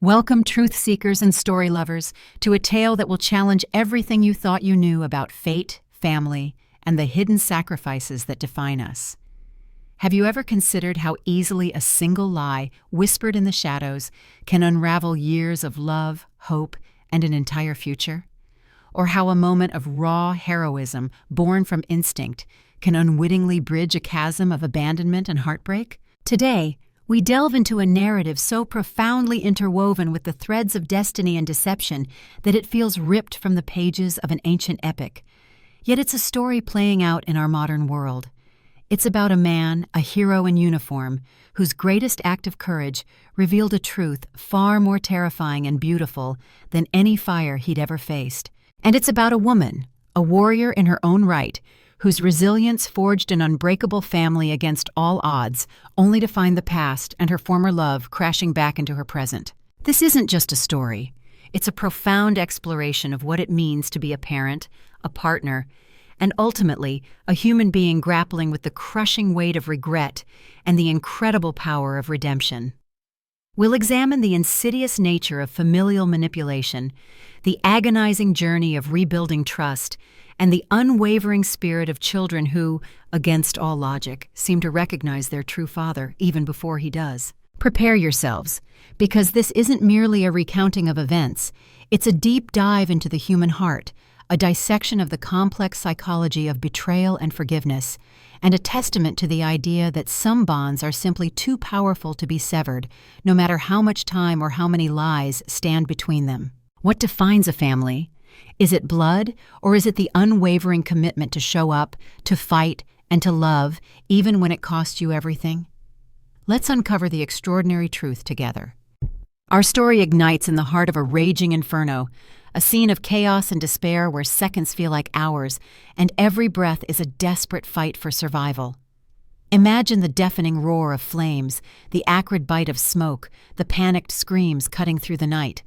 Welcome, truth seekers and story lovers, to a tale that will challenge everything you thought you knew about fate, family, and the hidden sacrifices that define us. Have you ever considered how easily a single lie, whispered in the shadows, can unravel years of love, hope, and an entire future? Or how a moment of raw heroism, born from instinct, can unwittingly bridge a chasm of abandonment and heartbreak? Today, we delve into a narrative so profoundly interwoven with the threads of destiny and deception that it feels ripped from the pages of an ancient epic. Yet it's a story playing out in our modern world. It's about a man, a hero in uniform, whose greatest act of courage revealed a truth far more terrifying and beautiful than any fire he'd ever faced. And it's about a woman, a warrior in her own right, whose resilience forged an unbreakable family against all odds, only to find the past and her former love crashing back into her present. This isn't just a story. It's a profound exploration of what it means to be a parent, a partner, and ultimately a human being grappling with the crushing weight of regret and the incredible power of redemption. We'll examine the insidious nature of familial manipulation, the agonizing journey of rebuilding trust, and the unwavering spirit of children who, against all logic, seem to recognize their true father even before he does. Prepare yourselves, because this isn't merely a recounting of events, it's a deep dive into the human heart, a dissection of the complex psychology of betrayal and forgiveness, and a testament to the idea that some bonds are simply too powerful to be severed, no matter how much time or how many lies stand between them. What defines a family? Is it blood, or is it the unwavering commitment to show up, to fight, and to love, even when it costs you everything? Let's uncover the extraordinary truth together. Our story ignites in the heart of a raging inferno, a scene of chaos and despair where seconds feel like hours, and every breath is a desperate fight for survival. Imagine the deafening roar of flames, the acrid bite of smoke, the panicked screams cutting through the night.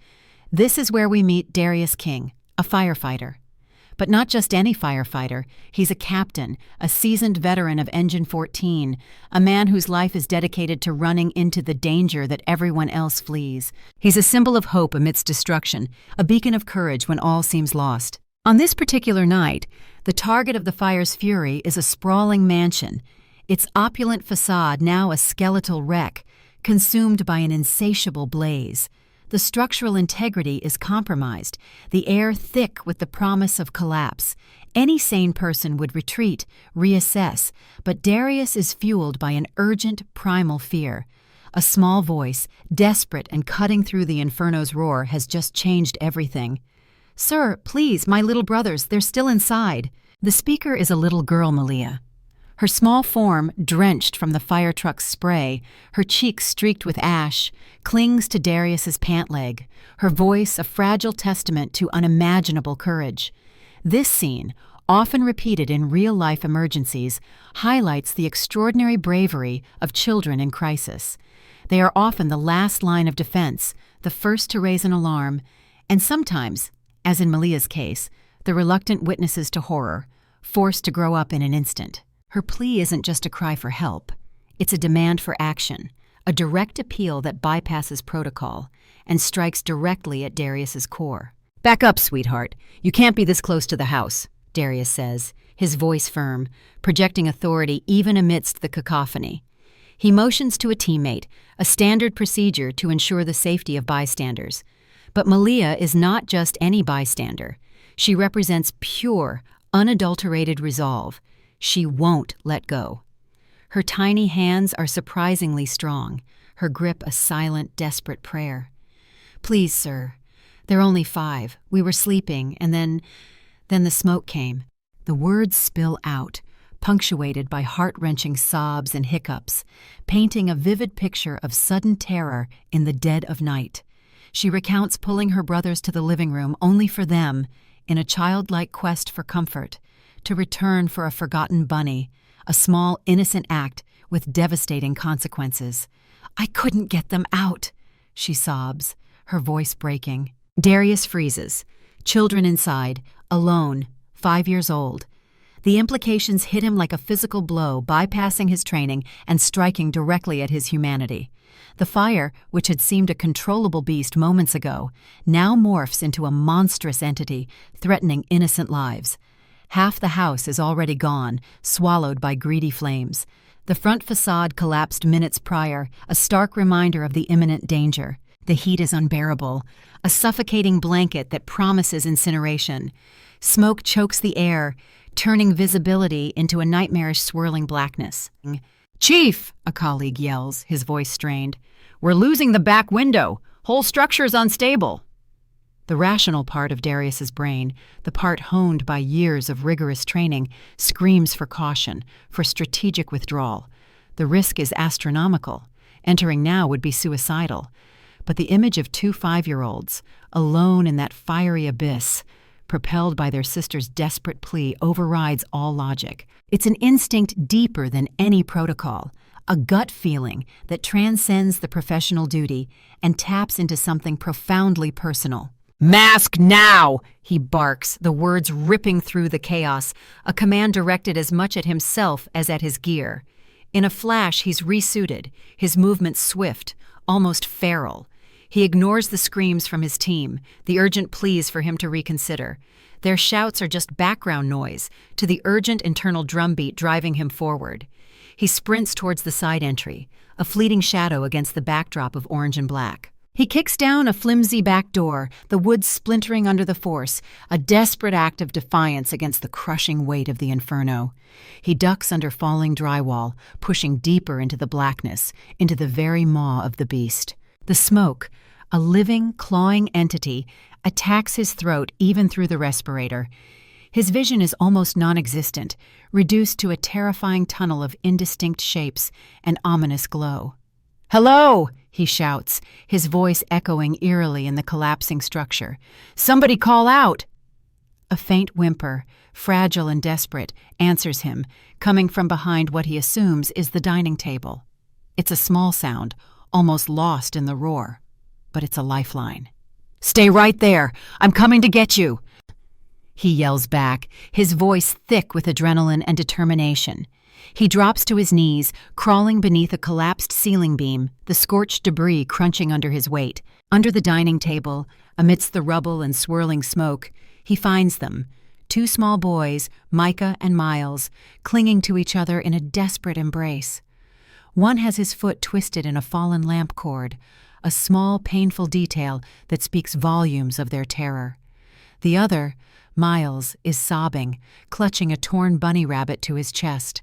This is where we meet Darius King, a firefighter. But not just any firefighter, he's a captain, a seasoned veteran of Engine 14, a man whose life is dedicated to running into the danger that everyone else flees. He's a symbol of hope amidst destruction, a beacon of courage when all seems lost. On this particular night, the target of the fire's fury is a sprawling mansion, its opulent facade now a skeletal wreck, consumed by an insatiable blaze. The structural integrity is compromised, the air thick with the promise of collapse. Any sane person would retreat, reassess, but Darius is fueled by an urgent, primal fear. A small voice, desperate and cutting through the inferno's roar, has just changed everything. "Sir, please, my little brothers, they're still inside." The speaker is a little girl, Malia. Her small form, drenched from the fire truck's spray, her cheeks streaked with ash, clings to Darius's pant leg, her voice a fragile testament to unimaginable courage. This scene, often repeated in real-life emergencies, highlights the extraordinary bravery of children in crisis. They are often the last line of defense, the first to raise an alarm, and sometimes, as in Malia's case, the reluctant witnesses to horror, forced to grow up in an instant. Her plea isn't just a cry for help. It's a demand for action, a direct appeal that bypasses protocol and strikes directly at Darius's core. "Back up, sweetheart. You can't be this close to the house," Darius says, his voice firm, projecting authority even amidst the cacophony. He motions to a teammate, a standard procedure to ensure the safety of bystanders. But Malia is not just any bystander. She represents pure, unadulterated resolve. She won't let go. Her tiny hands are surprisingly strong, her grip a silent, desperate prayer. "Please, sir. They're only 5. We were sleeping, and then the smoke came." The words spill out, punctuated by heart-wrenching sobs and hiccups, painting a vivid picture of sudden terror in the dead of night. She recounts pulling her brothers to the living room only for them, in a childlike quest for comfort, to return for a forgotten bunny, a small, innocent act with devastating consequences. "I couldn't get them out," she sobs, her voice breaking. Darius freezes, children inside, alone, 5 years old. The implications hit him like a physical blow, bypassing his training and striking directly at his humanity. The fire, which had seemed a controllable beast moments ago, now morphs into a monstrous entity, threatening innocent lives. Half the house is already gone, swallowed by greedy flames. The front facade collapsed minutes prior, a stark reminder of the imminent danger. The heat is unbearable, a suffocating blanket that promises incineration. Smoke chokes the air, turning visibility into a nightmarish swirling blackness. "Chief!" a colleague yells, his voice strained. "We're losing the back window. Whole structure's unstable." The rational part of Darius's brain, the part honed by years of rigorous training, screams for caution, for strategic withdrawal. The risk is astronomical. Entering now would be suicidal. But the image of two 5-year-olds, alone in that fiery abyss, propelled by their sister's desperate plea, overrides all logic. It's an instinct deeper than any protocol, a gut feeling that transcends the professional duty and taps into something profoundly personal. "Mask now!" he barks, the words ripping through the chaos, a command directed as much at himself as at his gear. In a flash, he's resuited, his movements swift, almost feral. He ignores the screams from his team, the urgent pleas for him to reconsider. Their shouts are just background noise to the urgent internal drumbeat driving him forward. He sprints towards the side entry, a fleeting shadow against the backdrop of orange and black. He kicks down a flimsy back door, the wood splintering under the force, a desperate act of defiance against the crushing weight of the inferno. He ducks under falling drywall, pushing deeper into the blackness, into the very maw of the beast. The smoke, a living, clawing entity, attacks his throat even through the respirator. His vision is almost non-existent, reduced to a terrifying tunnel of indistinct shapes and ominous glow. "Hello!" he shouts, his voice echoing eerily in the collapsing structure. "Somebody call out!" A faint whimper, fragile and desperate, answers him, coming from behind what he assumes is the dining table. It's a small sound, almost lost in the roar, but it's a lifeline. "Stay right there! I'm coming to get you!" He yells back, his voice thick with adrenaline and determination. He drops to his knees, crawling beneath a collapsed ceiling beam, the scorched debris crunching under his weight. Under the dining table, amidst the rubble and swirling smoke, he finds them, two small boys, Micah and Miles, clinging to each other in a desperate embrace. One has his foot twisted in a fallen lamp cord, a small, painful detail that speaks volumes of their terror. The other, Miles, is sobbing, clutching a torn bunny rabbit to his chest,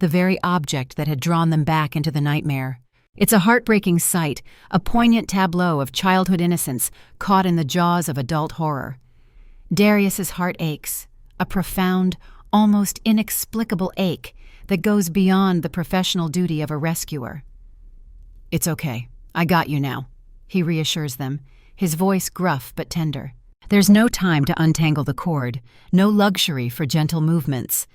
the very object that had drawn them back into the nightmare. It's a heartbreaking sight, a poignant tableau of childhood innocence caught in the jaws of adult horror. Darius's heart aches, a profound, almost inexplicable ache that goes beyond the professional duty of a rescuer. "It's okay. I got you now," he reassures them, his voice gruff but tender. There's no time to untangle the cord, no luxury for gentle movements.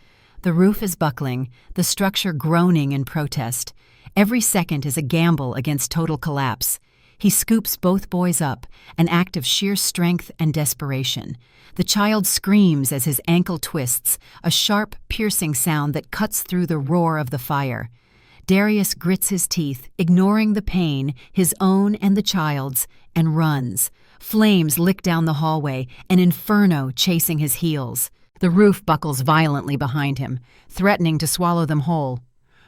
The roof is buckling, the structure groaning in protest. Every second is a gamble against total collapse. He scoops both boys up, an act of sheer strength and desperation. The child screams as his ankle twists, a sharp, piercing sound that cuts through the roar of the fire. Darius grits his teeth, ignoring the pain, his own and the child's, and runs. Flames lick down the hallway, an inferno chasing his heels. The roof buckles violently behind him, threatening to swallow them whole.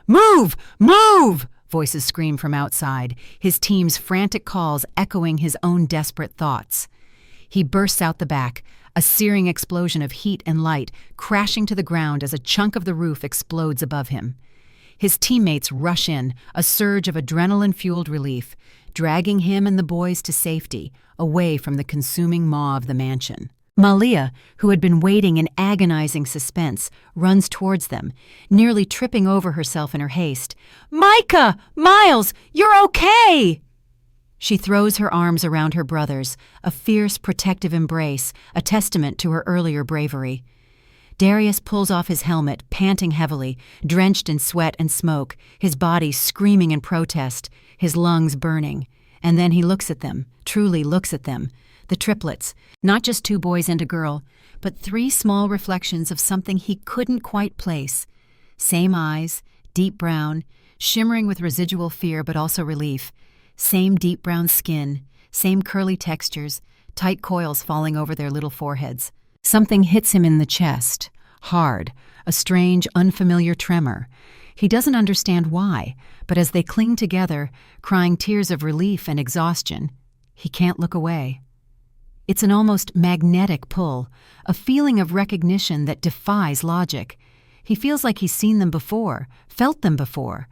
"Move! Move!" voices scream from outside, his team's frantic calls echoing his own desperate thoughts. He bursts out the back, a searing explosion of heat and light crashing to the ground as a chunk of the roof explodes above him. His teammates rush in, a surge of adrenaline-fueled relief, dragging him and the boys to safety, away from the consuming maw of the mansion. Malia, who had been waiting in agonizing suspense, runs towards them, nearly tripping over herself in her haste. "Micah! Miles! You're okay!" She throws her arms around her brothers, a fierce, protective embrace, a testament to her earlier bravery. Darius pulls off his helmet, panting heavily, drenched in sweat and smoke, his body screaming in protest, his lungs burning. And then he looks at them, truly looks at them, the triplets, not just two boys and a girl, but three small reflections of something he couldn't quite place. Same eyes, deep brown, shimmering with residual fear but also relief. Same deep brown skin, same curly textures, tight coils falling over their little foreheads. Something hits him in the chest, hard, a strange, unfamiliar tremor. He doesn't understand why, but as they cling together, crying tears of relief and exhaustion, he can't look away. It's an almost magnetic pull, a feeling of recognition that defies logic. He feels like he's seen them before, felt them before.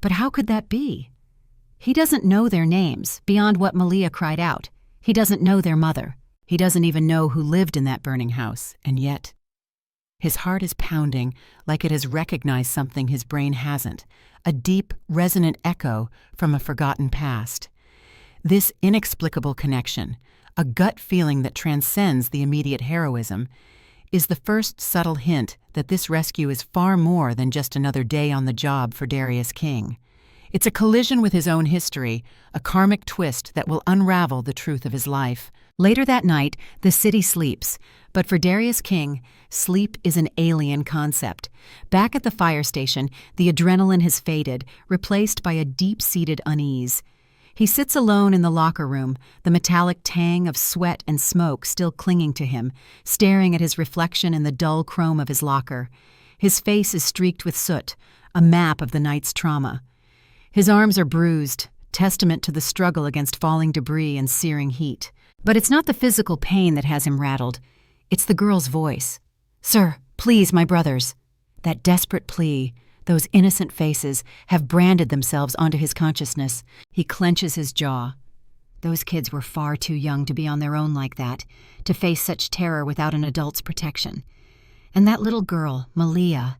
But how could that be? He doesn't know their names, beyond what Malia cried out. He doesn't know their mother. He doesn't even know who lived in that burning house, and yet his heart is pounding like it has recognized something his brain hasn't, a deep, resonant echo from a forgotten past. This inexplicable connection, a gut feeling that transcends the immediate heroism, is the first subtle hint that this rescue is far more than just another day on the job for Darius King. It's a collision with his own history, a karmic twist that will unravel the truth of his life. Later that night, the city sleeps, but for Darius King, sleep is an alien concept. Back at the fire station, the adrenaline has faded, replaced by a deep-seated unease. He sits alone in the locker room, the metallic tang of sweat and smoke still clinging to him, staring at his reflection in the dull chrome of his locker. His face is streaked with soot, a map of the night's trauma. His arms are bruised, testament to the struggle against falling debris and searing heat. But it's not the physical pain that has him rattled. It's the girl's voice. "Sir, please, my brothers." That desperate plea, those innocent faces, have branded themselves onto his consciousness. He clenches his jaw. Those kids were far too young to be on their own like that, to face such terror without an adult's protection. And that little girl, Malia,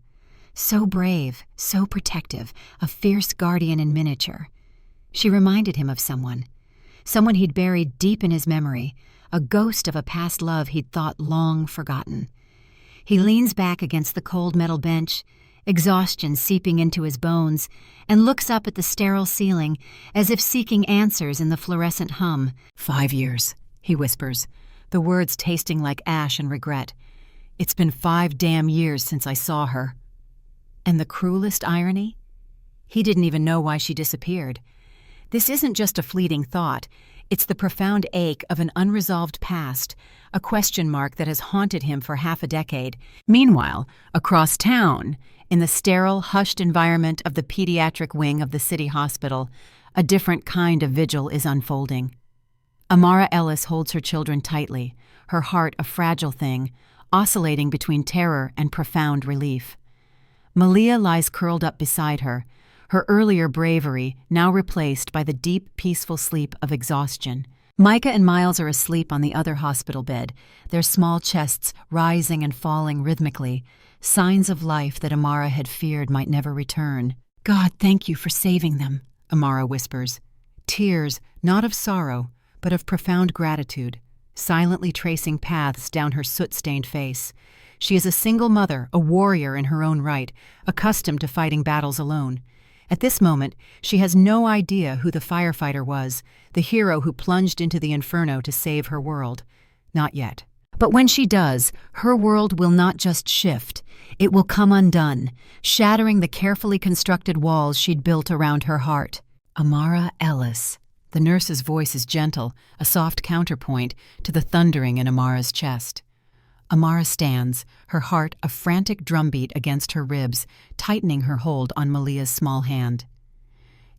so brave, so protective, a fierce guardian in miniature. She reminded him of someone he'd buried deep in his memory, a ghost of a past love he'd thought long forgotten. He leans back against the cold metal bench, exhaustion seeping into his bones, and looks up at the sterile ceiling as if seeking answers in the fluorescent hum. 5 years, he whispers, the words tasting like ash and regret. It's been 5 damn years since I saw her. And the cruelest irony? He didn't even know why she disappeared. This isn't just a fleeting thought. It's the profound ache of an unresolved past, a question mark that has haunted him for half a decade. Meanwhile, across town, in the sterile, hushed environment of the pediatric wing of the city hospital, a different kind of vigil is unfolding. Amara Ellis holds her children tightly, her heart a fragile thing, oscillating between terror and profound relief. Malia lies curled up beside her, her earlier bravery now replaced by the deep, peaceful sleep of exhaustion. Micah and Miles are asleep on the other hospital bed, their small chests rising and falling rhythmically, signs of life that Amara had feared might never return. "God, thank you for saving them," Amara whispers. Tears, not of sorrow, but of profound gratitude, silently tracing paths down her soot-stained face. She is a single mother, a warrior in her own right, accustomed to fighting battles alone. At this moment, she has no idea who the firefighter was, the hero who plunged into the inferno to save her world. Not yet. But when she does, her world will not just shift. It will come undone, shattering the carefully constructed walls she'd built around her heart. Amara Ellis. The nurse's voice is gentle, a soft counterpoint to the thundering in Amara's chest. Amara stands, her heart a frantic drumbeat against her ribs, tightening her hold on Malia's small hand.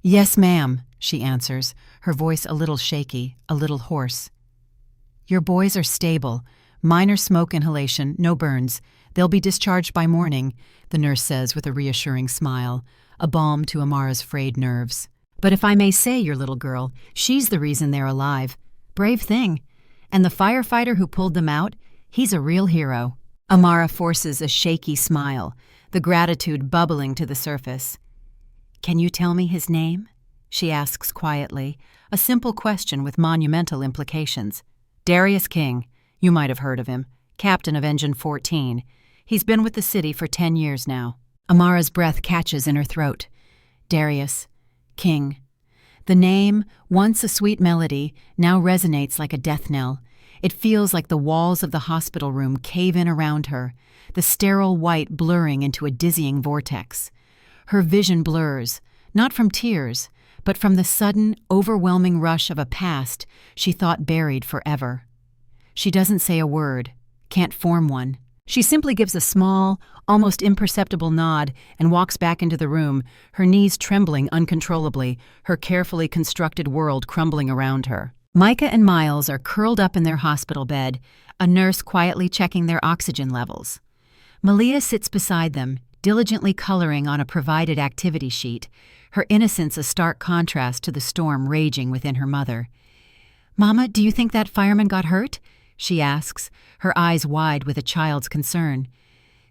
"Yes, ma'am," she answers, her voice a little shaky, a little hoarse. "Your boys are stable. Minor smoke inhalation, no burns. They'll be discharged by morning," the nurse says with a reassuring smile, a balm to Amara's frayed nerves. "But if I may say, your little girl, she's the reason they're alive. Brave thing. And the firefighter who pulled them out, he's a real hero." Amara forces a shaky smile, the gratitude bubbling to the surface. "Can you tell me his name?" she asks quietly, a simple question with monumental implications. "Darius King. You might have heard of him. Captain of Engine 14. He's been with the city for 10 years now." Amara's breath catches in her throat. Darius. King. The name, once a sweet melody, now resonates like a death knell. It feels like the walls of the hospital room cave in around her, the sterile white blurring into a dizzying vortex. Her vision blurs, not from tears, but from the sudden, overwhelming rush of a past she thought buried forever. She doesn't say a word, can't form one. She simply gives a small, almost imperceptible nod and walks back into the room, her knees trembling uncontrollably, her carefully constructed world crumbling around her. Micah and Miles are curled up in their hospital bed, a nurse quietly checking their oxygen levels. Malia sits beside them, diligently coloring on a provided activity sheet, her innocence a stark contrast to the storm raging within her mother. "Mama, do you think that fireman got hurt?" she asks, her eyes wide with a child's concern.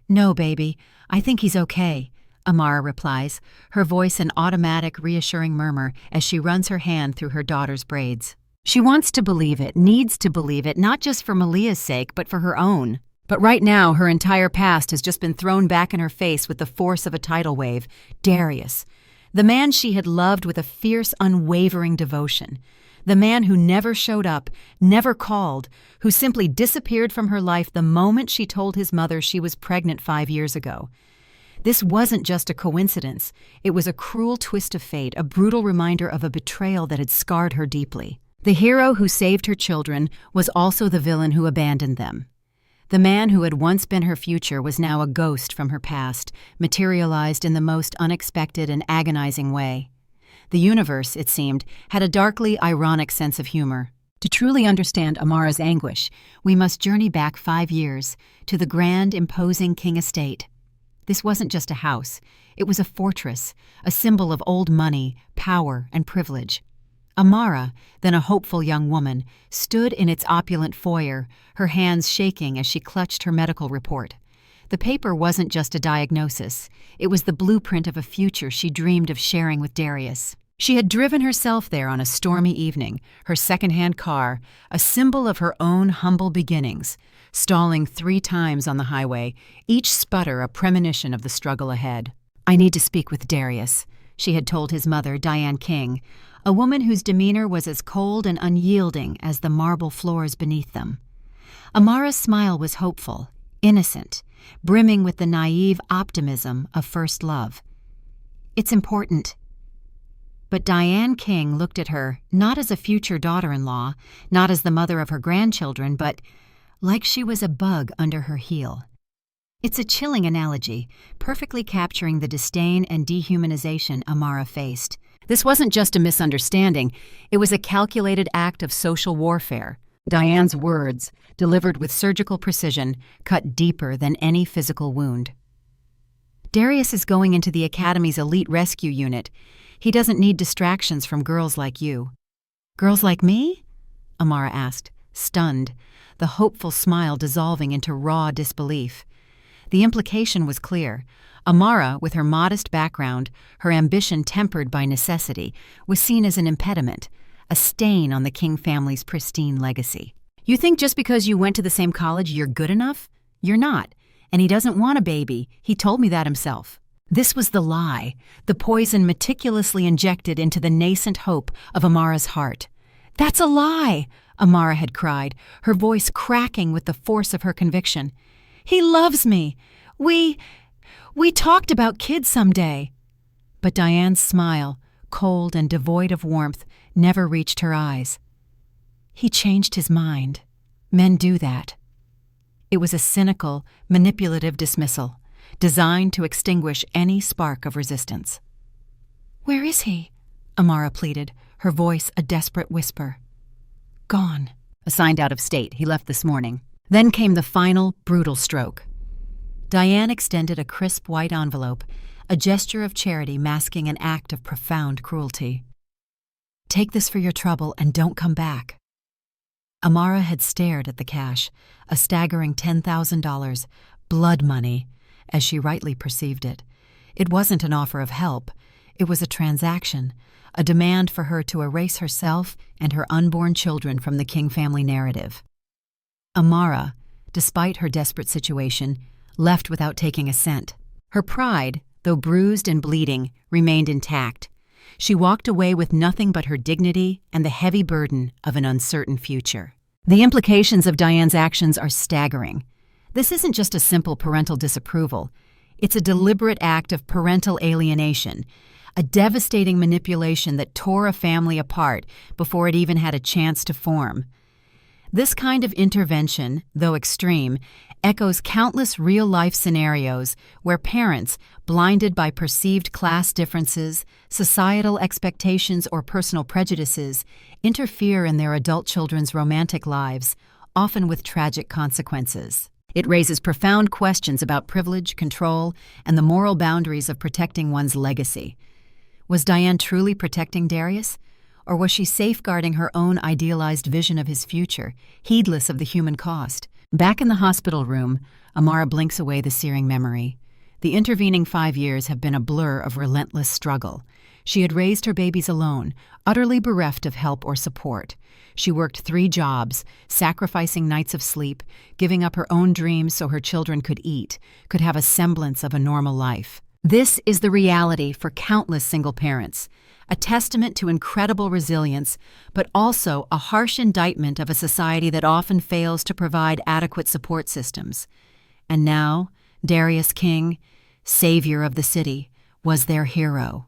"No, baby, I think he's okay," Amara replies, her voice an automatic, reassuring murmur as she runs her hand through her daughter's braids. She wants to believe it, needs to believe it, not just for Malia's sake, but for her own. But right now, her entire past has just been thrown back in her face with the force of a tidal wave. Darius. The man she had loved with a fierce, unwavering devotion. The man who never showed up, never called, who simply disappeared from her life the moment she told his mother she was pregnant 5 years ago. This wasn't just a coincidence. It was a cruel twist of fate, a brutal reminder of a betrayal that had scarred her deeply. The hero who saved her children was also the villain who abandoned them. The man who had once been her future was now a ghost from her past, materialized in the most unexpected and agonizing way. The universe, it seemed, had a darkly ironic sense of humor. To truly understand Amara's anguish, we must journey back 5 years, to the grand, imposing King estate. This wasn't just a house. It was a fortress, a symbol of old money, power, and privilege. Amara, then a hopeful young woman, stood in its opulent foyer, her hands shaking as she clutched her medical report. The paper wasn't just a diagnosis. It was the blueprint of a future she dreamed of sharing with Darius. She had driven herself there on a stormy evening, her second-hand car, a symbol of her own humble beginnings, stalling 3 times on the highway, each sputter a premonition of the struggle ahead. "I need to speak with Darius," she had told his mother, Diane King, a woman whose demeanor was as cold and unyielding as the marble floors beneath them. Amara's smile was hopeful, innocent, brimming with the naive optimism of first love. "It's important." But Diane King looked at her not as a future daughter-in-law, not as the mother of her grandchildren, but like she was a bug under her heel. It's a chilling analogy, perfectly capturing the disdain and dehumanization Amara faced. This wasn't just a misunderstanding, it was a calculated act of social warfare. Diane's words, delivered with surgical precision, cut deeper than any physical wound. "Darius is going into the Academy's elite rescue unit. He doesn't need distractions from girls like you." "Girls like me?" Amara asked, stunned, the hopeful smile dissolving into raw disbelief. The implication was clear. Amara, with her modest background, her ambition tempered by necessity, was seen as an impediment, a stain on the King family's pristine legacy. "You think just because you went to the same college you're good enough? You're not. And he doesn't want a baby. He told me that himself." This was the lie, the poison meticulously injected into the nascent hope of Amara's heart. "That's a lie!" Amara had cried, her voice cracking with the force of her conviction. "He loves me. We talked about kids someday." But Diane's smile, cold and devoid of warmth, never reached her eyes. "He changed his mind. Men do that." It was a cynical, manipulative dismissal, designed to extinguish any spark of resistance. "Where is he?" Amara pleaded, her voice a desperate whisper. "Gone. Assigned out of state. He left this morning." Then came the final, brutal stroke. Diane extended a crisp white envelope, a gesture of charity masking an act of profound cruelty. "Take this for your trouble and don't come back." Amara had stared at the cash, a staggering $10,000, blood money, as she rightly perceived it. It wasn't an offer of help. It was a transaction, a demand for her to erase herself and her unborn children from the King family narrative. Amara, despite her desperate situation, left without taking a cent. Her pride, though bruised and bleeding, remained intact. She walked away with nothing but her dignity and the heavy burden of an uncertain future. The implications of Diane's actions are staggering. This isn't just a simple parental disapproval. It's a deliberate act of parental alienation, a devastating manipulation that tore a family apart before it even had a chance to form. This kind of intervention, though extreme, echoes countless real-life scenarios where parents, blinded by perceived class differences, societal expectations, or personal prejudices, interfere in their adult children's romantic lives, often with tragic consequences. It raises profound questions about privilege, control, and the moral boundaries of protecting one's legacy. Was Diane truly protecting Darius? Or was she safeguarding her own idealized vision of his future, heedless of the human cost? Back in the hospital room, Amara blinks away the searing memory. The intervening 5 years have been a blur of relentless struggle. She had raised her babies alone, utterly bereft of help or support. She worked 3 jobs, sacrificing nights of sleep, giving up her own dreams so her children could eat, could have a semblance of a normal life. This is the reality for countless single parents, a testament to incredible resilience, but also a harsh indictment of a society that often fails to provide adequate support systems. And now, Darius King, savior of the city, was their hero.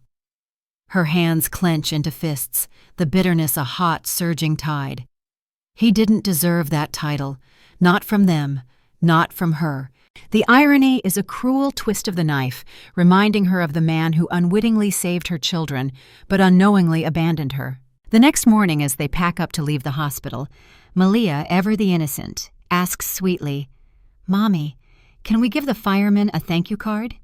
Her hands clench into fists, the bitterness a hot, surging tide. He didn't deserve that title, not from them, not from her. The irony is a cruel twist of the knife, reminding her of the man who unwittingly saved her children, but unknowingly abandoned her. The next morning, as they pack up to leave the hospital, Malia, ever the innocent, asks sweetly, "Mommy, can we give the fireman a thank you card?"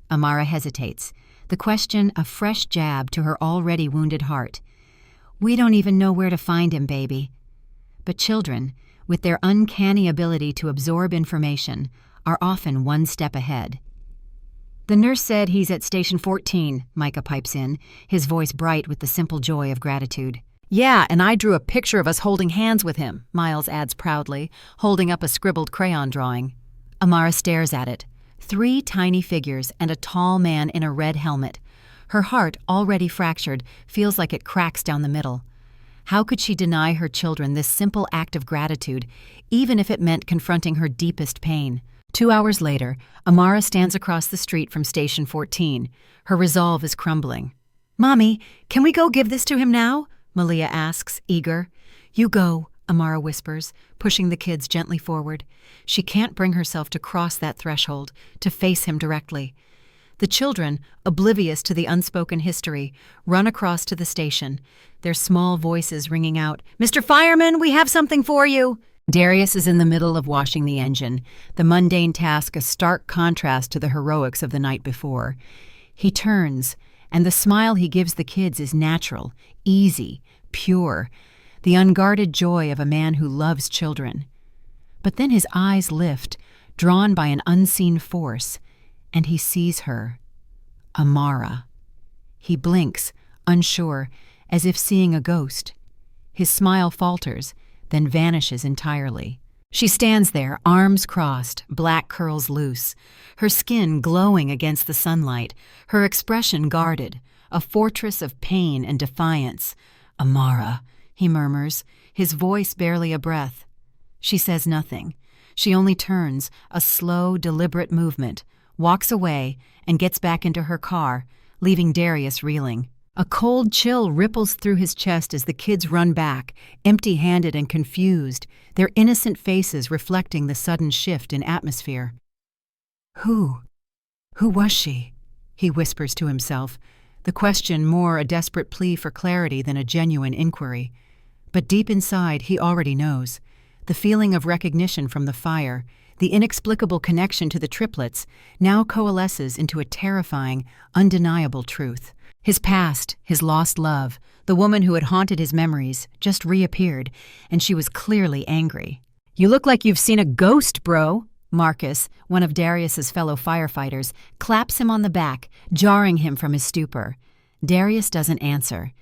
Amara hesitates, the question a fresh jab to her already wounded heart. "We don't even know where to find him, baby." But children, with their uncanny ability to absorb information, are often one step ahead. "The nurse said he's at Station 14, Micah pipes in, his voice bright with the simple joy of gratitude. "Yeah, and I drew a picture of us holding hands with him," Miles adds proudly, holding up a scribbled crayon drawing. Amara stares at it. 3 tiny figures and a tall man in a red helmet. Her heart, already fractured, feels like it cracks down the middle. How could she deny her children this simple act of gratitude, even if it meant confronting her deepest pain? 2 hours later, Amara stands across the street from Station 14. Her resolve is crumbling. "Mommy, can we go give this to him now?" Malia asks, eager. "You go," Amara whispers, pushing the kids gently forward. She can't bring herself to cross that threshold, to face him directly. The children, oblivious to the unspoken history, run across to the station, their small voices ringing out, "Mr. Fireman, we have something for you!" Darius is in the middle of washing the engine, the mundane task a stark contrast to the heroics of the night before. He turns, and the smile he gives the kids is natural, easy, pure, the unguarded joy of a man who loves children. But then his eyes lift, drawn by an unseen force, and he sees her. Amara. He blinks, unsure, as if seeing a ghost. His smile falters, then vanishes entirely. She stands there, arms crossed, black curls loose, her skin glowing against the sunlight, her expression guarded, a fortress of pain and defiance. "Amara," he murmurs, his voice barely a breath. She says nothing. She only turns, a slow, deliberate movement, walks away, and gets back into her car, leaving Darius reeling. A cold chill ripples through his chest as the kids run back, empty-handed and confused, their innocent faces reflecting the sudden shift in atmosphere. Who was she?" he whispers to himself, the question more a desperate plea for clarity than a genuine inquiry. But deep inside, he already knows. The feeling of recognition from the fire, the inexplicable connection to the triplets, now coalesces into a terrifying, undeniable truth. His past, his lost love, the woman who had haunted his memories, just reappeared, and she was clearly angry. "You look like you've seen a ghost, bro." Marcus, one of Darius's fellow firefighters, claps him on the back, jarring him from his stupor. Darius doesn't answer.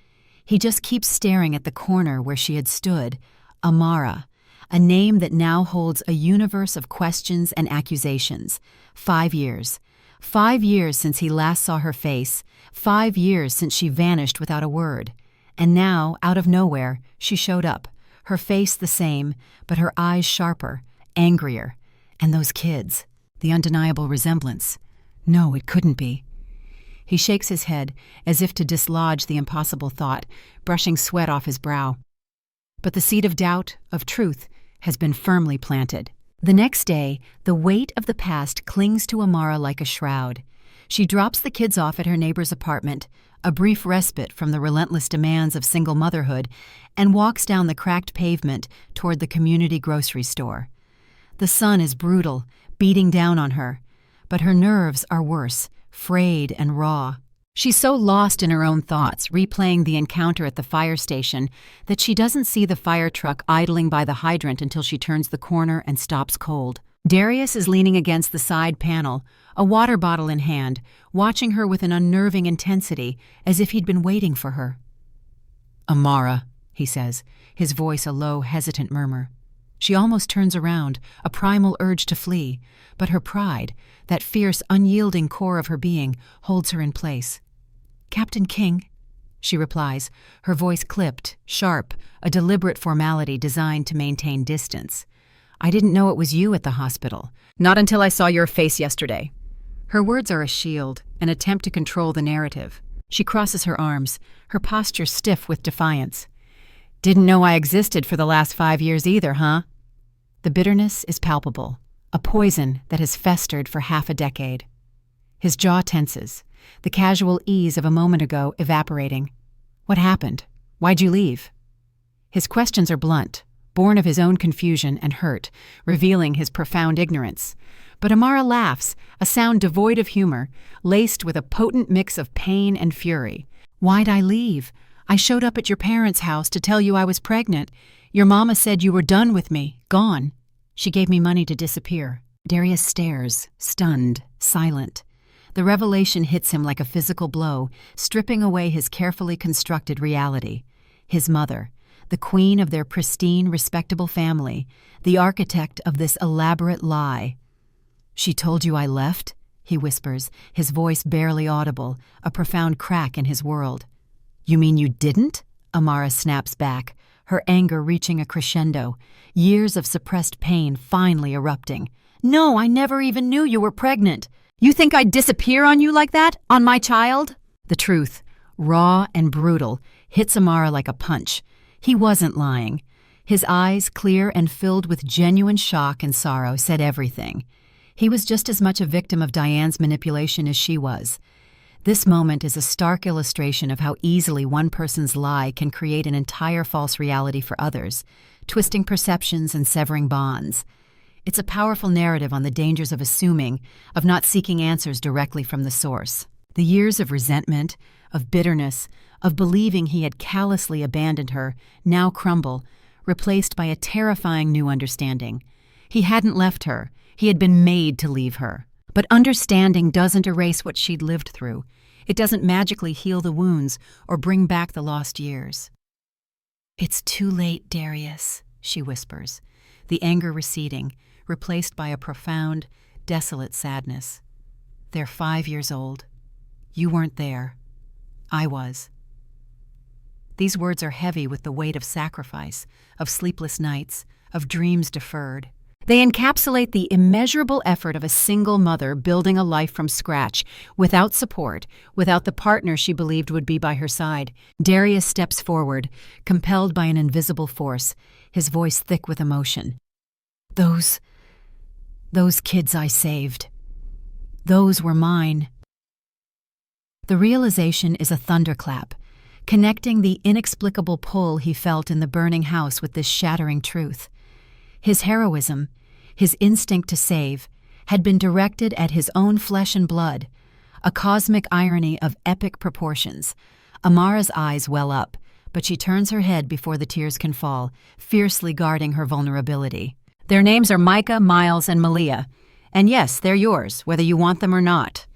He just keeps staring at the corner where she had stood, Amara, a name that now holds a universe of questions and accusations. 5 years. 5 years since he last saw her face, 5 years since she vanished without a word. And now, out of nowhere, she showed up, her face the same, but her eyes sharper, angrier. And those kids, the undeniable resemblance. No, it couldn't be. He shakes his head, as if to dislodge the impossible thought, brushing sweat off his brow. But the seed of doubt, of truth, has been firmly planted. The next day, the weight of the past clings to Amara like a shroud. She drops the kids off at her neighbor's apartment, a brief respite from the relentless demands of single motherhood, and walks down the cracked pavement toward the community grocery store. The sun is brutal, beating down on her, but her nerves are worse, frayed and raw. She's so lost in her own thoughts, replaying the encounter at the fire station, that she doesn't see the fire truck idling by the hydrant until she turns the corner and stops cold. Darius is leaning against the side panel, a water bottle in hand, watching her with an unnerving intensity, as if he'd been waiting for her. "Amara," he says, his voice a low, hesitant murmur. She almost turns around, a primal urge to flee, but her pride, that fierce, unyielding core of her being, holds her in place. "Captain King," she replies, her voice clipped, sharp, a deliberate formality designed to maintain distance. "I didn't know it was you at the hospital. Not until I saw your face yesterday." Her words are a shield, an attempt to control the narrative. She crosses her arms, her posture stiff with defiance. "Didn't know I existed for the last 5 years either, huh?" The bitterness is palpable, a poison that has festered for half a decade. His jaw tenses, the casual ease of a moment ago evaporating. "What happened? Why'd you leave?" His questions are blunt, born of his own confusion and hurt, revealing his profound ignorance. But Amara laughs, a sound devoid of humor, laced with a potent mix of pain and fury. "Why'd I leave? I showed up at your parents' house to tell you I was pregnant. Your mama said you were done with me, gone. She gave me money to disappear." Darius stares, stunned, silent. The revelation hits him like a physical blow, stripping away his carefully constructed reality. His mother, the queen of their pristine, respectable family, the architect of this elaborate lie. "She told you I left?" he whispers, his voice barely audible, a profound crack in his world. "You mean you didn't?" Amara snaps back, her anger reaching a crescendo, years of suppressed pain finally erupting. "No, I never even knew you were pregnant. You think I'd disappear on you like that? On my child?" The truth, raw and brutal, hits Amara like a punch. He wasn't lying. His eyes, clear and filled with genuine shock and sorrow, said everything. He was just as much a victim of Diane's manipulation as she was. This moment is a stark illustration of how easily one person's lie can create an entire false reality for others, twisting perceptions and severing bonds. It's a powerful narrative on the dangers of assuming, of not seeking answers directly from the source. The years of resentment, of bitterness, of believing he had callously abandoned her, now crumble, replaced by a terrifying new understanding. He hadn't left her. He had been made to leave her. But understanding doesn't erase what she'd lived through. It doesn't magically heal the wounds or bring back the lost years. "It's too late, Darius," she whispers, the anger receding, replaced by a profound, desolate sadness. "They're 5 years old. You weren't there. I was." These words are heavy with the weight of sacrifice, of sleepless nights, of dreams deferred. They encapsulate the immeasurable effort of a single mother building a life from scratch, without support, without the partner she believed would be by her side. Darius steps forward, compelled by an invisible force, his voice thick with emotion. Those kids I saved. Those were mine." The realization is a thunderclap, connecting the inexplicable pull he felt in the burning house with this shattering truth. His heroism, his instinct to save, had been directed at his own flesh and blood, a cosmic irony of epic proportions. Amara's eyes well up, but she turns her head before the tears can fall, fiercely guarding her vulnerability. "Their names are Micah, Miles, and Malia. And yes, they're yours, whether you want them or not."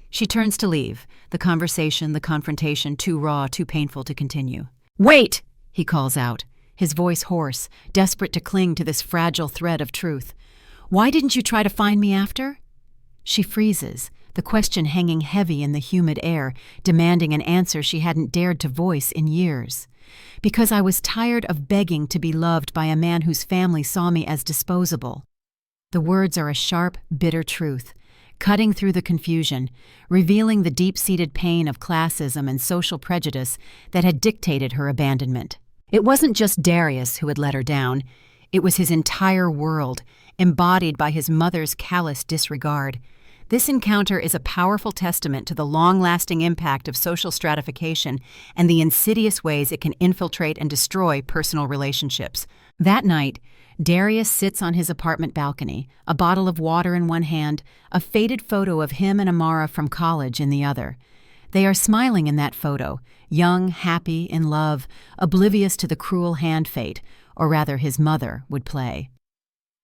She turns to leave, the conversation, the confrontation, too raw, too painful to continue. "Wait!" he calls out, his voice hoarse, desperate to cling to this fragile thread of truth. "Why didn't you try to find me after?" She freezes, the question hanging heavy in the humid air, demanding an answer she hadn't dared to voice in years. Because I was tired of begging to be loved by a man whose family saw me as disposable. The words are a sharp, bitter truth, cutting through the confusion, revealing the deep-seated pain of classism and social prejudice that had dictated her abandonment. It wasn't just Darius who had let her down. It was his entire world, embodied by his mother's callous disregard. This encounter is a powerful testament to the long-lasting impact of social stratification and the insidious ways it can infiltrate and destroy personal relationships. That night, Darius sits on his apartment balcony, a bottle of water in one hand, a faded photo of him and Amara from college in the other. They are smiling in that photo, young, happy, in love, oblivious to the cruel hand fate, or rather his mother, would play.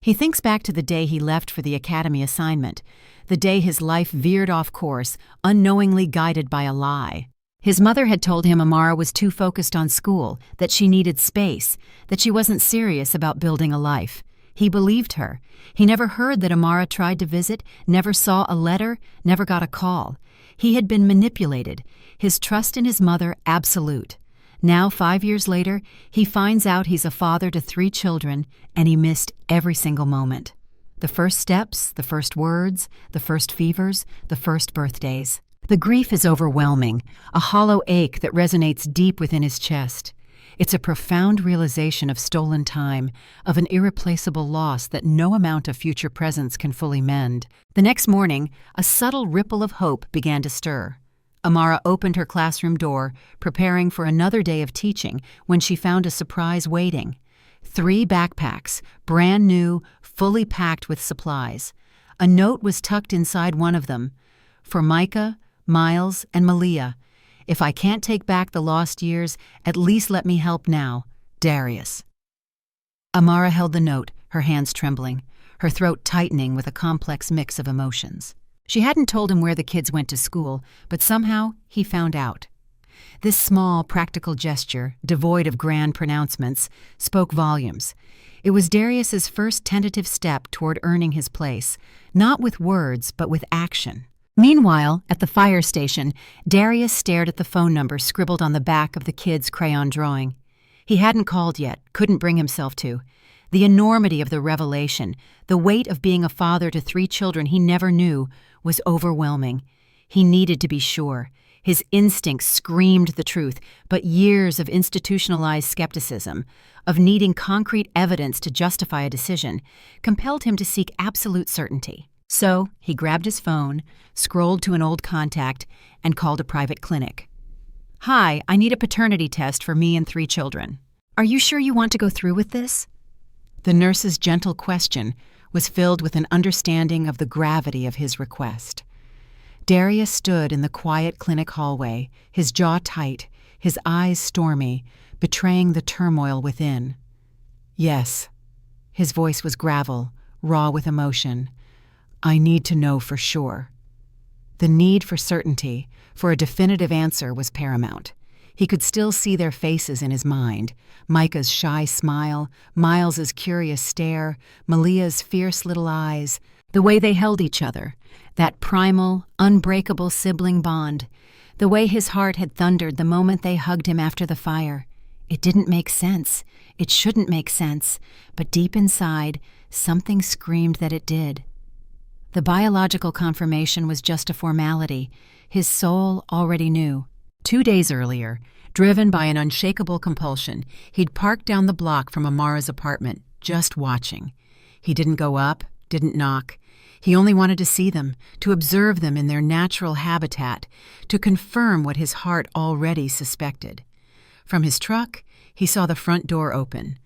He thinks back to the day he left for the academy assignment, the day his life veered off course, unknowingly guided by a lie. His mother had told him Amara was too focused on school, that she needed space, that she wasn't serious about building a life. He believed her. He never heard that Amara tried to visit, never saw a letter, never got a call. He had been manipulated, his trust in his mother absolute. Now, 5 years later, he finds out he's a father to 3 children, and he missed every single moment. The first steps, the first words, the first fevers, the first birthdays. The grief is overwhelming, a hollow ache that resonates deep within his chest. It's a profound realization of stolen time, of an irreplaceable loss that no amount of future presence can fully mend. The next morning, a subtle ripple of hope began to stir. Amara opened her classroom door, preparing for another day of teaching, when she found a surprise waiting. 3 backpacks, brand new, fully packed with supplies. A note was tucked inside one of them. For Micah, Miles, and Malia. If I can't take back the lost years, at least let me help now. Darius. Amara held the note, her hands trembling, her throat tightening with a complex mix of emotions. She hadn't told him where the kids went to school, but somehow he found out. This small, practical gesture, devoid of grand pronouncements, spoke volumes. It was Darius's first tentative step toward earning his place, not with words, but with action. Meanwhile, at the fire station, Darius stared at the phone number scribbled on the back of the kid's crayon drawing. He hadn't called yet, couldn't bring himself to. The enormity of the revelation, the weight of being a father to 3 children he never knew, was overwhelming. He needed to be sure. His instincts screamed the truth, but years of institutionalized skepticism, of needing concrete evidence to justify a decision, compelled him to seek absolute certainty. So he grabbed his phone, scrolled to an old contact, and called a private clinic. "Hi, I need a paternity test for me and 3 children. Are you sure you want to go through with this?" The nurse's gentle question was filled with an understanding of the gravity of his request. Darius stood in the quiet clinic hallway, his jaw tight, his eyes stormy, betraying the turmoil within. "Yes." His voice was gravel, raw with emotion. "I need to know for sure." The need for certainty, for a definitive answer, was paramount. He could still see their faces in his mind, Micah's shy smile, Miles's curious stare, Malia's fierce little eyes, the way they held each other, that primal, unbreakable sibling bond, the way his heart had thundered the moment they hugged him after the fire. It didn't make sense. It shouldn't make sense, but deep inside, something screamed that it did. The biological confirmation was just a formality. His soul already knew. 2 days earlier, driven by an unshakable compulsion, he'd parked down the block from Amara's apartment, just watching. He didn't go up, didn't knock. He only wanted to see them, to observe them in their natural habitat, to confirm what his heart already suspected. From his truck, he saw the front door open.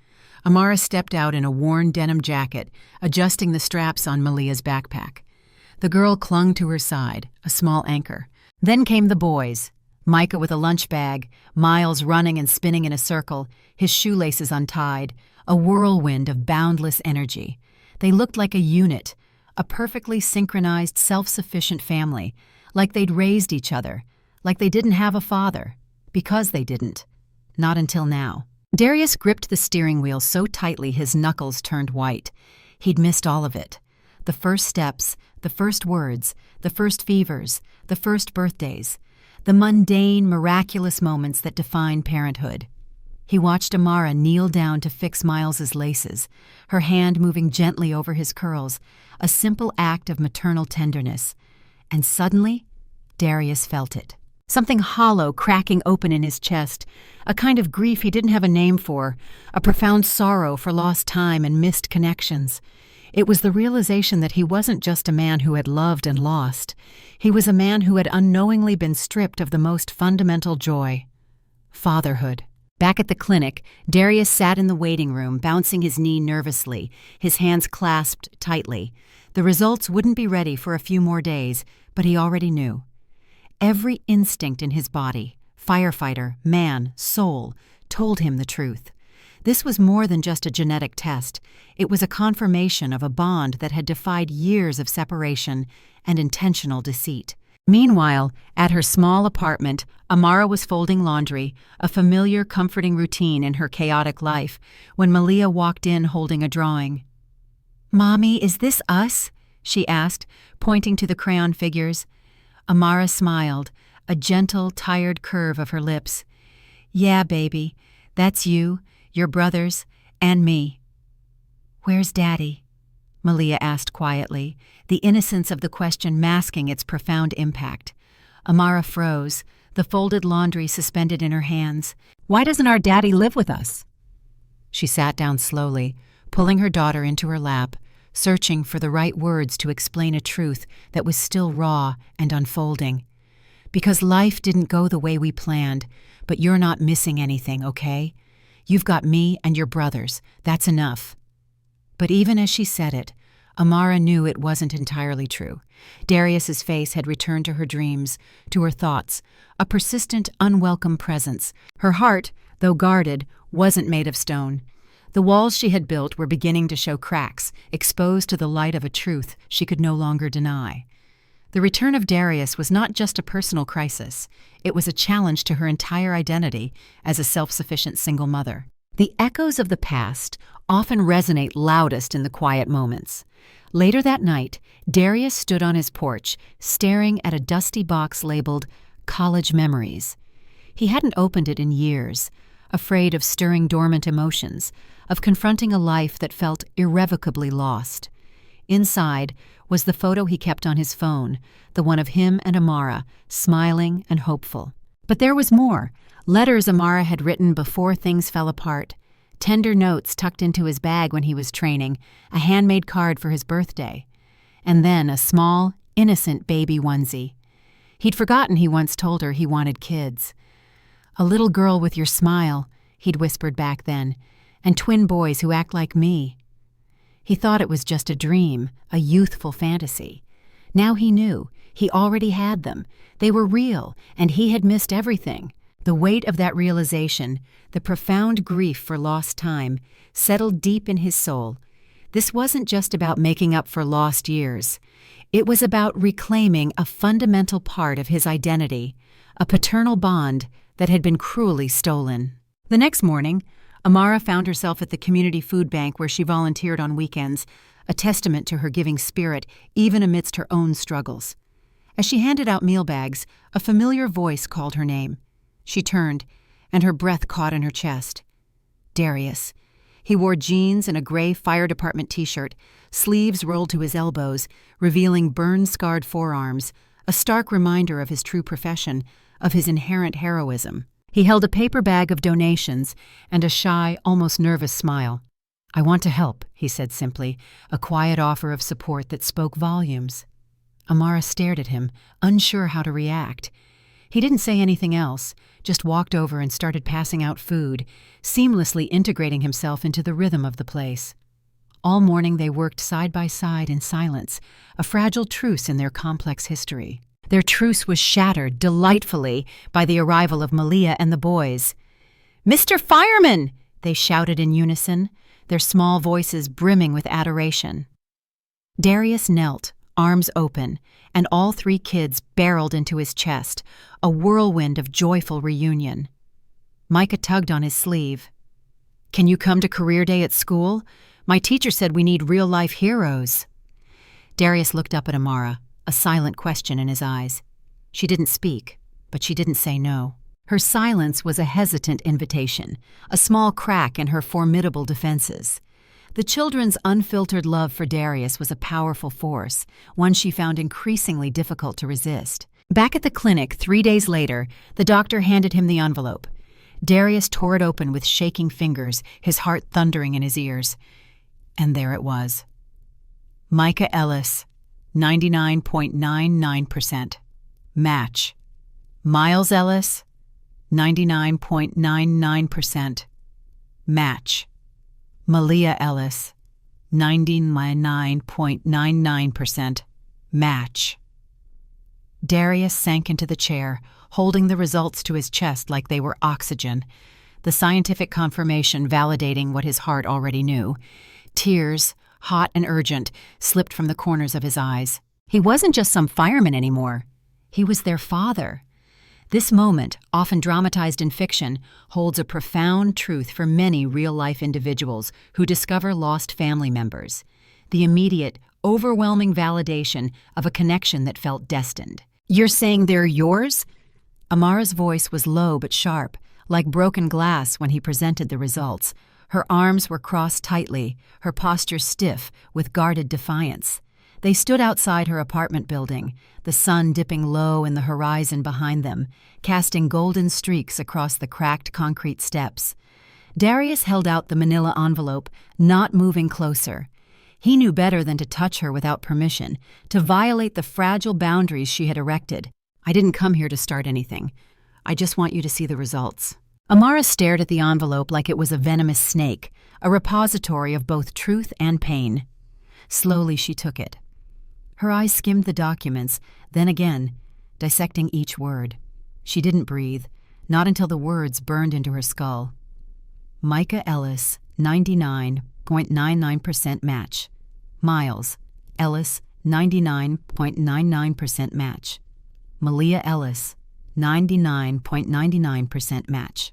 Amara stepped out in a worn denim jacket, adjusting the straps on Malia's backpack. The girl clung to her side, a small anchor. Then came the boys. Micah with a lunch bag, Miles running and spinning in a circle, his shoelaces untied, a whirlwind of boundless energy. They looked like a unit, a perfectly synchronized, self-sufficient family, like they'd raised each other, like they didn't have a father, because they didn't. Not until now. Darius gripped the steering wheel so tightly his knuckles turned white. He'd missed all of it. The first steps, the first words, the first fevers, the first birthdays, the mundane, miraculous moments that define parenthood. He watched Amara kneel down to fix Miles's laces, her hand moving gently over his curls, a simple act of maternal tenderness. And suddenly, Darius felt it. Something hollow cracking open in his chest, a kind of grief he didn't have a name for, a profound sorrow for lost time and missed connections. It was the realization that he wasn't just a man who had loved and lost. He was a man who had unknowingly been stripped of the most fundamental joy: fatherhood. Back at the clinic, Darius sat in the waiting room, bouncing his knee nervously, his hands clasped tightly. The results wouldn't be ready for a few more days, but he already knew. Every instinct in his body, firefighter, man, soul, told him the truth. This was more than just a genetic test. It was a confirmation of a bond that had defied years of separation and intentional deceit. Meanwhile, at her small apartment, Amara was folding laundry, a familiar, comforting routine in her chaotic life, when Malia walked in holding a drawing. "Mommy, is this us?" she asked, pointing to the crayon figures. Amara smiled, a gentle, tired curve of her lips. "Yeah, baby, that's you, your brothers, and me." "Where's Daddy?" Malia asked quietly, the innocence of the question masking its profound impact. Amara froze, the folded laundry suspended in her hands. "Why doesn't our daddy live with us?" She sat down slowly, pulling her daughter into her lap, searching for the right words to explain a truth that was still raw and unfolding. "Because life didn't go the way we planned, but you're not missing anything, okay? You've got me and your brothers. That's enough." But even as she said it, Amara knew it wasn't entirely true. Darius's face had returned to her dreams, to her thoughts, a persistent, unwelcome presence. Her heart, though guarded, wasn't made of stone. The walls she had built were beginning to show cracks, exposed to the light of a truth she could no longer deny. The return of Darius was not just a personal crisis. It was a challenge to her entire identity as a self-sufficient single mother. The echoes of the past often resonate loudest in the quiet moments. Later that night, Darius stood on his porch, staring at a dusty box labeled "College Memories." He hadn't opened it in years, afraid of stirring dormant emotions, of confronting a life that felt irrevocably lost. Inside was the photo he kept on his phone, the one of him and Amara, smiling and hopeful. But there was more. Letters Amara had written before things fell apart. Tender notes tucked into his bag when he was training, a handmade card for his birthday. And then a small, innocent baby onesie. He'd forgotten he once told her he wanted kids. "A little girl with your smile," he'd whispered back then, "and twin boys who act like me." He thought it was just a dream, a youthful fantasy. Now he knew. He already had them. They were real, and he had missed everything. The weight of that realization, the profound grief for lost time, settled deep in his soul. This wasn't just about making up for lost years. It was about reclaiming a fundamental part of his identity, a paternal bond that had been cruelly stolen. The next morning, Amara found herself at the community food bank where she volunteered on weekends, a testament to her giving spirit even amidst her own struggles. As she handed out meal bags, a familiar voice called her name. She turned, and her breath caught in her chest. Darius. He wore jeans and a gray fire department t-shirt, sleeves rolled to his elbows, revealing burn-scarred forearms, a stark reminder of his true profession, of his inherent heroism. He held a paper bag of donations and a shy, almost nervous smile. "I want to help," he said simply, a quiet offer of support that spoke volumes. Amara stared at him, unsure how to react. He didn't say anything else, just walked over and started passing out food, seamlessly integrating himself into the rhythm of the place. All morning they worked side by side in silence, a fragile truce in their complex history. Their truce was shattered delightfully by the arrival of Malia and the boys. "Mr. Fireman!" they shouted in unison, their small voices brimming with adoration. Darius knelt, arms open, and all three kids barreled into his chest, a whirlwind of joyful reunion. Micah tugged on his sleeve. "Can you come to career day at school? My teacher said we need real-life heroes." Darius looked up at Amara, a silent question in his eyes. She didn't speak, but she didn't say no. Her silence was a hesitant invitation, a small crack in her formidable defenses. The children's unfiltered love for Darius was a powerful force, one she found increasingly difficult to resist. Back at the clinic 3 days later, the doctor handed him the envelope. Darius tore it open with shaking fingers, his heart thundering in his ears. And there it was. Micah Ellis, 99.99%. Match. Miles Ellis, 99.99%. Match. Malia Ellis, 99.99%. Match. Darius sank into the chair, holding the results to his chest like they were oxygen, the scientific confirmation validating what his heart already knew. Tears, hot and urgent, slipped from the corners of his eyes. He wasn't just some fireman anymore. He was their father. This moment, often dramatized in fiction, holds a profound truth for many real-life individuals who discover lost family members. The immediate, overwhelming validation of a connection that felt destined. "You're saying they're yours?" Amara's voice was low but sharp, like broken glass when he presented the results. Her arms were crossed tightly, her posture stiff with guarded defiance. They stood outside her apartment building, the sun dipping low in the horizon behind them, casting golden streaks across the cracked concrete steps. Darius held out the manila envelope, not moving closer. He knew better than to touch her without permission, to violate the fragile boundaries she had erected. "I didn't come here to start anything. I just want you to see the results." Amara stared at the envelope like it was a venomous snake, a repository of both truth and pain. Slowly she took it. Her eyes skimmed the documents, then again, dissecting each word. She didn't breathe, not until the words burned into her skull. Micah Ellis, 99.99% match. Miles Ellis, 99.99% match. Malia Ellis, 99.99% match.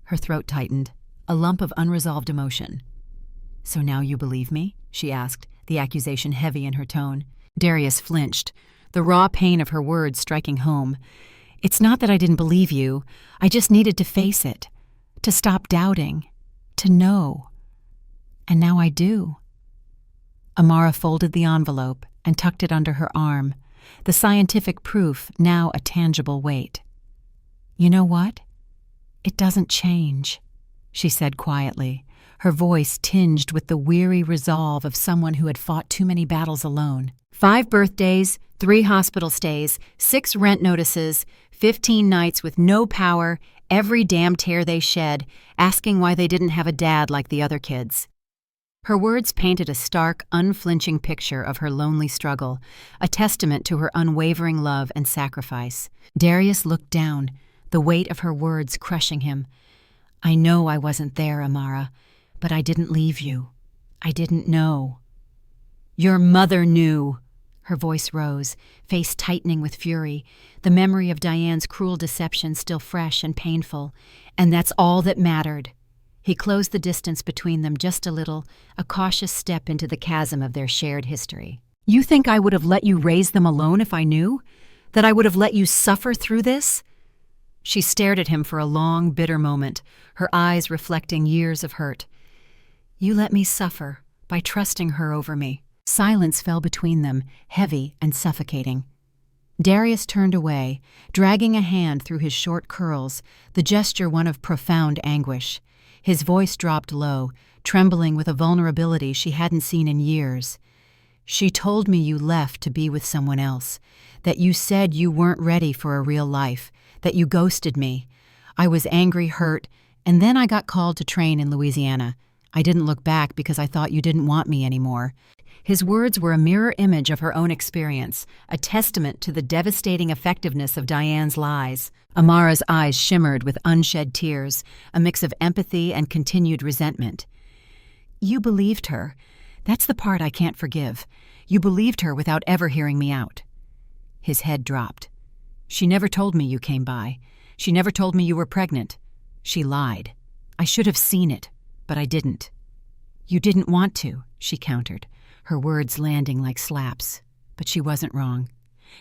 Her throat tightened, a lump of unresolved emotion. "So now you believe me?" she asked, the accusation heavy in her tone. Darius flinched, the raw pain of her words striking home. "It's not that I didn't believe you. I just needed to face it, to stop doubting, to know. And now I do." Amara folded the envelope and tucked it under her arm, the scientific proof now a tangible weight. "You know what? It doesn't change," she said quietly, her voice tinged with the weary resolve of someone who had fought too many battles alone. 5 birthdays, 3 hospital stays, 6 rent notices, 15 nights with no power, every damn tear they shed, asking why they didn't have a dad like the other kids. Her words painted a stark, unflinching picture of her lonely struggle, a testament to her unwavering love and sacrifice. Darius looked down, the weight of her words crushing him. "I know I wasn't there, Amara, but I didn't leave you. I didn't know." "Your mother knew." Her voice rose, face tightening with fury, the memory of Diane's cruel deception still fresh and painful. "And that's all that mattered." He closed the distance between them just a little, a cautious step into the chasm of their shared history. "You think I would have let you raise them alone if I knew? That I would have let you suffer through this?" She stared at him for a long, bitter moment, her eyes reflecting years of hurt. "You let me suffer by trusting her over me." Silence fell between them, heavy and suffocating. Darius turned away, dragging a hand through his short curls, the gesture one of profound anguish. His voice dropped low, trembling with a vulnerability she hadn't seen in years. "She told me you left to be with someone else, that you said you weren't ready for a real life, that you ghosted me. I was angry, hurt, and then I got called to train in Louisiana. I didn't look back because I thought you didn't want me anymore." His words were a mirror image of her own experience, a testament to the devastating effectiveness of Diane's lies. Amara's eyes shimmered with unshed tears, a mix of empathy and continued resentment. "You believed her. That's the part I can't forgive. You believed her without ever hearing me out." His head dropped. "She never told me you came by. She never told me you were pregnant. She lied. I should have seen it, but I didn't." "You didn't want to," she countered, her words landing like slaps. But she wasn't wrong.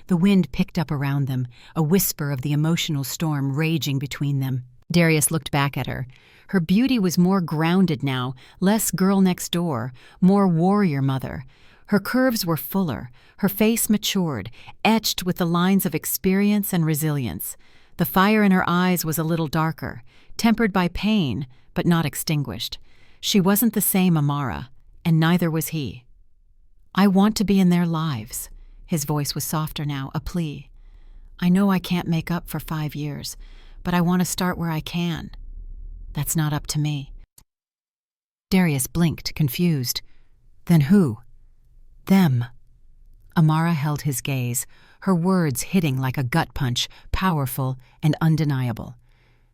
The wind picked up around them, a whisper of the emotional storm raging between them. Darius looked back at her. Her beauty was more grounded now, less girl next door, more warrior mother. Her curves were fuller, her face matured, etched with the lines of experience and resilience. The fire in her eyes was a little darker, tempered by pain, but not extinguished. She wasn't the same Amara, and neither was he. "I want to be in their lives." His voice was softer now, a plea. "I know I can't make up for 5 years, but I want to start where I can. That's not up to me." Darius blinked, confused. "Then who?" "Them." Amara held his gaze, her words hitting like a gut punch, powerful and undeniable.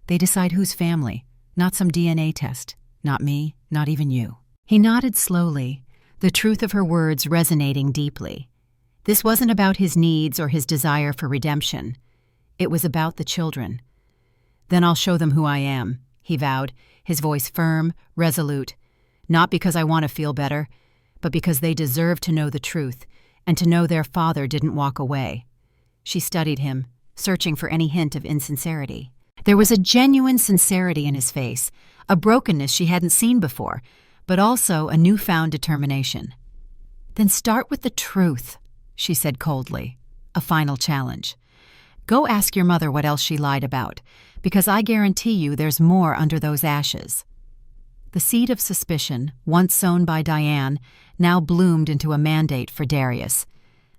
"They decide who's family, not some DNA test. Not me, not even you." He nodded slowly, the truth of her words resonating deeply. This wasn't about his needs or his desire for redemption. It was about the children. "Then I'll show them who I am," he vowed, his voice firm, resolute. "Not because I want to feel better, but because they deserve to know the truth and to know their father didn't walk away." She studied him, searching for any hint of insincerity. There was a genuine sincerity in his face, a brokenness she hadn't seen before, but also a newfound determination. "Then start with the truth," she said coldly, a final challenge. "Go ask your mother what else she lied about, because I guarantee you there's more under those ashes." The seed of suspicion, once sown by Diane, now bloomed into a mandate for Darius.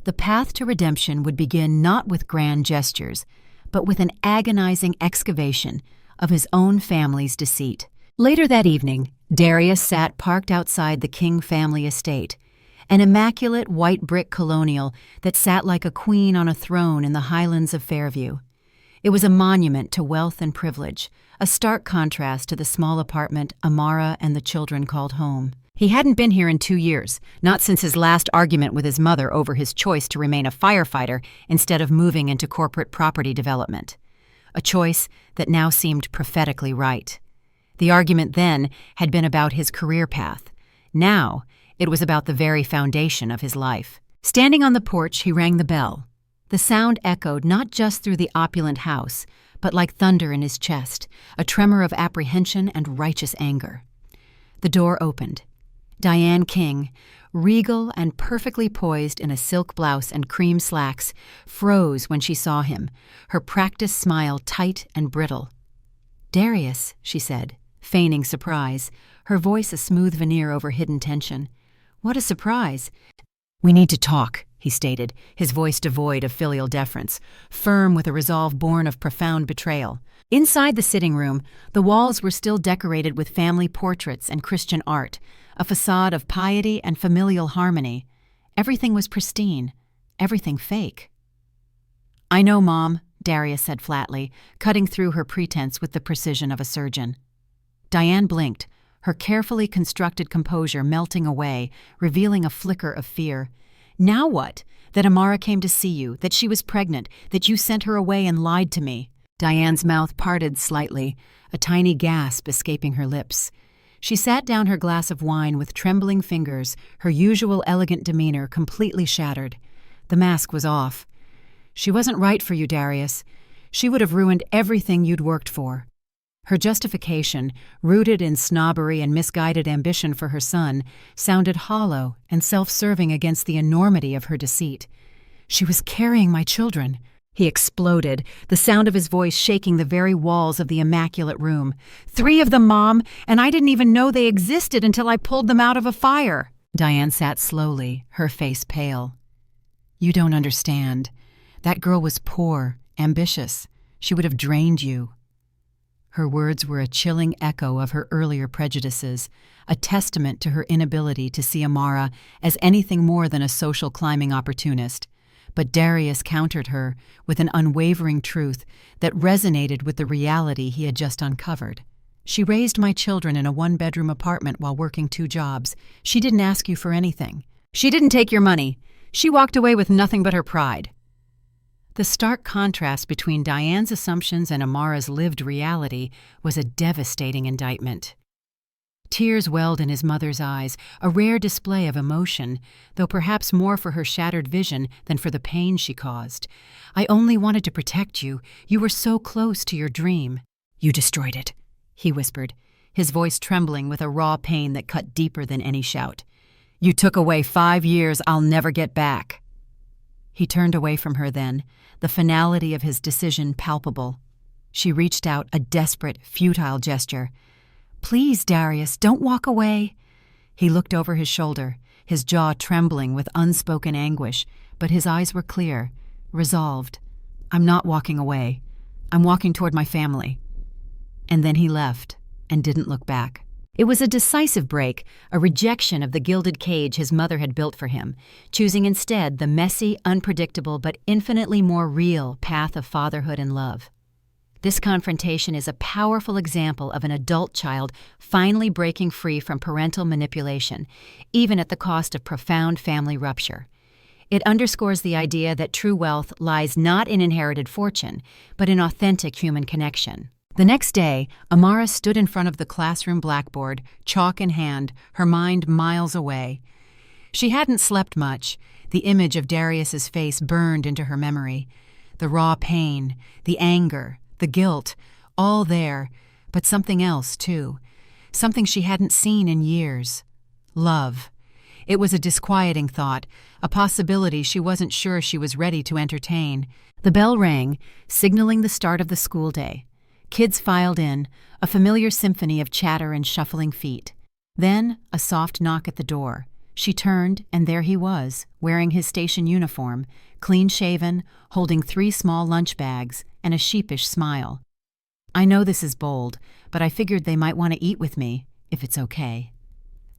The path to redemption would begin not with grand gestures, but with an agonizing excavation of his own family's deceit. Later that evening, Darius sat parked outside the King family estate, an immaculate white brick colonial that sat like a queen on a throne in the highlands of Fairview. It was a monument to wealth and privilege, a stark contrast to the small apartment Amara and the children called home. He hadn't been here in 2 years, not since his last argument with his mother over his choice to remain a firefighter instead of moving into corporate property development. A choice that now seemed prophetically right. The argument then had been about his career path. Now, it was about the very foundation of his life. Standing on the porch, he rang the bell. The sound echoed not just through the opulent house, but like thunder in his chest, a tremor of apprehension and righteous anger. The door opened. Diane King, regal and perfectly poised in a silk blouse and cream slacks, froze when she saw him, her practiced smile tight and brittle. "Darius," she said, feigning surprise, her voice a smooth veneer over hidden tension. "What a surprise." "We need to talk," he stated, his voice devoid of filial deference, firm with a resolve born of profound betrayal. Inside the sitting room, the walls were still decorated with family portraits and Christian art, a facade of piety and familial harmony. Everything was pristine, everything fake. "I know, Mom," Darius said flatly, cutting through her pretense with the precision of a surgeon. Diane blinked, her carefully constructed composure melting away, revealing a flicker of fear. "Now what? That Amara came to see you, that she was pregnant, that you sent her away and lied to me." Diane's mouth parted slightly, a tiny gasp escaping her lips. She sat down her glass of wine with trembling fingers, her usual elegant demeanor completely shattered. The mask was off. "She wasn't right for you, Darius. She would have ruined everything you'd worked for." Her justification, rooted in snobbery and misguided ambition for her son, sounded hollow and self-serving against the enormity of her deceit. "She was carrying my children," he exploded, the sound of his voice shaking the very walls of the immaculate room. "3 of them, Mom, and I didn't even know they existed until I pulled them out of a fire." Diane sat slowly, her face pale. "You don't understand. That girl was poor, ambitious. She would have drained you." Her words were a chilling echo of her earlier prejudices, a testament to her inability to see Amara as anything more than a social climbing opportunist. But Darius countered her with an unwavering truth that resonated with the reality he had just uncovered. "She raised my children in a 1-bedroom apartment while working 2 jobs. She didn't ask you for anything. She didn't take your money. She walked away with nothing but her pride." The stark contrast between Diane's assumptions and Amara's lived reality was a devastating indictment. Tears welled in his mother's eyes, a rare display of emotion, though perhaps more for her shattered vision than for the pain she caused. "I only wanted to protect you. You were so close to your dream." "You destroyed it," he whispered, his voice trembling with a raw pain that cut deeper than any shout. "You took away 5 years I'll never get back." He turned away from her then, the finality of his decision palpable. She reached out a desperate, futile gesture. "Please, Darius, don't walk away." He looked over his shoulder, his jaw trembling with unspoken anguish, but his eyes were clear, resolved. "I'm not walking away. I'm walking toward my family." And then he left and didn't look back. It was a decisive break, a rejection of the gilded cage his mother had built for him, choosing instead the messy, unpredictable, but infinitely more real path of fatherhood and love. This confrontation is a powerful example of an adult child finally breaking free from parental manipulation, even at the cost of profound family rupture. It underscores the idea that true wealth lies not in inherited fortune, but in authentic human connection. The next day, Amara stood in front of the classroom blackboard, chalk in hand, her mind miles away. She hadn't slept much. The image of Darius's face burned into her memory. The raw pain, the anger, the guilt, all there, but something else, too. Something she hadn't seen in years. Love. It was a disquieting thought, a possibility she wasn't sure she was ready to entertain. The bell rang, signaling the start of the school day. Kids filed in, a familiar symphony of chatter and shuffling feet. Then a soft knock at the door. She turned, and there he was, wearing his station uniform, clean-shaven, holding 3 small lunch bags, and a sheepish smile. "I know this is bold, but I figured they might want to eat with me, if it's okay."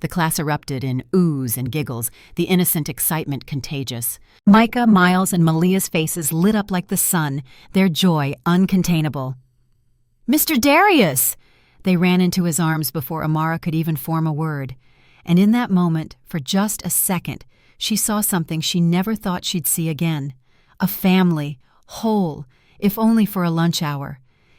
The class erupted in oohs and giggles, the innocent excitement contagious. Micah, Miles, and Malia's faces lit up like the sun, their joy uncontainable. "Mr. Darius!" They ran into his arms before Amara could even form a word. And in that moment, for just a second, she saw something she never thought she'd see again. A family, whole, if only for a lunch hour.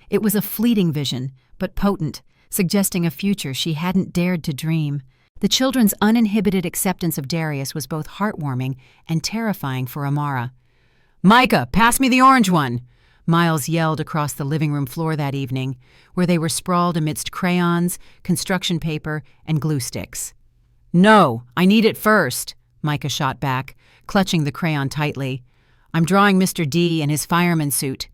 It was a fleeting vision, but potent, suggesting a future she hadn't dared to dream. The children's uninhibited acceptance of Darius was both heartwarming and terrifying for Amara. "Micah, pass me the orange one!" Miles yelled across the living room floor that evening, where they were sprawled amidst crayons, construction paper, and glue sticks. "No, I need it first," Micah shot back, clutching the crayon tightly. "I'm drawing Mr. D in his fireman suit."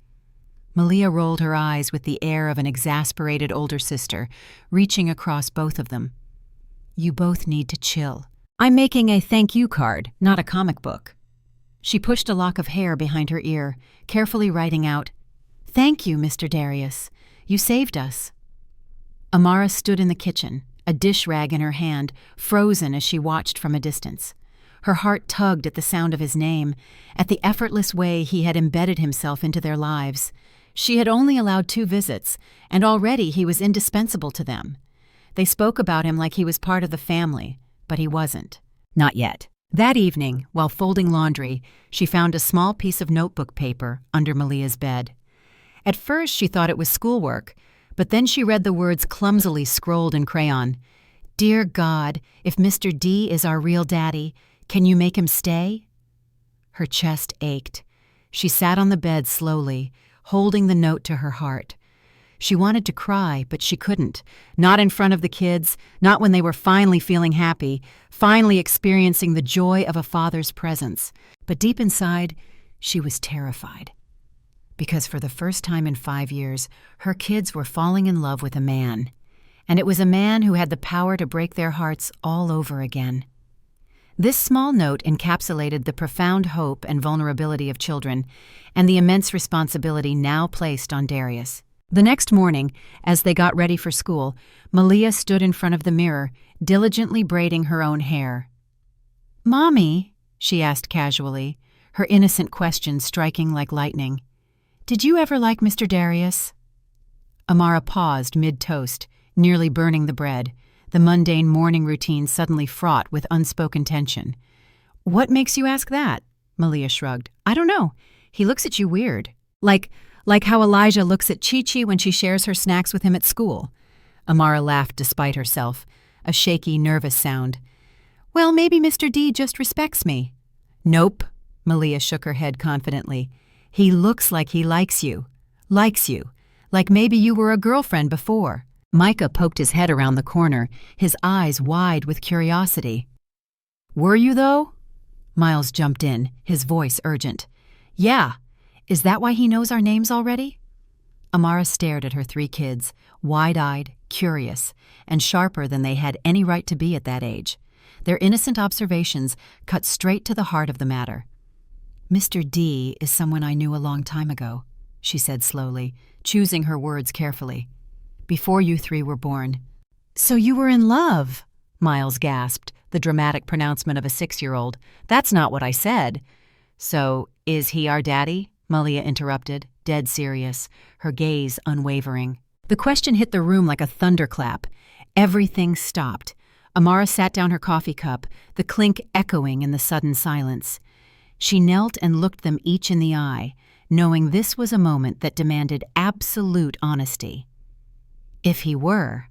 Malia rolled her eyes with the air of an exasperated older sister, reaching across both of them. "You both need to chill. I'm making a thank you card, not a comic book." She pushed a lock of hair behind her ear, carefully writing out, "Thank you, Mr. Darius. You saved us." Amara stood in the kitchen, a dish rag in her hand, frozen as she watched from a distance. Her heart tugged at the sound of his name, at the effortless way he had embedded himself into their lives. She had only allowed 2 visits, and already he was indispensable to them. They spoke about him like he was part of the family, but he wasn't. Not yet. That evening, while folding laundry, she found a small piece of notebook paper under Malia's bed. At first she thought it was schoolwork, but then she read the words clumsily scrolled in crayon. "Dear God, if Mr. D is our real daddy, can you make him stay?" Her chest ached. She sat on the bed slowly, holding the note to her heart. She wanted to cry, but she couldn't. Not in front of the kids, not when they were finally feeling happy, finally experiencing the joy of a father's presence. But deep inside, she was terrified. Because for the first time in 5 years, her kids were falling in love with a man. And it was a man who had the power to break their hearts all over again. This small note encapsulated the profound hope and vulnerability of children, and the immense responsibility now placed on Darius. The next morning, as they got ready for school, Malia stood in front of the mirror, diligently braiding her own hair. "Mommy," she asked casually, her innocent question striking like lightning, "did you ever like Mr. Darius?" Amara paused mid-toast, nearly burning the bread, the mundane morning routine suddenly fraught with unspoken tension. "What makes you ask that?" Malia shrugged. "I don't know. He looks at you weird. Like how Elijah looks at Chi-Chi when she shares her snacks with him at school." Amara laughed despite herself. a shaky, nervous sound. "Well, maybe Mr. D just respects me." "Nope," Malia shook her head confidently. "He looks like he likes you. Likes you. Like maybe you were a girlfriend before." Micah poked his head around the corner, his eyes wide with curiosity. "Were you, though?" Miles jumped in, his voice urgent. "Yeah. Is that why he knows our names already?" Amara stared at her 3 kids, wide-eyed, curious, and sharper than they had any right to be at that age. Their innocent observations cut straight to the heart of the matter. "Mr. D is someone I knew a long time ago," she said slowly, choosing her words carefully. "Before you 3 were born." "So you were in love?" Miles gasped, the dramatic pronouncement of a 6-year-old. "That's not what I said." "So, is he our daddy?" Malia interrupted, dead serious, her gaze unwavering. The question hit the room like a thunderclap. Everything stopped. Amara sat down her coffee cup, the clink echoing in the sudden silence. She knelt and looked them each in the eye, knowing this was a moment that demanded absolute honesty. "If he were,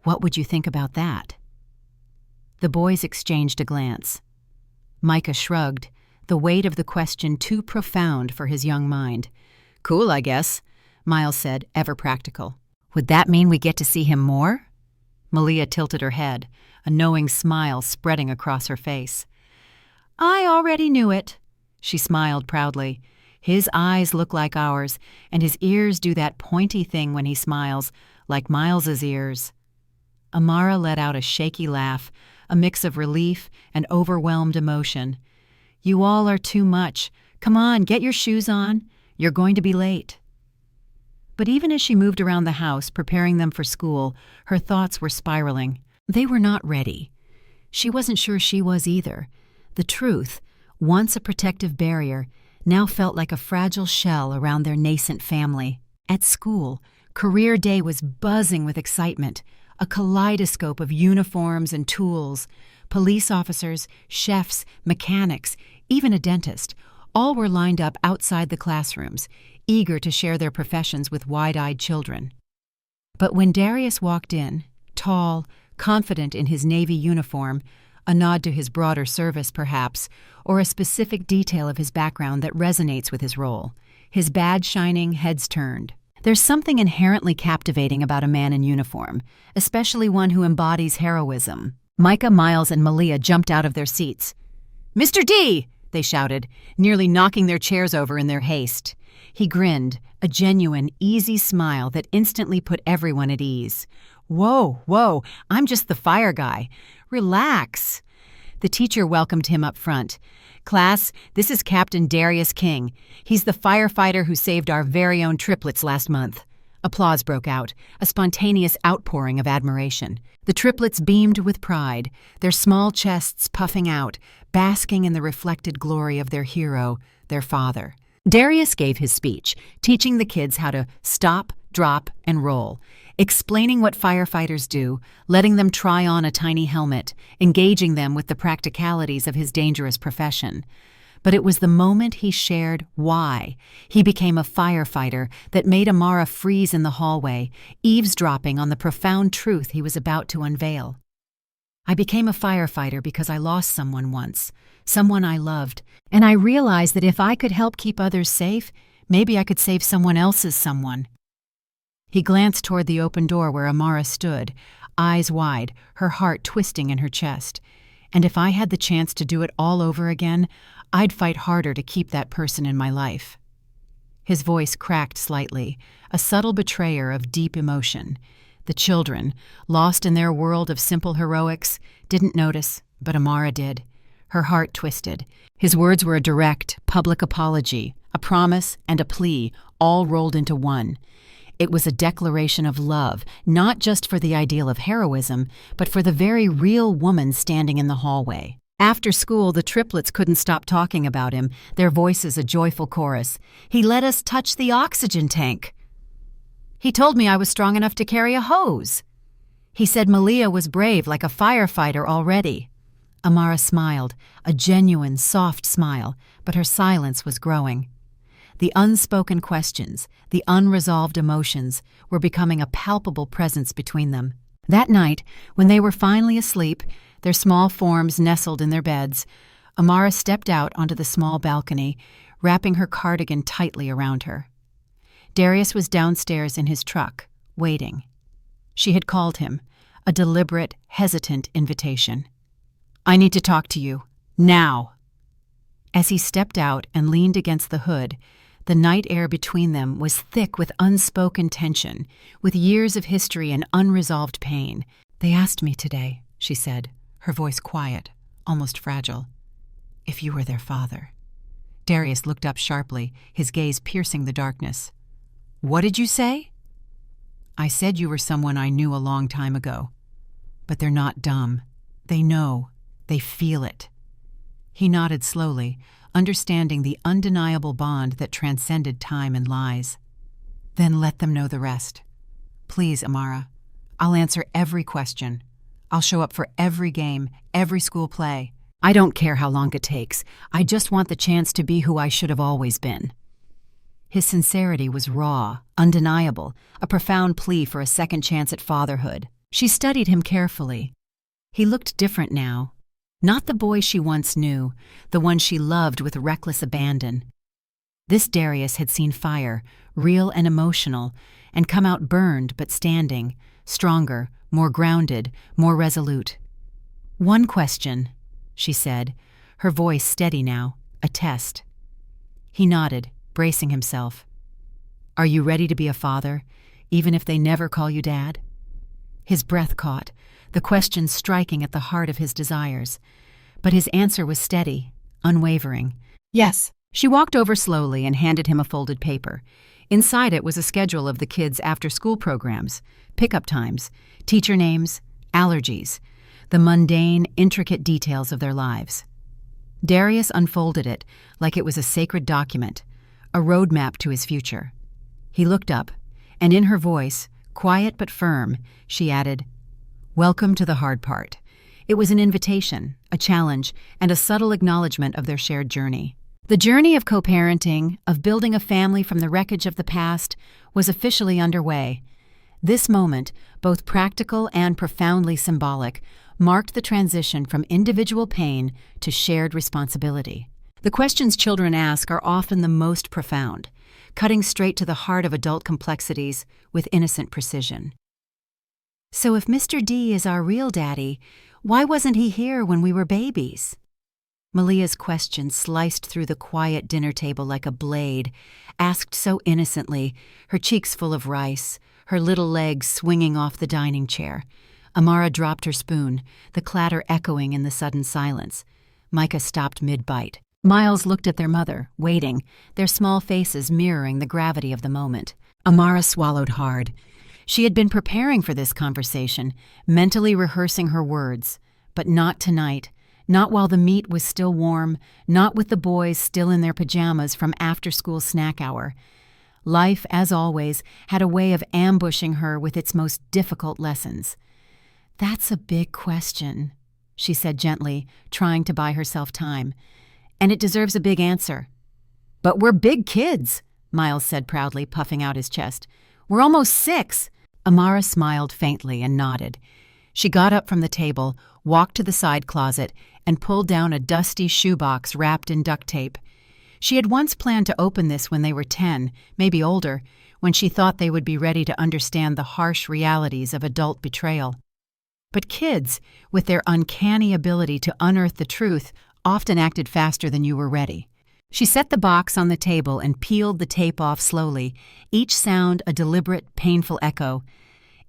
what would you think about that?" The boys exchanged a glance. Micah shrugged, the weight of the question too profound for his young mind. "Cool, I guess," Miles said, ever practical. "Would that mean we get to see him more?" Malia tilted her head, a knowing smile spreading across her face. "I already knew it," she smiled proudly. "His eyes look like ours, and his ears do that pointy thing when he smiles, like Miles's ears." Amara let out a shaky laugh, a mix of relief and overwhelmed emotion. "You all are too much. Come on, get your shoes on. You're going to be late." But even as she moved around the house, preparing them for school, her thoughts were spiraling. They were not ready. She wasn't sure she was either. The truth, once a protective barrier, now felt like a fragile shell around their nascent family. At school, career day was buzzing with excitement, a kaleidoscope of uniforms and tools. Police officers, chefs, mechanics, even a dentist, all were lined up outside the classrooms, eager to share their professions with wide-eyed children. But when Darius walked in, tall, confident in his Navy uniform, a nod to his broader service perhaps, or a specific detail of his background that resonates with his role, his badge shining, heads turned. There's something inherently captivating about a man in uniform, especially one who embodies heroism. Micah, Miles, and Malia jumped out of their seats. "Mr. D!" they shouted, nearly knocking their chairs over in their haste. He grinned, a genuine, easy smile that instantly put everyone at ease. Whoa, I'm just the fire guy. Relax." The teacher welcomed him up front. "Class, this is Captain Darius King. He's the firefighter who saved our very own Triplets last month." Applause broke out, a spontaneous outpouring of admiration. The Triplets beamed with pride, their small chests puffing out, basking in the reflected glory of their hero, their father. Darius gave his speech, teaching the kids how to stop, drop, and roll, explaining what firefighters do, letting them try on a tiny helmet, engaging them with the practicalities of his dangerous profession. But it was the moment he shared why he became a firefighter that made Amara freeze in the hallway, eavesdropping on the profound truth he was about to unveil. "I became a firefighter because I lost someone once, someone I loved, and I realized that if I could help keep others safe, maybe I could save someone else's someone." He glanced toward the open door where Amara stood, eyes wide, her heart twisting in her chest. "And if I had the chance to do it all over again, I'd fight harder to keep that person in my life." His voice cracked slightly, a subtle betrayer of deep emotion. The children, lost in their world of simple heroics, didn't notice, but Amara did. Her heart twisted. His words were a direct, public apology, a promise and a plea, all rolled into one. It was a declaration of love, not just for the ideal of heroism, but for the very real woman standing in the hallway. After school, the Triplets couldn't stop talking about him, their voices a joyful chorus. "He let us touch the oxygen tank." "He told me I was strong enough to carry a hose." "He said Malia was brave like a firefighter already." Amara smiled, a genuine, soft smile, but her silence was growing. The unspoken questions, the unresolved emotions, were becoming a palpable presence between them. That night, when they were finally asleep, their small forms nestled in their beds, Amara stepped out onto the small balcony, wrapping her cardigan tightly around her. Darius was downstairs in his truck, waiting. She had called him, a deliberate, hesitant invitation. "I need to talk to you. Now!" As he stepped out and leaned against the hood, the night air between them was thick with unspoken tension, with years of history and unresolved pain. "They asked me today," she said, her voice quiet, almost fragile, "if you were their father." Darius looked up sharply, his gaze piercing the darkness. "What did you say?" "I said you were someone I knew a long time ago. But they're not dumb. They know. They feel it." He nodded slowly, understanding the undeniable bond that transcended time and lies. "Then let them know the rest. Please, Amara. I'll answer every question. I'll show up for every game, every school play. I don't care how long it takes. I just want the chance to be who I should have always been." His sincerity was raw, undeniable, a profound plea for a second chance at fatherhood. She studied him carefully. He looked different now. Not the boy she once knew, the one she loved with reckless abandon. This Darius had seen fire, real and emotional, and come out burned but standing, stronger, more grounded, more resolute. "One question," she said, her voice steady now, a test. He nodded, bracing himself. "Are you ready to be a father, even if they never call you Dad?" His breath caught, the question striking at the heart of his desires. But his answer was steady, unwavering. "Yes." She walked over slowly and handed him a folded paper. Inside it was a schedule of the kids' after-school programs, pickup times, teacher names, allergies, the mundane, intricate details of their lives. Darius unfolded it like it was a sacred document, a roadmap to his future. He looked up, and in her voice, quiet but firm, she added, "Welcome to the hard part." It was an invitation, a challenge, and a subtle acknowledgement of their shared journey. The journey of co-parenting, of building a family from the wreckage of the past, was officially underway. This moment, both practical and profoundly symbolic, marked the transition from individual pain to shared responsibility. The questions children ask are often the most profound, cutting straight to the heart of adult complexities with innocent precision. "So if Mr. D is our real daddy, why wasn't he here when we were babies?" Malia's question sliced through the quiet dinner table like a blade, asked so innocently, her cheeks full of rice, her little legs swinging off the dining chair. Amara dropped her spoon, the clatter echoing in the sudden silence. Micah stopped mid-bite. Miles looked at their mother, waiting, their small faces mirroring the gravity of the moment. Amara swallowed hard. She had been preparing for this conversation, mentally rehearsing her words, but not tonight, not while the meat was still warm, not with the boys still in their pajamas from after-school snack hour. Life, as always, had a way of ambushing her with its most difficult lessons. "That's a big question," she said gently, trying to buy herself time. "And it deserves a big answer." "But we're big kids," Miles said proudly, puffing out his chest. "We're almost 6. Amara smiled faintly and nodded. She got up from the table, walked to the side closet, and pulled down a dusty shoebox wrapped in duct tape. She had once planned to open this when they were 10, maybe older, when she thought they would be ready to understand the harsh realities of adult betrayal. But kids, with their uncanny ability to unearth the truth, often acted faster than you were ready. She set the box on the table and peeled the tape off slowly, each sound a deliberate, painful echo.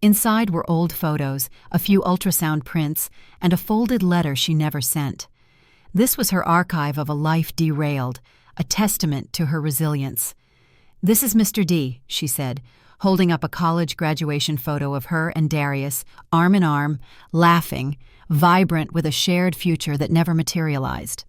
Inside were old photos, a few ultrasound prints, and a folded letter she never sent. This was her archive of a life derailed, a testament to her resilience. "This is Mr. D," she said, holding up a college graduation photo of her and Darius, arm in arm, laughing, vibrant with a shared future that never materialized.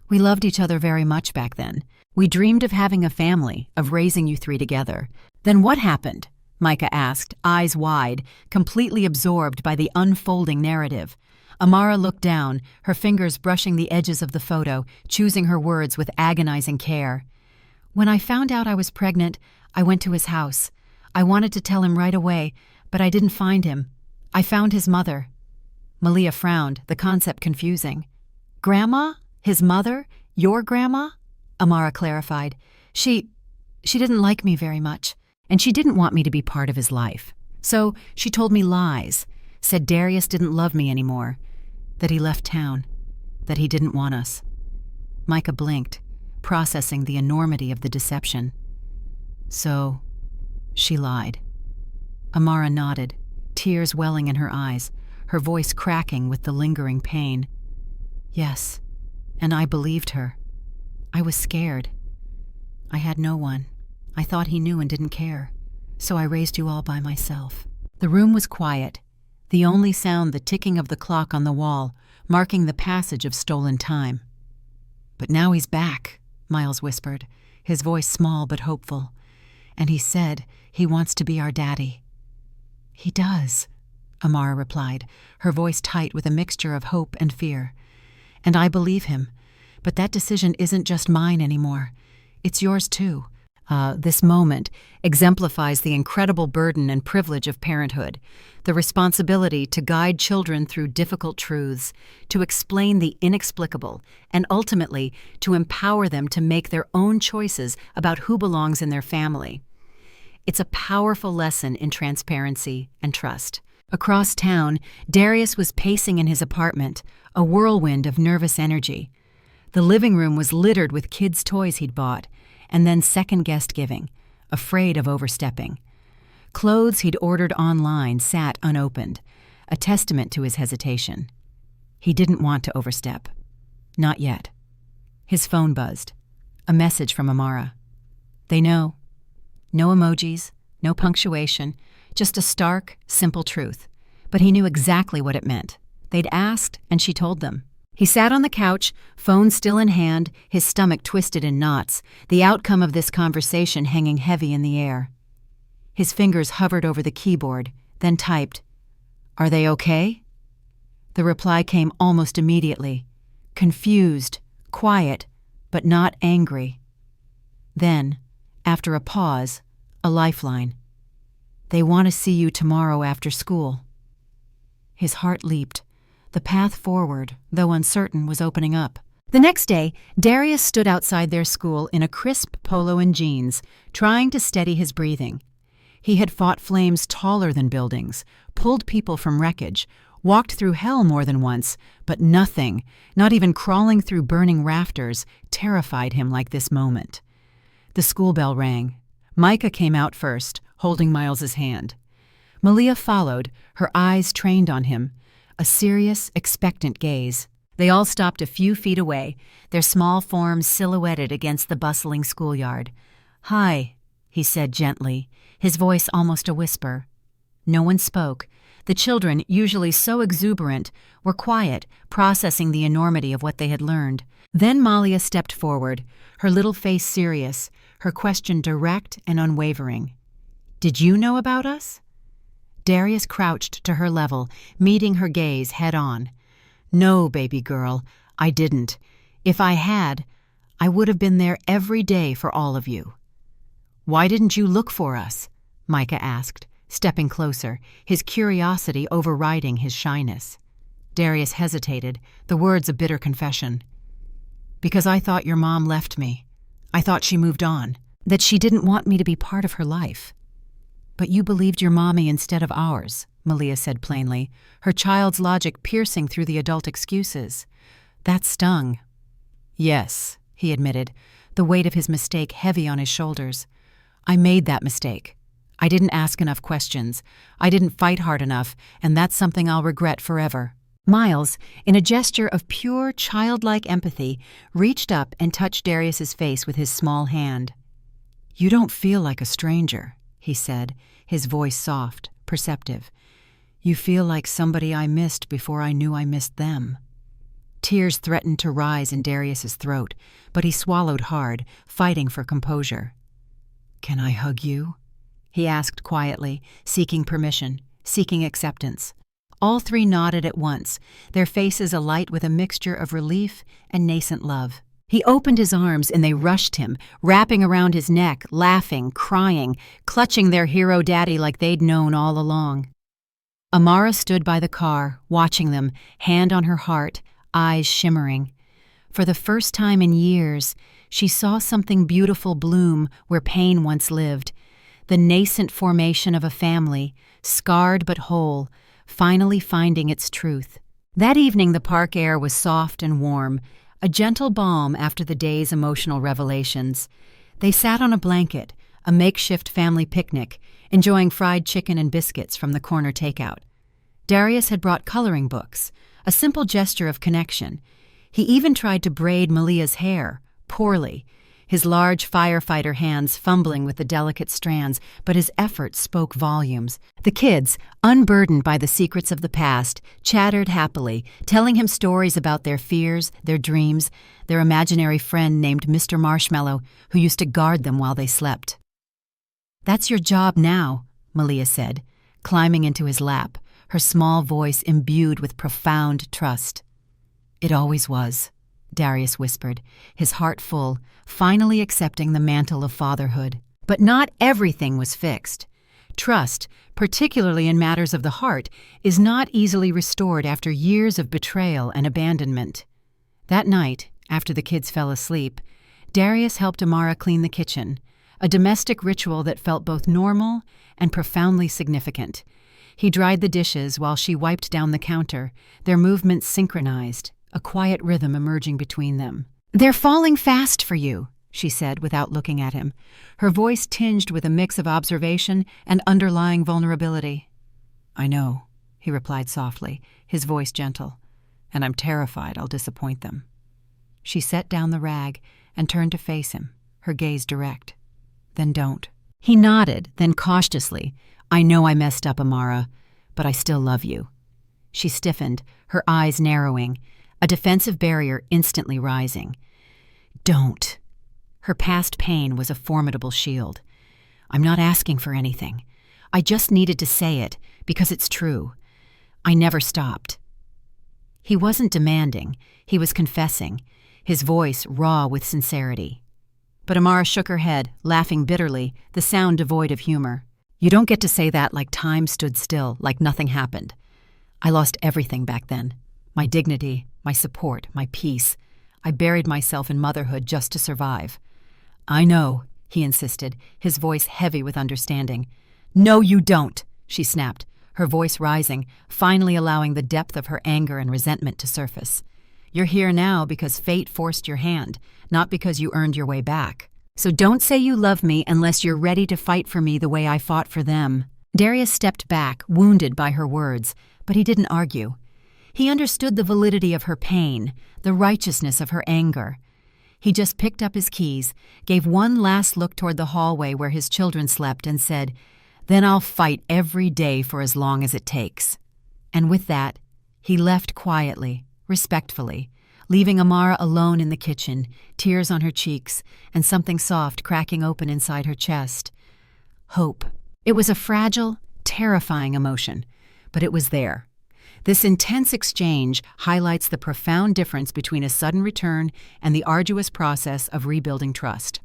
"We loved each other very much back then. We dreamed of having a family, of raising you 3 together. Then what happened?" Micah asked, eyes wide, completely absorbed by the unfolding narrative. Amara looked down, her fingers brushing the edges of the photo, choosing her words with agonizing care. "When I found out I was pregnant, I went to his house. I wanted to tell him right away, but I didn't find him. I found his mother. Malia frowned, the concept confusing. Grandma? His mother? Your grandma? Amara clarified. She didn't like me very much, and she didn't want me to be part of his life. So she told me lies, said Darius didn't love me anymore, that he left town, that he didn't want us. Micah blinked, processing the enormity of the deception. So, she lied. Amara nodded, tears welling in her eyes, her voice cracking with the lingering pain. Yes, and I believed her. I was scared. I had no one. I thought he knew and didn't care, so I raised you all by myself. The room was quiet, the only sound the ticking of the clock on the wall, marking the passage of stolen time. But now he's back, Miles whispered, his voice small but hopeful. And he said he wants to be our daddy. He does, Amara replied, her voice tight with a mixture of hope and fear. And I believe him, but that decision isn't just mine anymore. It's yours too. This moment exemplifies the incredible burden and privilege of parenthood, the responsibility to guide children through difficult truths, to explain the inexplicable, and ultimately to empower them to make their own choices about who belongs in their family. It's a powerful lesson in transparency and trust. Across town, Darius was pacing in his apartment, a whirlwind of nervous energy. The living room was littered with kids' toys he'd bought, and then second-guessed giving, afraid of overstepping. Clothes he'd ordered online sat unopened, a testament to his hesitation. He didn't want to overstep. Not yet. His phone buzzed. A message from Amara. They know. No emojis, no punctuation, just a stark, simple truth. But he knew exactly what it meant. They'd asked, and she told them. He sat on the couch, phone still in hand, his stomach twisted in knots, the outcome of this conversation hanging heavy in the air. His fingers hovered over the keyboard, then typed, "Are they okay?" The reply came almost immediately, confused, quiet, but not angry. Then, after a pause, a lifeline. "They want to see you tomorrow after school." His heart leaped. The path forward, though uncertain, was opening up. The next day, Darius stood outside their school in a crisp polo and jeans, trying to steady his breathing. He had fought flames taller than buildings, pulled people from wreckage, walked through hell more than once, but nothing, not even crawling through burning rafters, terrified him like this moment. The school bell rang. Micah came out first, holding Miles's hand. Malia followed, her eyes trained on him, a serious, expectant gaze. They all stopped a few feet away, their small forms silhouetted against the bustling schoolyard. "Hi," he said gently, his voice almost a whisper. No one spoke. The children, usually so exuberant, were quiet, processing the enormity of what they had learned. Then Malia stepped forward, her little face serious, her question direct and unwavering. "Did you know about us?" Darius crouched to her level, meeting her gaze head-on. "No, baby girl, I didn't. If I had, I would have been there every day for all of you." "Why didn't you look for us?" Micah asked, stepping closer, his curiosity overriding his shyness. Darius hesitated, the words a bitter confession. "Because I thought your mom left me. I thought she moved on, that she didn't want me to be part of her life." "But you believed your mommy instead of ours," Malia said plainly, her child's logic piercing through the adult excuses. That stung. "Yes," he admitted, the weight of his mistake heavy on his shoulders. "I made that mistake. I didn't ask enough questions. I didn't fight hard enough, and that's something I'll regret forever." Miles, in a gesture of pure, childlike empathy, reached up and touched Darius's face with his small hand. "You don't feel like a stranger," he said, his voice soft, perceptive. "You feel like somebody I missed before I knew I missed them." Tears threatened to rise in Darius's throat, but he swallowed hard, fighting for composure. "Can I hug you?" he asked quietly, seeking permission, seeking acceptance. All three nodded at once, their faces alight with a mixture of relief and nascent love. He opened his arms and they rushed him, wrapping around his neck, laughing, crying, clutching their hero daddy like they'd known all along. Amara stood by the car, watching them, hand on her heart, eyes shimmering. For the first time in years, she saw something beautiful bloom where pain once lived. The nascent formation of a family, scarred but whole, finally finding its truth. That evening the park air was soft and warm, a gentle balm after the day's emotional revelations. They sat on a blanket, a makeshift family picnic, enjoying fried chicken and biscuits from the corner takeout. Darius had brought coloring books, a simple gesture of connection. He even tried to braid Malia's hair, poorly, his large firefighter hands fumbling with the delicate strands, but his efforts spoke volumes. The kids, unburdened by the secrets of the past, chattered happily, telling him stories about their fears, their dreams, their imaginary friend named Mr. Marshmallow, who used to guard them while they slept. "That's your job now," Malia said, climbing into his lap, her small voice imbued with profound trust. "It always was," Darius whispered, his heart full, finally accepting the mantle of fatherhood. But not everything was fixed. Trust, particularly in matters of the heart, is not easily restored after years of betrayal and abandonment. That night, after the kids fell asleep, Darius helped Amara clean the kitchen, a domestic ritual that felt both normal and profoundly significant. He dried the dishes while she wiped down the counter, their movements synchronized, a quiet rhythm emerging between them. "They're falling fast for you," she said without looking at him, her voice tinged with a mix of observation and underlying vulnerability. "I know," he replied softly, his voice gentle, "and I'm terrified I'll disappoint them." She set down the rag and turned to face him, her gaze direct. "Then don't." He nodded, then cautiously, "I know I messed up, Amara, but I still love you." She stiffened, her eyes narrowing, a defensive barrier instantly rising. "Don't." Her past pain was a formidable shield. "I'm not asking for anything. I just needed to say it, because it's true. I never stopped." He wasn't demanding, he was confessing, his voice raw with sincerity. But Amara shook her head, laughing bitterly, the sound devoid of humor. "You don't get to say that like time stood still, like nothing happened. I lost everything back then. My dignity, my support, my peace. I buried myself in motherhood just to survive." "I know," he insisted, his voice heavy with understanding. "No, you don't," she snapped, her voice rising, finally allowing the depth of her anger and resentment to surface. "You're here now because fate forced your hand, not because you earned your way back. So don't say you love me unless you're ready to fight for me the way I fought for them." Darius stepped back, wounded by her words, but he didn't argue. He understood the validity of her pain, the righteousness of her anger. He just picked up his keys, gave one last look toward the hallway where his children slept, and said, "Then I'll fight every day for as long as it takes." And with that, he left quietly, respectfully, leaving Amara alone in the kitchen, tears on her cheeks, and something soft cracking open inside her chest. Hope. It was a fragile, terrifying emotion, but it was there. This intense exchange highlights the profound difference between a sudden return and the arduous process of rebuilding trust.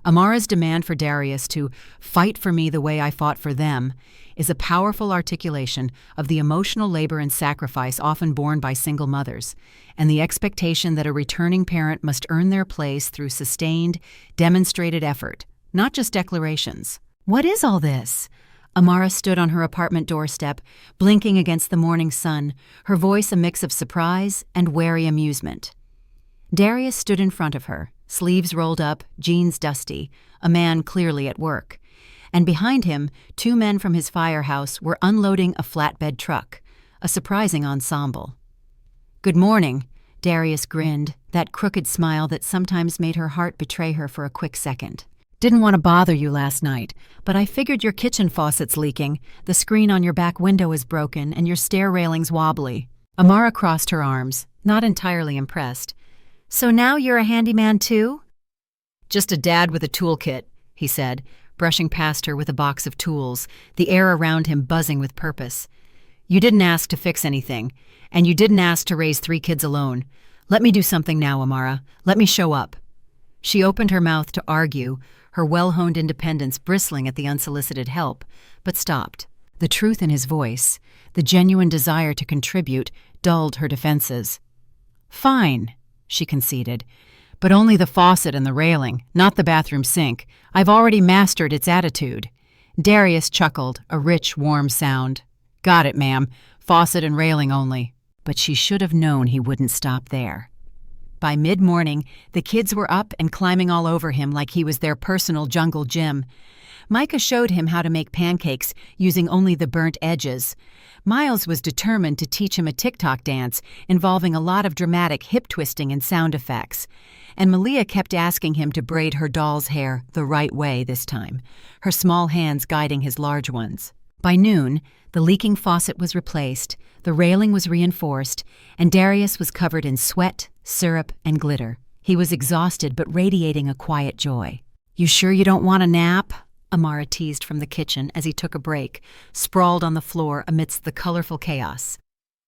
Amara's demand for Darius to fight for me the way I fought for them is a powerful articulation of the emotional labor and sacrifice often borne by single mothers, and the expectation that a returning parent must earn their place through sustained, demonstrated effort, not just declarations. "What is all this?" Amara stood on her apartment doorstep, blinking against the morning sun, her voice a mix of surprise and wary amusement. Darius stood in front of her, sleeves rolled up, jeans dusty, a man clearly at work. And behind him, two men from his firehouse were unloading a flatbed truck, a surprising ensemble. "Good morning," Darius grinned, that crooked smile that sometimes made her heart betray her for a quick second. "Didn't want to bother you last night, but I figured your kitchen faucet's leaking, the screen on your back window is broken, and your stair railing's wobbly." Amara crossed her arms, not entirely impressed. "So now you're a handyman too?" "Just a dad with a toolkit," he said, brushing past her with a box of tools, the air around him buzzing with purpose. "You didn't ask to fix anything, and you didn't ask to raise 3 kids alone. Let me do something now, Amara. Let me show up." She opened her mouth to argue, her well-honed independence bristling at the unsolicited help, but stopped. The truth in his voice, the genuine desire to contribute, dulled her defenses. "Fine," she conceded, "but only the faucet and the railing, not the bathroom sink. I've already mastered its attitude." Darius chuckled, a rich, warm sound. "Got it, ma'am. Faucet and railing only." But she should have known he wouldn't stop there. By mid-morning, the kids were up and climbing all over him like he was their personal jungle gym. Micah showed him how to make pancakes using only the burnt edges. Miles was determined to teach him a TikTok dance involving a lot of dramatic hip twisting and sound effects. And Malia kept asking him to braid her doll's hair the right way this time, her small hands guiding his large ones. By noon, the leaking faucet was replaced, the railing was reinforced, and Darius was covered in sweat, syrup, and glitter. He was exhausted but radiating a quiet joy. "You sure you don't want a nap?" Amara teased from the kitchen as he took a break, sprawled on the floor amidst the colorful chaos.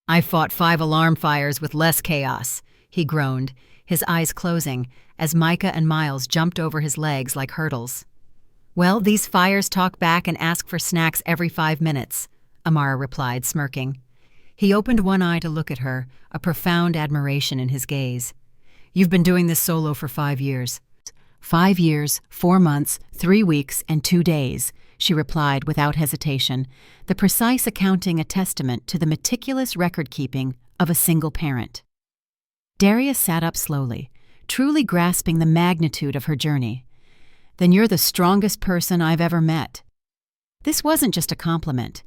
"I fought 5 alarm fires with less chaos," he groaned, his eyes closing, as Micah and Miles jumped over his legs like hurdles. "Well, these fires talk back and ask for snacks every 5 minutes," Amara replied, smirking. He opened one eye to look at her, a profound admiration in his gaze. "You've been doing this solo for 5 years." 5 years, 4 months, 3 weeks, and 2 days, she replied without hesitation, the precise accounting a testament to the meticulous record-keeping of a single parent. Darius sat up slowly, truly grasping the magnitude of her journey. "Then you're the strongest person I've ever met." This wasn't just a compliment.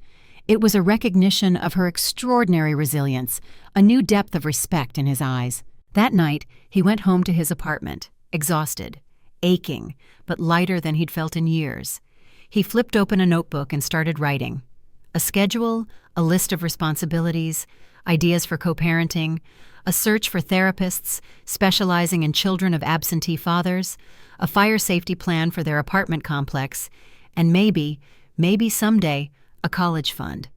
It was a recognition of her extraordinary resilience, a new depth of respect in his eyes. That night, he went home to his apartment, exhausted, aching, but lighter than he'd felt in years. He flipped open a notebook and started writing. A schedule, a list of responsibilities, ideas for co-parenting, a search for therapists specializing in children of absentee fathers, a fire safety plan for their apartment complex, and maybe someday, a college fund.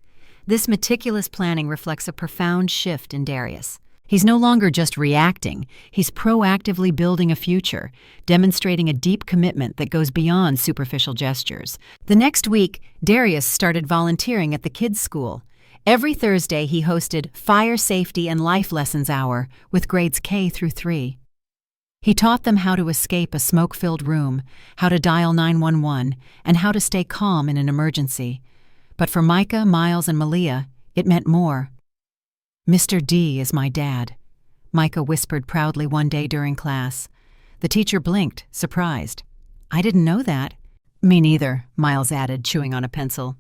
This meticulous planning reflects a profound shift in Darius. He's no longer just reacting, he's proactively building a future, demonstrating a deep commitment that goes beyond superficial gestures. The next week, Darius started volunteering at the kids' school. Every Thursday, he hosted Fire Safety and Life Lessons Hour with grades K through 3. He taught them how to escape a smoke-filled room, how to dial 911, and how to stay calm in an emergency. But for Micah, Miles, and Malia, it meant more. "Mr. D is my dad," Micah whispered proudly one day during class. The teacher blinked, surprised. "I didn't know that." "Me neither," Miles added, chewing on a pencil.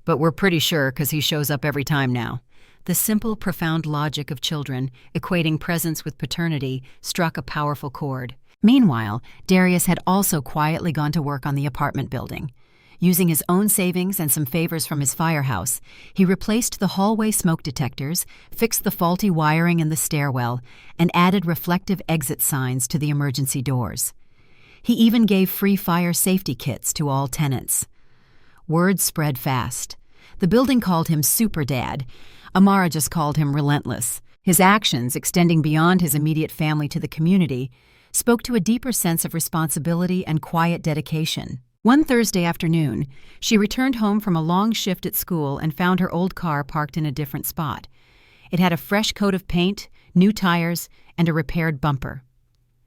"But we're pretty sure because he shows up every time now." The simple, profound logic of children, equating presence with paternity, struck a powerful chord. Meanwhile, Darius had also quietly gone to work on the apartment building. Using his own savings and some favors from his firehouse, he replaced the hallway smoke detectors, fixed the faulty wiring in the stairwell, and added reflective exit signs to the emergency doors. He even gave free fire safety kits to all tenants. Word spread fast. The building called him Super Dad. Amara just called him Relentless. His actions, extending beyond his immediate family to the community, spoke to a deeper sense of responsibility and quiet dedication. One Thursday afternoon, she returned home from a long shift at school and found her old car parked in a different spot. It had a fresh coat of paint, new tires, and a repaired bumper.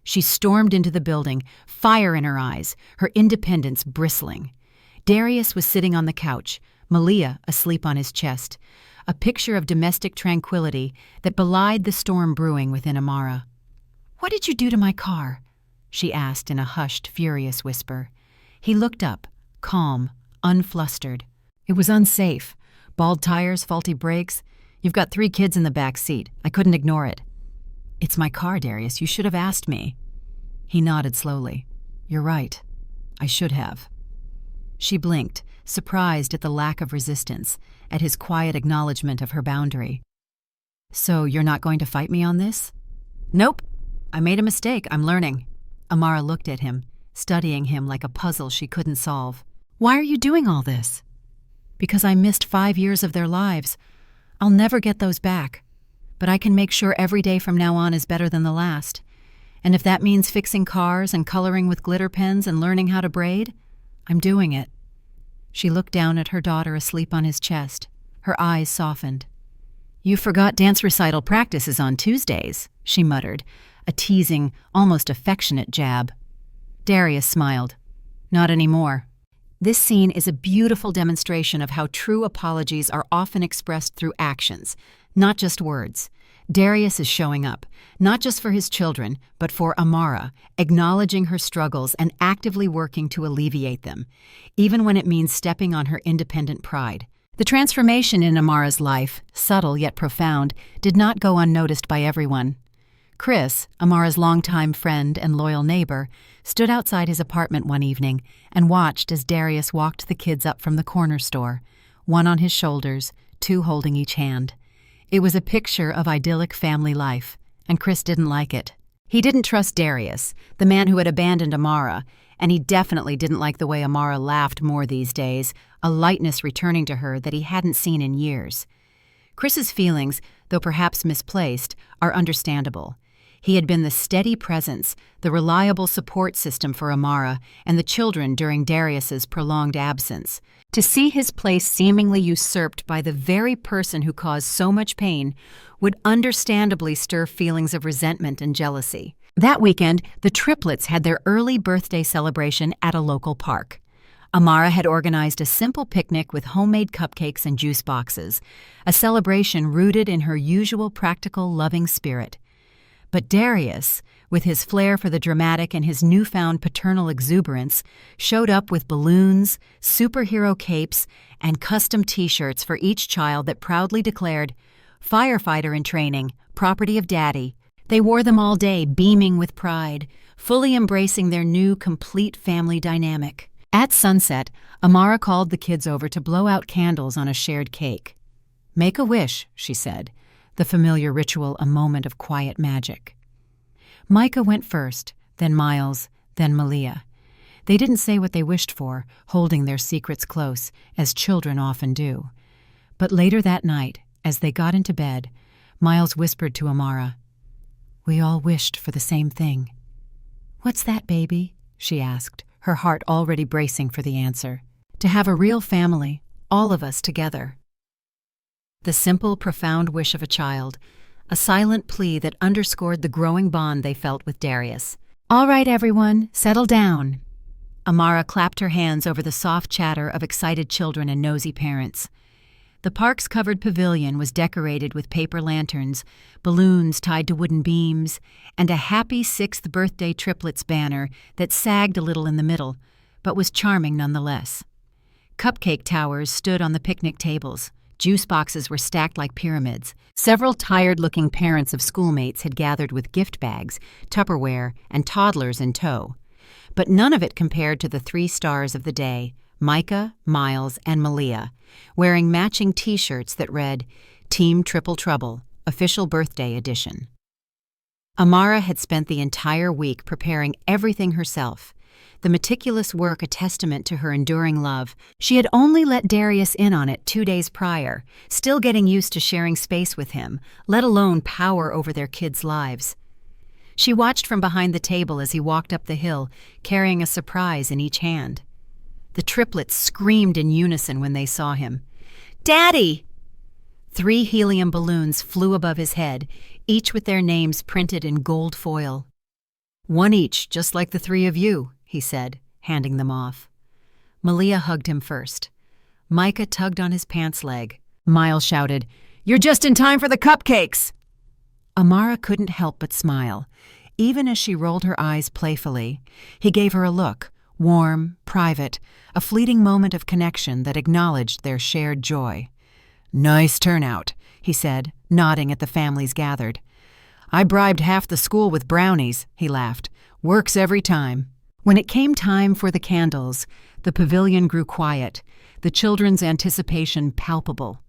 She stormed into the building, fire in her eyes, her independence bristling. Darius was sitting on the couch, Malia asleep on his chest, a picture of domestic tranquility that belied the storm brewing within Amara. "What did you do to my car?" she asked in a hushed, furious whisper. He looked up, calm, unflustered. "It was unsafe. Bald tires, faulty brakes. You've got 3 kids in the back seat. I couldn't ignore it." "It's my car, Darius. You should have asked me." He nodded slowly. "You're right. I should have." She blinked, surprised at the lack of resistance, at his quiet acknowledgement of her boundary. "So you're not going to fight me on this?" "Nope. I made a mistake. I'm learning." Amara looked at him, studying him like a puzzle she couldn't solve. "Why are you doing all this?" "Because I missed 5 years of their lives. I'll never get those back. But I can make sure every day from now on is better than the last. And if that means fixing cars and coloring with glitter pens and learning how to braid, I'm doing it." She looked down at her daughter asleep on his chest. Her eyes softened. "You forgot dance recital practice is on Tuesdays," she muttered, a teasing, almost affectionate jab. Darius smiled. "Not anymore." This scene is a beautiful demonstration of how true apologies are often expressed through actions, not just words. Darius is showing up, not just for his children, but for Amara, acknowledging her struggles and actively working to alleviate them, even when it means stepping on her independent pride. The transformation in Amara's life, subtle yet profound, did not go unnoticed by everyone. Chris, Amara's longtime friend and loyal neighbor, stood outside his apartment one evening and watched as Darius walked the kids up from the corner store, one on his shoulders, two holding each hand. It was a picture of idyllic family life, and Chris didn't like it. He didn't trust Darius, the man who had abandoned Amara, and he definitely didn't like the way Amara laughed more these days, a lightness returning to her that he hadn't seen in years. Chris's feelings, though perhaps misplaced, are understandable. He had been the steady presence, the reliable support system for Amara and the children during Darius's prolonged absence. To see his place seemingly usurped by the very person who caused so much pain would understandably stir feelings of resentment and jealousy. That weekend, the Triplets had their early birthday celebration at a local park. Amara had organized a simple picnic with homemade cupcakes and juice boxes, a celebration rooted in her usual practical, loving spirit. But Darius, with his flair for the dramatic and his newfound paternal exuberance, showed up with balloons, superhero capes, and custom T-shirts for each child that proudly declared, "Firefighter in training, property of Daddy." They wore them all day, beaming with pride, fully embracing their new, complete family dynamic. At sunset, Amara called the kids over to blow out candles on a shared cake. "Make a wish," she said, the familiar ritual a moment of quiet magic. Micah went first, then Miles, then Malia. They didn't say what they wished for, holding their secrets close, as children often do. But later that night, as they got into bed, Miles whispered to Amara, "We all wished for the same thing." "What's that, baby?" she asked, her heart already bracing for the answer. "To have a real family, all of us together." The simple, profound wish of a child, a silent plea that underscored the growing bond they felt with Darius. "All right, everyone, settle down." Amara clapped her hands over the soft chatter of excited children and nosy parents. The park's covered pavilion was decorated with paper lanterns, balloons tied to wooden beams, and a happy 6th birthday Triplets banner that sagged a little in the middle, but was charming nonetheless. Cupcake towers stood on the picnic tables. Juice boxes were stacked like pyramids. Several tired-looking parents of schoolmates had gathered with gift bags, Tupperware, and toddlers in tow. But none of it compared to the 3 stars of the day, Micah, Miles, and Malia, wearing matching T-shirts that read, "Team Triple Trouble, Official Birthday Edition." Amara had spent the entire week preparing everything herself, the meticulous work a testament to her enduring love. She had only let Darius in on it 2 days prior, still getting used to sharing space with him, let alone power over their kids' lives. She watched from behind the table as he walked up the hill, carrying a surprise in each hand. The Triplets screamed in unison when they saw him. "Daddy!" 3 helium balloons flew above his head, each with their names printed in gold foil. "One each, just like the 3 of you," he said, handing them off. Malia hugged him first. Micah tugged on his pants leg. Miles shouted, "You're just in time for the cupcakes!" Amara couldn't help but smile, even as she rolled her eyes playfully. He gave her a look, warm, private, a fleeting moment of connection that acknowledged their shared joy. "Nice turnout," he said, nodding at the families gathered. "I bribed half the school with brownies," he laughed. "Works every time." When it came time for the candles, the pavilion grew quiet, the children's anticipation palpable.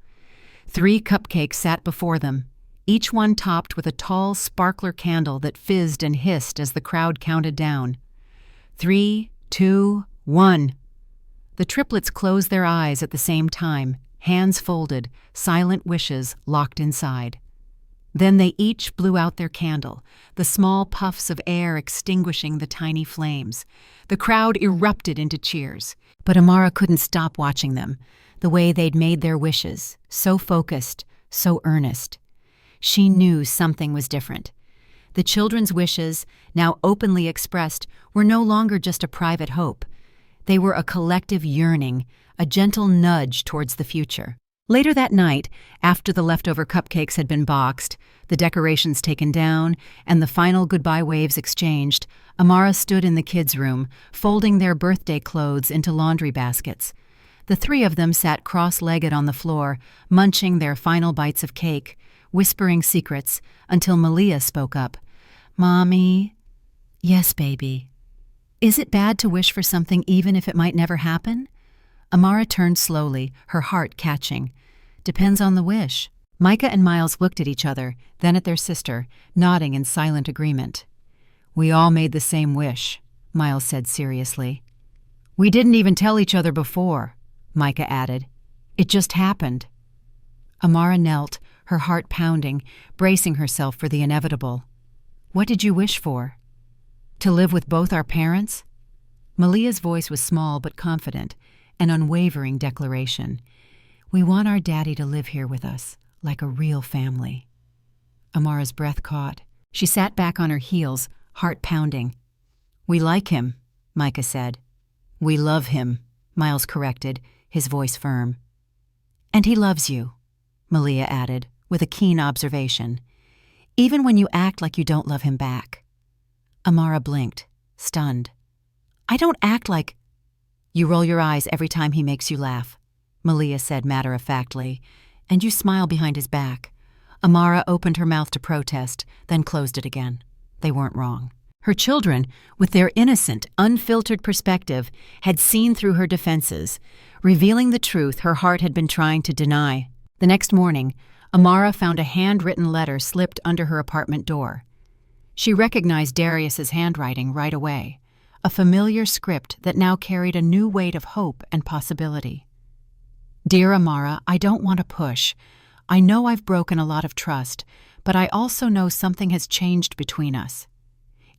3 cupcakes sat before them, each one topped with a tall sparkler candle that fizzed and hissed as the crowd counted down. 3, 2, 1. The Triplets closed their eyes at the same time, hands folded, silent wishes locked inside. Then they each blew out their candle, the small puffs of air extinguishing the tiny flames. The crowd erupted into cheers, but Amara couldn't stop watching them, the way they'd made their wishes, so focused, so earnest. She knew something was different. The children's wishes, now openly expressed, were no longer just a private hope. They were a collective yearning, a gentle nudge towards the future. Later that night, after the leftover cupcakes had been boxed, the decorations taken down, and the final goodbye waves exchanged, Amara stood in the kids' room, folding their birthday clothes into laundry baskets. The three of them sat cross-legged on the floor, munching their final bites of cake, whispering secrets, until Malia spoke up. "Mommy?" "Yes, baby." "Is it bad to wish for something even if it might never happen?" Amara turned slowly, her heart catching. "Depends on the wish." Micah and Miles looked at each other, then at their sister, nodding in silent agreement. "We all made the same wish," Miles said seriously. "We didn't even tell each other before," Micah added. "It just happened." Amara knelt, her heart pounding, bracing herself for the inevitable. "What did you wish for?" "To live with both our parents?" Malia's voice was small but confident, an unwavering declaration. "We want our daddy to live here with us, like a real family." Amara's breath caught. She sat back on her heels, heart pounding. "We like him," Micah said. "We love him," Miles corrected, his voice firm. "And he loves you," Malia added, with a keen observation. "Even when you act like you don't love him back." Amara blinked, stunned. "I don't act like—" "You roll your eyes every time he makes you laugh," Malia said matter-of-factly, "and you smile behind his back." Amara opened her mouth to protest, then closed it again. They weren't wrong. Her children, with their innocent, unfiltered perspective, had seen through her defenses, revealing the truth her heart had been trying to deny. The next morning, Amara found a handwritten letter slipped under her apartment door. She recognized Darius's handwriting right away, a familiar script that now carried a new weight of hope and possibility. "Dear Amara, I don't want to push. I know I've broken a lot of trust, but I also know something has changed between us.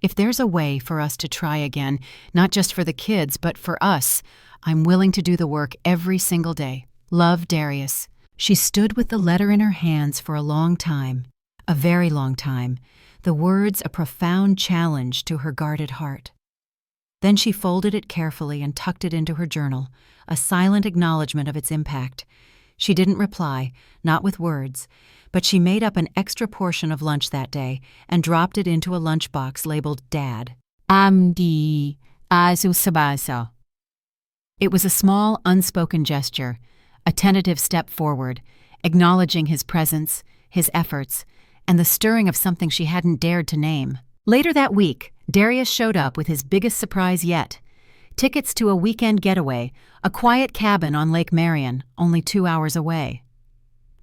If there's a way for us to try again, not just for the kids, but for us, I'm willing to do the work every single day. Love, Darius." She stood with the letter in her hands for a long time, a very long time, the words a profound challenge to her guarded heart. Then she folded it carefully and tucked it into her journal, a silent acknowledgement of its impact. She didn't reply, not with words, but she made up an extra portion of lunch that day and dropped it into a lunchbox labeled Dad. Amdi azu sabasa. It was a small, unspoken gesture, a tentative step forward, acknowledging his presence, his efforts, and the stirring of something she hadn't dared to name. Later that week, Darius showed up with his biggest surprise yet. Tickets to a weekend getaway, a quiet cabin on Lake Marion, only 2 hours away.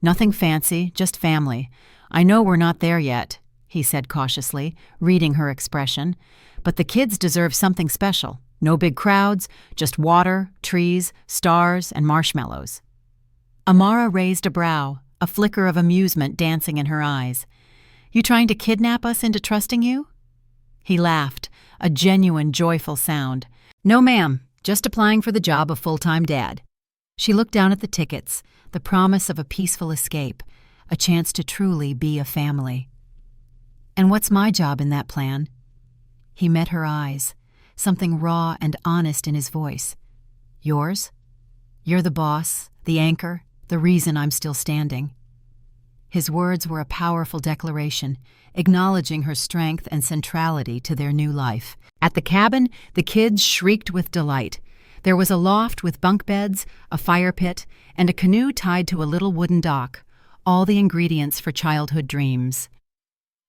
"Nothing fancy, just family. I know we're not there yet," he said cautiously, reading her expression. "But the kids deserve something special. No big crowds, just water, trees, stars, and marshmallows." Amara raised a brow, a flicker of amusement dancing in her eyes. "You trying to kidnap us into trusting you?" He laughed, a genuine, joyful sound. "No, ma'am, just applying for the job of full-time dad." She looked down at the tickets, the promise of a peaceful escape, a chance to truly be a family. "And what's my job in that plan?" He met her eyes, something raw and honest in his voice. "Yours? You're the boss, the anchor, the reason I'm still standing." His words were a powerful declaration, acknowledging her strength and centrality to their new life. At the cabin, the kids shrieked with delight. There was a loft with bunk beds, a fire pit, and a canoe tied to a little wooden dock, all the ingredients for childhood dreams.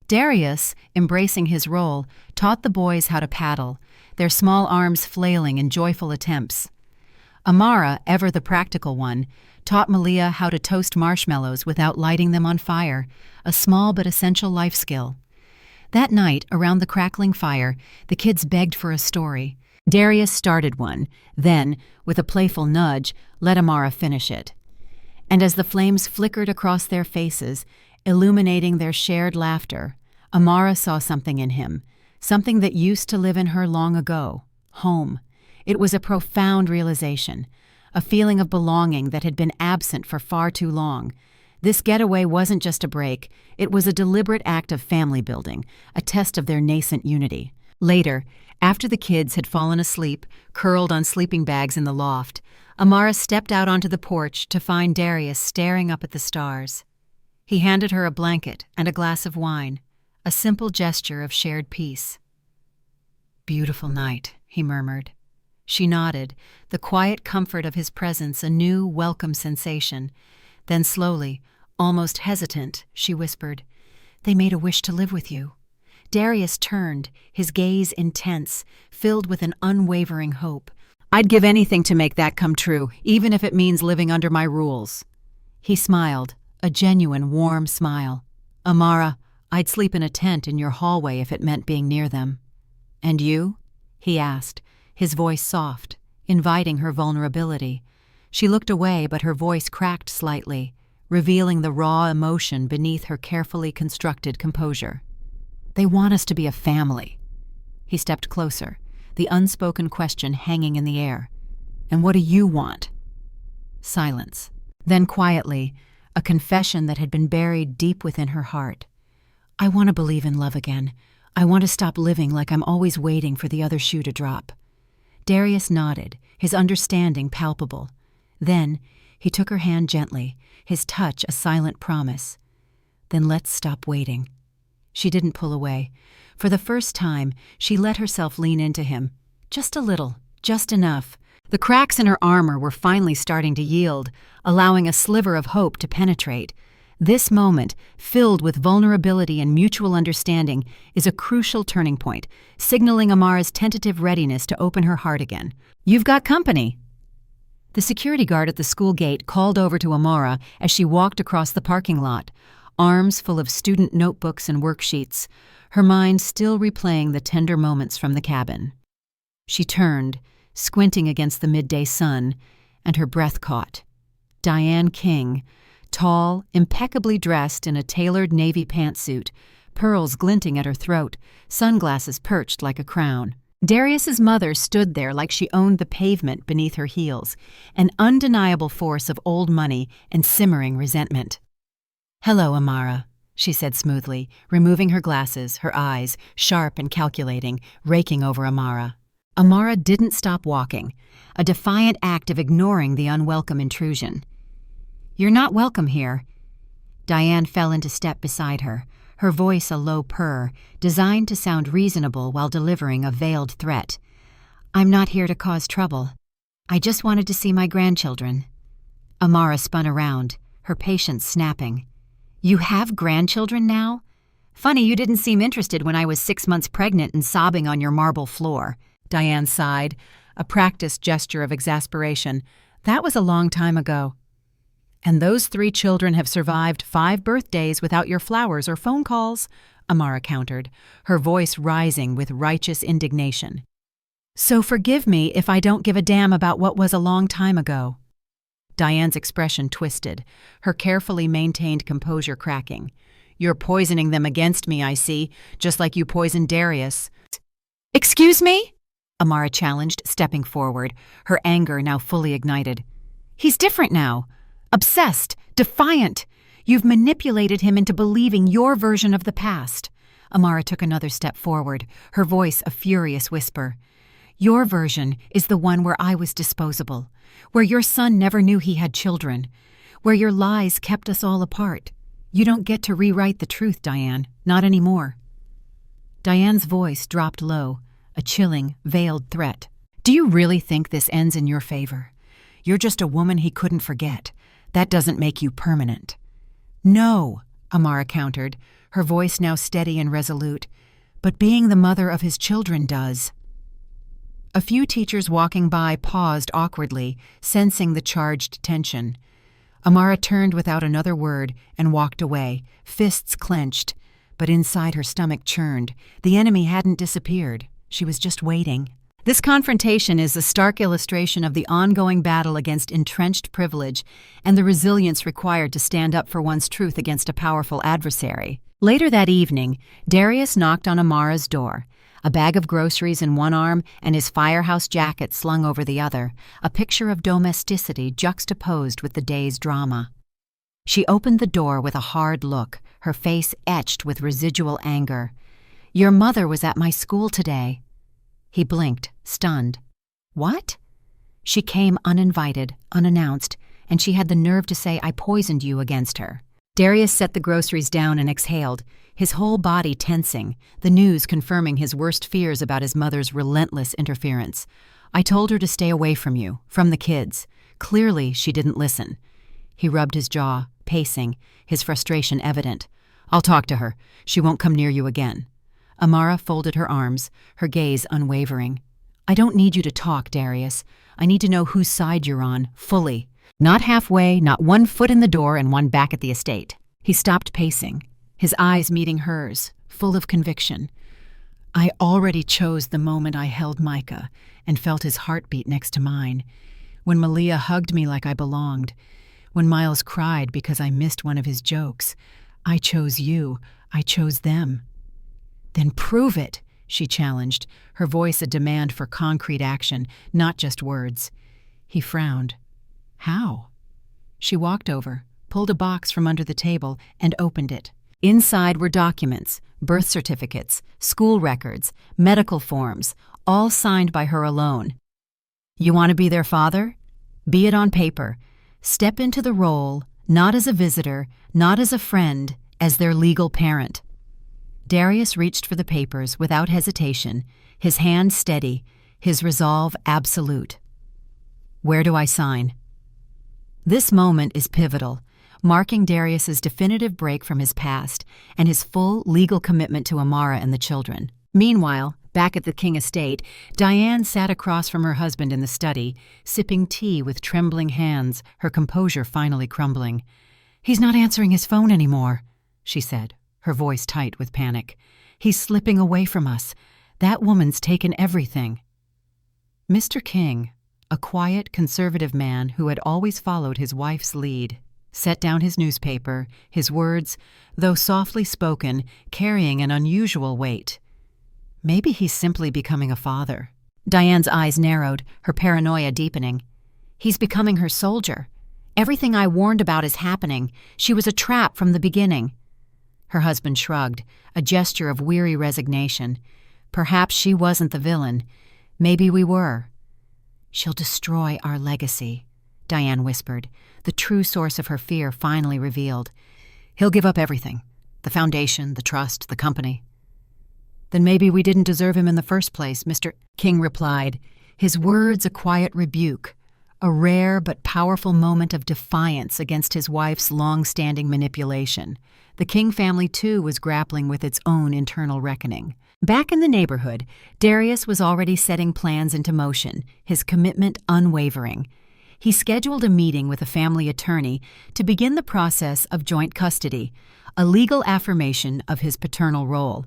Darius, embracing his role, taught the boys how to paddle, their small arms flailing in joyful attempts. Amara, ever the practical one, taught Malia how to toast marshmallows without lighting them on fire, a small but essential life skill. That night, around the crackling fire, the kids begged for a story. Darius started one, then, with a playful nudge, let Amara finish it. And as the flames flickered across their faces, illuminating their shared laughter, Amara saw something in him, something that used to live in her long ago, home. It was a profound realization, a feeling of belonging that had been absent for far too long. This getaway wasn't just a break, it was a deliberate act of family building, a test of their nascent unity. Later, after the kids had fallen asleep, curled on sleeping bags in the loft, Amara stepped out onto the porch to find Darius staring up at the stars. He handed her a blanket and a glass of wine, a simple gesture of shared peace. "Beautiful night," he murmured. She nodded, the quiet comfort of his presence a new, welcome sensation. Then slowly, almost hesitant, she whispered, "They made a wish to live with you." Darius turned, his gaze intense, filled with an unwavering hope. "I'd give anything to make that come true, even if it means living under my rules." He smiled, a genuine, warm smile. "Amara, I'd sleep in a tent in your hallway if it meant being near them." "And you?" he asked, his voice soft, inviting her vulnerability. She looked away, but her voice cracked slightly, revealing the raw emotion beneath her carefully constructed composure. "They want us to be a family." He stepped closer, the unspoken question hanging in the air. "And what do you want?" Silence. Then quietly, a confession that had been buried deep within her heart. "I want to believe in love again. I want to stop living like I'm always waiting for the other shoe to drop." Darius nodded, his understanding palpable. Then, he took her hand gently, his touch a silent promise. "Then let's stop waiting." She didn't pull away. For the first time, she let herself lean into him. Just a little, just enough. The cracks in her armor were finally starting to yield, allowing a sliver of hope to penetrate. This moment, filled with vulnerability and mutual understanding, is a crucial turning point, signaling Amara's tentative readiness to open her heart again. "You've got company." The security guard at the school gate called over to Amara as she walked across the parking lot, arms full of student notebooks and worksheets, her mind still replaying the tender moments from the cabin. She turned, squinting against the midday sun, and her breath caught. Diane King, tall, impeccably dressed in a tailored navy pantsuit, pearls glinting at her throat, sunglasses perched like a crown. Darius's mother stood there like she owned the pavement beneath her heels, an undeniable force of old money and simmering resentment. "Hello, Amara," she said smoothly, removing her glasses, her eyes, sharp and calculating, raking over Amara. Amara didn't stop walking, a defiant act of ignoring the unwelcome intrusion. "You're not welcome here." Diane fell into step beside her, her voice a low purr, designed to sound reasonable while delivering a veiled threat. "I'm not here to cause trouble. I just wanted to see my grandchildren." Amara spun around, her patience snapping. "You have grandchildren now? Funny you didn't seem interested when I was 6 months pregnant and sobbing on your marble floor." Diane sighed, a practiced gesture of exasperation. "That was a long time ago." "And those 3 children have survived 5 birthdays without your flowers or phone calls," Amara countered, her voice rising with righteous indignation. "So forgive me if I don't give a damn about what was a long time ago." Diane's expression twisted, her carefully maintained composure cracking. "You're poisoning them against me, I see, just like you poisoned Darius." "Excuse me?" Amara challenged, stepping forward, her anger now fully ignited. "He's different now. Obsessed, defiant. You've manipulated him into believing your version of the past." Amara took another step forward, her voice a furious whisper. "Your version is the one where I was disposable, where your son never knew he had children, where your lies kept us all apart. You don't get to rewrite the truth, Diane, not anymore." Diane's voice dropped low, a chilling, veiled threat. "Do you really think this ends in your favor? You're just a woman he couldn't forget. That doesn't make you permanent." "No," Amara countered, her voice now steady and resolute, "but being the mother of his children does." A few teachers walking by paused awkwardly, sensing the charged tension. Amara turned without another word and walked away, fists clenched, but inside her stomach churned. The enemy hadn't disappeared. She was just waiting. This confrontation is a stark illustration of the ongoing battle against entrenched privilege and the resilience required to stand up for one's truth against a powerful adversary. Later that evening, Darius knocked on Amara's door, a bag of groceries in one arm and his firehouse jacket slung over the other, a picture of domesticity juxtaposed with the day's drama. She opened the door with a hard look, her face etched with residual anger. "Your mother was at my school today." He blinked, stunned. "What?" "She came uninvited, unannounced, and she had the nerve to say I poisoned you against her." Darius set the groceries down and exhaled, his whole body tensing, the news confirming his worst fears about his mother's relentless interference. "I told her to stay away from you, from the kids. Clearly, she didn't listen." He rubbed his jaw, pacing, his frustration evident. "I'll talk to her. She won't come near you again." Amara folded her arms, her gaze unwavering. "I don't need you to talk, Darius. I need to know whose side you're on, fully. Not halfway, not 1 foot in the door and 1 back at the estate." He stopped pacing, his eyes meeting hers, full of conviction. "I already chose the moment I held Micah and felt his heartbeat next to mine. When Malia hugged me like I belonged. When Miles cried because I missed one of his jokes. I chose you. I chose them." "Then prove it," she challenged, her voice a demand for concrete action, not just words. He frowned. "How?" She walked over, pulled a box from under the table, and opened it. Inside were documents, birth certificates, school records, medical forms, all signed by her alone. "You want to be their father? Be it on paper. Step into the role, not as a visitor, not as a friend, as their legal parent." Darius reached for the papers without hesitation, his hand steady, his resolve absolute. "Where do I sign?" This moment is pivotal, marking Darius's definitive break from his past and his full legal commitment to Amara and the children. Meanwhile, back at the King estate, Diane sat across from her husband in the study, sipping tea with trembling hands, her composure finally crumbling. "He's not answering his phone anymore," she said, her voice tight with panic. "He's slipping away from us. That woman's taken everything." Mr. King, a quiet, conservative man who had always followed his wife's lead, set down his newspaper, his words, though softly spoken, carrying an unusual weight. Maybe he's simply becoming a father. Diane's eyes narrowed, her paranoia deepening. "He's becoming her soldier. Everything I warned about is happening. She was a trap from the beginning." Her husband shrugged, a gesture of weary resignation. "Perhaps she wasn't the villain. Maybe we were." "She'll destroy our legacy," Diane whispered, the true source of her fear finally revealed. "He'll give up everything. The foundation, the trust, the company." "Then maybe we didn't deserve him in the first place," Mr. King replied, his words a quiet rebuke, a rare but powerful moment of defiance against his wife's long-standing manipulation. The King family, too, was grappling with its own internal reckoning. Back in the neighborhood, Darius was already setting plans into motion, his commitment unwavering. He scheduled a meeting with a family attorney to begin the process of joint custody, a legal affirmation of his paternal role.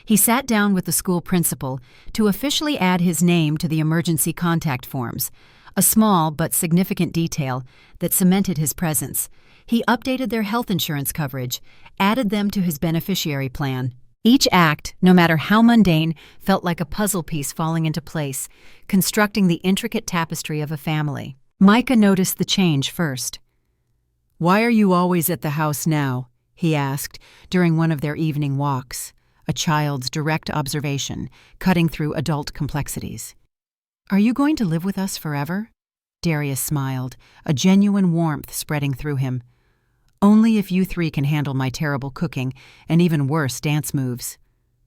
He sat down with the school principal to officially add his name to the emergency contact forms, a small but significant detail that cemented his presence. He updated their health insurance coverage, added them to his beneficiary plan. Each act, no matter how mundane, felt like a puzzle piece falling into place, constructing the intricate tapestry of a family. Micah noticed the change first. "Why are you always at the house now?" he asked during one of their evening walks, a child's direct observation, cutting through adult complexities. "Are you going to live with us forever?" Darius smiled, a genuine warmth spreading through him. "Only if you 3 can handle my terrible cooking and even worse dance moves."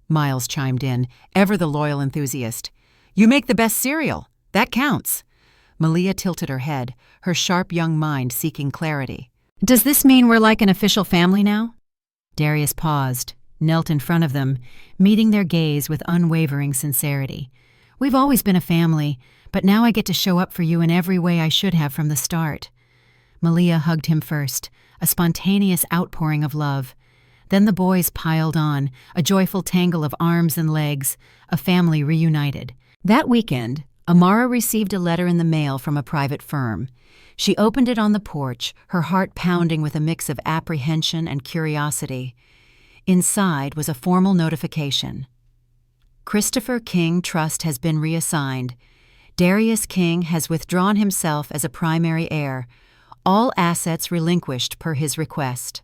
Miles chimed in, ever the loyal enthusiast. "You make the best cereal. That counts." Malia tilted her head, her sharp young mind seeking clarity. "Does this mean we're like an official family now?" Darius paused, knelt in front of them, meeting their gaze with unwavering sincerity. "We've always been a family, but now I get to show up for you in every way I should have from the start." Malia hugged him first, a spontaneous outpouring of love. Then the boys piled on, a joyful tangle of arms and legs, a family reunited. That weekend, Amara received a letter in the mail from a private firm. She opened it on the porch, her heart pounding with a mix of apprehension and curiosity. Inside was a formal notification. Christopher King Trust has been reassigned. Darius King has withdrawn himself as a primary heir. All assets relinquished per his request.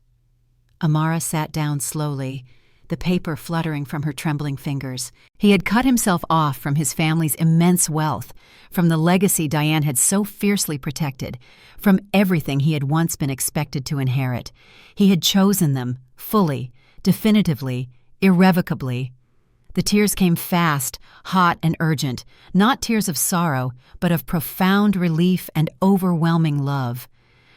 Amara sat down slowly, the paper fluttering from her trembling fingers. He had cut himself off from his family's immense wealth, from the legacy Diane had so fiercely protected, from everything he had once been expected to inherit. He had chosen them, fully, definitively, irrevocably. The tears came fast, hot and urgent, not tears of sorrow, but of profound relief and overwhelming love.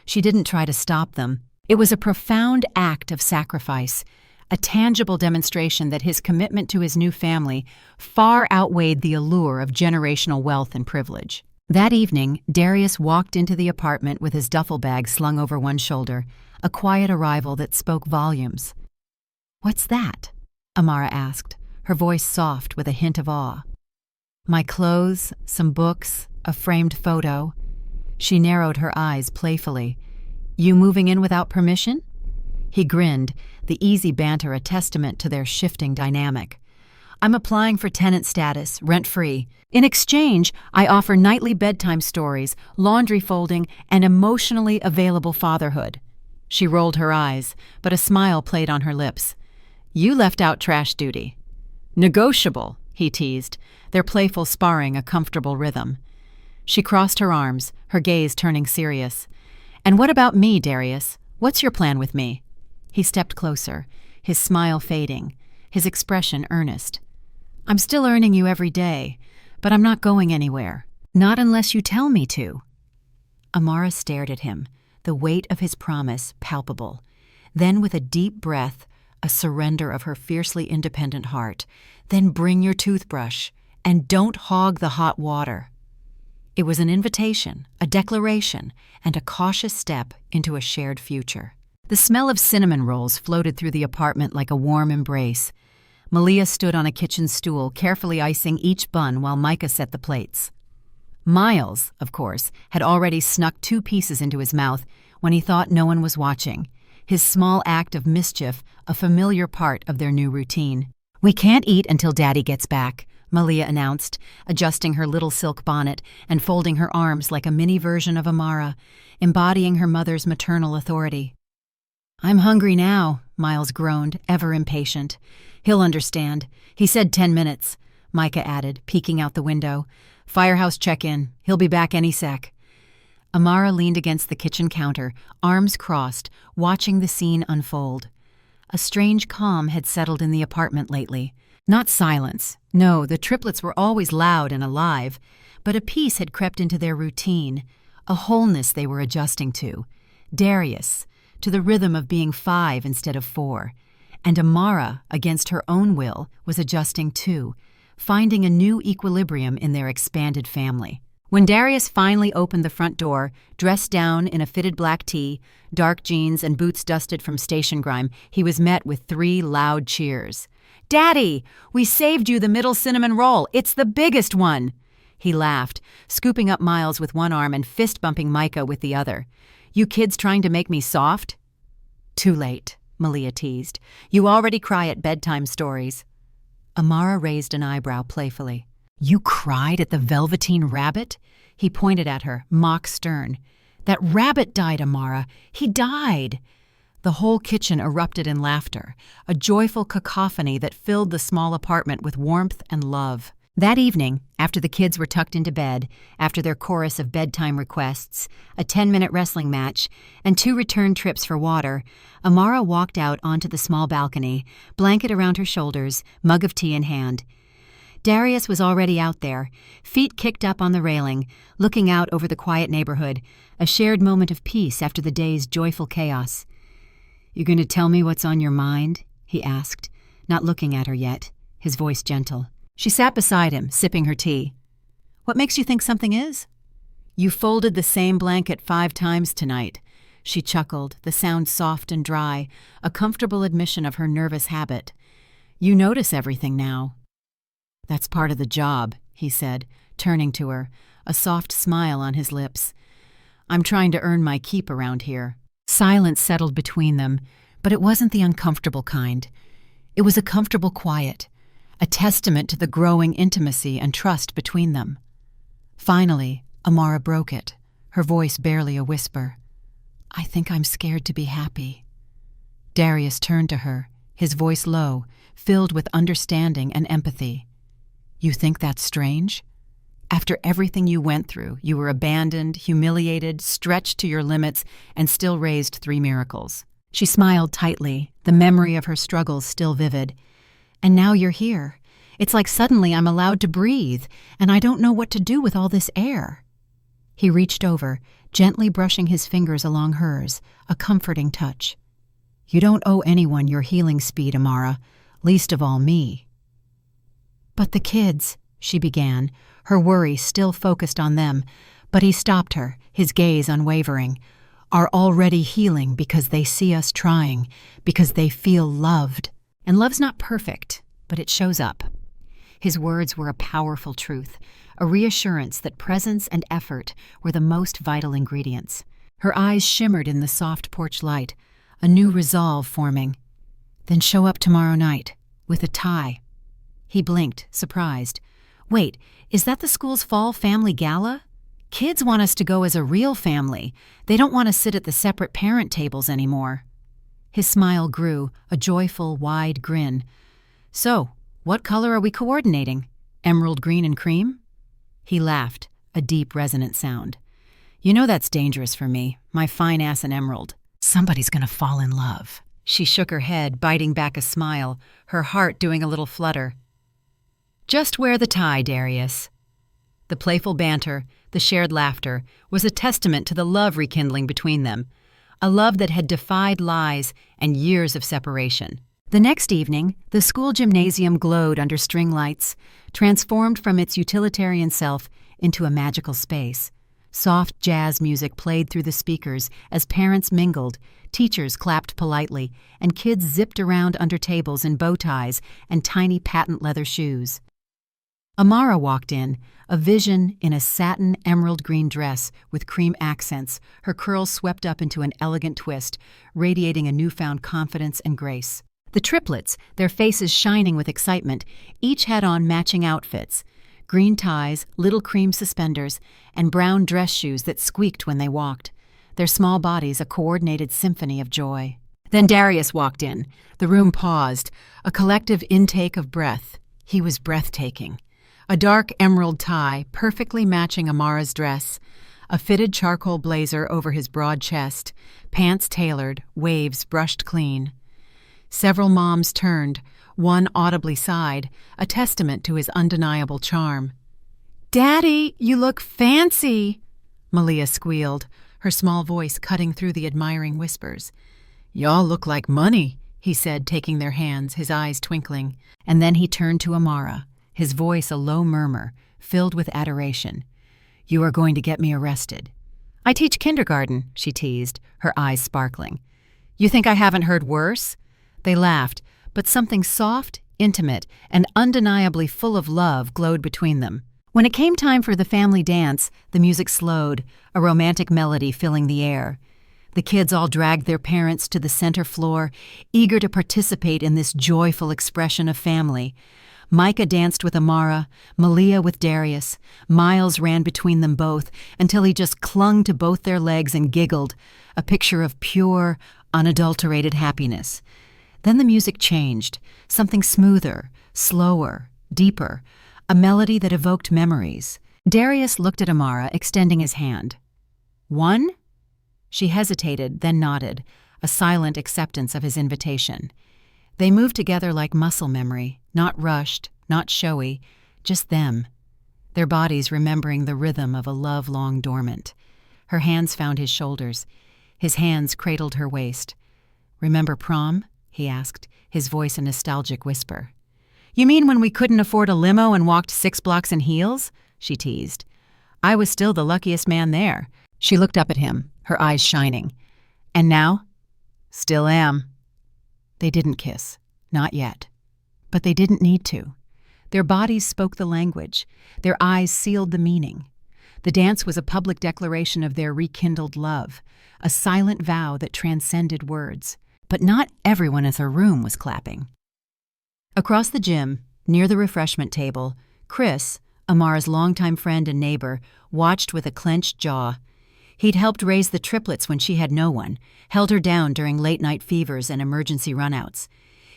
She didn't try to stop them. It was a profound act of sacrifice, a tangible demonstration that his commitment to his new family far outweighed the allure of generational wealth and privilege. That evening, Darius walked into the apartment with his duffel bag slung over one shoulder, a quiet arrival that spoke volumes. "What's that?" Amara asked, her voice soft with a hint of awe. "My clothes, some books, a framed photo." She narrowed her eyes playfully. "You moving in without permission?" He grinned, the easy banter a testament to their shifting dynamic. "I'm applying for tenant status, rent-free. In exchange, I offer nightly bedtime stories, laundry folding, and emotionally available fatherhood." She rolled her eyes, but a smile played on her lips. "You left out trash duty." "Negotiable," he teased, their playful sparring a comfortable rhythm. She crossed her arms, her gaze turning serious. "And what about me, Darius? What's your plan with me?" He stepped closer, his smile fading, his expression earnest. "I'm still earning you every day, but I'm not going anywhere. Not unless you tell me to." Amara stared at him, the weight of his promise palpable. Then with a deep breath, a surrender of her fiercely independent heart. "Then bring your toothbrush, and don't hog the hot water." It was an invitation, a declaration, and a cautious step into a shared future. The smell of cinnamon rolls floated through the apartment like a warm embrace. Malia stood on a kitchen stool, carefully icing each bun while Micah set the plates. Miles, of course, had already snuck 2 pieces into his mouth when he thought no one was watching, his small act of mischief a familiar part of their new routine. "We can't eat until Daddy gets back," Malia announced, adjusting her little silk bonnet and folding her arms like a mini version of Amara, embodying her mother's maternal authority. "I'm hungry now," Miles groaned, ever impatient. "He'll understand. He said 10 minutes, Micah added, peeking out the window. "Firehouse check-in. He'll be back any sec." Amara leaned against the kitchen counter, arms crossed, watching the scene unfold. A strange calm had settled in the apartment lately. Not silence. No, the triplets were always loud and alive, but a peace had crept into their routine, a wholeness they were adjusting to. Darius, to the rhythm of being 5 instead of 4. And Amara, against her own will, was adjusting too, finding a new equilibrium in their expanded family. When Darius finally opened the front door, dressed down in a fitted black tee, dark jeans, and boots dusted from station grime, he was met with 3 loud cheers. "Daddy, we saved you the middle cinnamon roll. It's the biggest one!" He laughed, scooping up Miles with one arm and fist-bumping Micah with the other. "You kids trying to make me soft?" "Too late," Malia teased. "You already cry at bedtime stories." Amara raised an eyebrow playfully. "You cried at the Velveteen Rabbit?" He pointed at her, mock stern. "That rabbit died, Amara. He died." The whole kitchen erupted in laughter, a joyful cacophony that filled the small apartment with warmth and love. That evening, after the kids were tucked into bed, after their chorus of bedtime requests, a 10-minute wrestling match, and 2 return trips for water, Amara walked out onto the small balcony, blanket around her shoulders, mug of tea in hand. Darius was already out there, feet kicked up on the railing, looking out over the quiet neighborhood, a shared moment of peace after the day's joyful chaos. "You going to tell me what's on your mind?" he asked, not looking at her yet, his voice gentle. She sat beside him, sipping her tea. "What makes you think something is?" "You folded the same blanket 5 times tonight." She chuckled, the sound soft and dry, a comfortable admission of her nervous habit. "You notice everything now." "That's part of the job," he said, turning to her, a soft smile on his lips. "I'm trying to earn my keep around here." Silence settled between them, but it wasn't the uncomfortable kind. It was a comfortable quiet, a testament to the growing intimacy and trust between them. Finally, Amara broke it, her voice barely a whisper. "I think I'm scared to be happy." Darius turned to her, his voice low, filled with understanding and empathy. "You think that's strange? After everything you went through, you were abandoned, humiliated, stretched to your limits, and still raised 3 miracles." She smiled tightly, the memory of her struggles still vivid. "And now you're here. It's like suddenly I'm allowed to breathe, and I don't know what to do with all this air." He reached over, gently brushing his fingers along hers, a comforting touch. "You don't owe anyone your healing speed, Amara, least of all me." "But the kids," she began, her worry still focused on them, but he stopped her, his gaze unwavering, "are already healing because they see us trying, because they feel loved. And love's not perfect, but it shows up." His words were a powerful truth, a reassurance that presence and effort were the most vital ingredients. Her eyes shimmered in the soft porch light, a new resolve forming. "Then show up tomorrow night, with a tie." He blinked, surprised. "Wait, is that the school's fall family gala? Kids want us to go as a real family. They don't want to sit at the separate parent tables anymore." His smile grew, a joyful, wide grin. "So, what color are we coordinating? Emerald green and cream?" He laughed, a deep, resonant sound. "You know that's dangerous for me, my fine ass in emerald. Somebody's gonna fall in love." She shook her head, biting back a smile, her heart doing a little flutter. "Just wear the tie, Darius." The playful banter, the shared laughter, was a testament to the love rekindling between them, a love that had defied lies and years of separation. The next evening, the school gymnasium glowed under string lights, transformed from its utilitarian self into a magical space. Soft jazz music played through the speakers as parents mingled, teachers clapped politely, and kids zipped around under tables in bow ties and tiny patent leather shoes. Amara walked in, a vision in a satin emerald green dress with cream accents, her curls swept up into an elegant twist, radiating a newfound confidence and grace. The triplets, their faces shining with excitement, each had on matching outfits: green ties, little cream suspenders, and brown dress shoes that squeaked when they walked, their small bodies a coordinated symphony of joy. Then Darius walked in. The room paused, a collective intake of breath. He was breathtaking. A dark emerald tie, perfectly matching Amara's dress, a fitted charcoal blazer over his broad chest, pants tailored, waves brushed clean. Several moms turned, one audibly sighed, a testament to his undeniable charm. "Daddy, you look fancy," Malia squealed, her small voice cutting through the admiring whispers. "Y'all look like money," he said, taking their hands, his eyes twinkling. And then he turned to Amara, his voice a low murmur, filled with adoration. "You are going to get me arrested." "I teach kindergarten," she teased, her eyes sparkling. "You think I haven't heard worse?" They laughed, but something soft, intimate, and undeniably full of love glowed between them. When it came time for the family dance, the music slowed, a romantic melody filling the air. The kids all dragged their parents to the center floor, eager to participate in this joyful expression of family. Micah danced with Amara, Malia with Darius. Miles ran between them both until he just clung to both their legs and giggled, a picture of pure, unadulterated happiness. Then the music changed, something smoother, slower, deeper, a melody that evoked memories. Darius looked at Amara, extending his hand. "One?" She hesitated, then nodded, a silent acceptance of his invitation. They moved together like muscle memory, not rushed, not showy, just them, their bodies remembering the rhythm of a love long dormant. Her hands found his shoulders. His hands cradled her waist. "Remember prom?" he asked, his voice a nostalgic whisper. "You mean when we couldn't afford a limo and walked 6 blocks in heels?" she teased. "I was still the luckiest man there." She looked up at him, her eyes shining. "And now?" "Still am." They didn't kiss. Not yet. But they didn't need to. Their bodies spoke the language. Their eyes sealed the meaning. The dance was a public declaration of their rekindled love, a silent vow that transcended words. But not everyone in the room was clapping. Across the gym, near the refreshment table, Chris, Amara's longtime friend and neighbor, watched with a clenched jaw. He'd helped raise the Triplets when she had no one, held her down during late-night fevers and emergency runouts.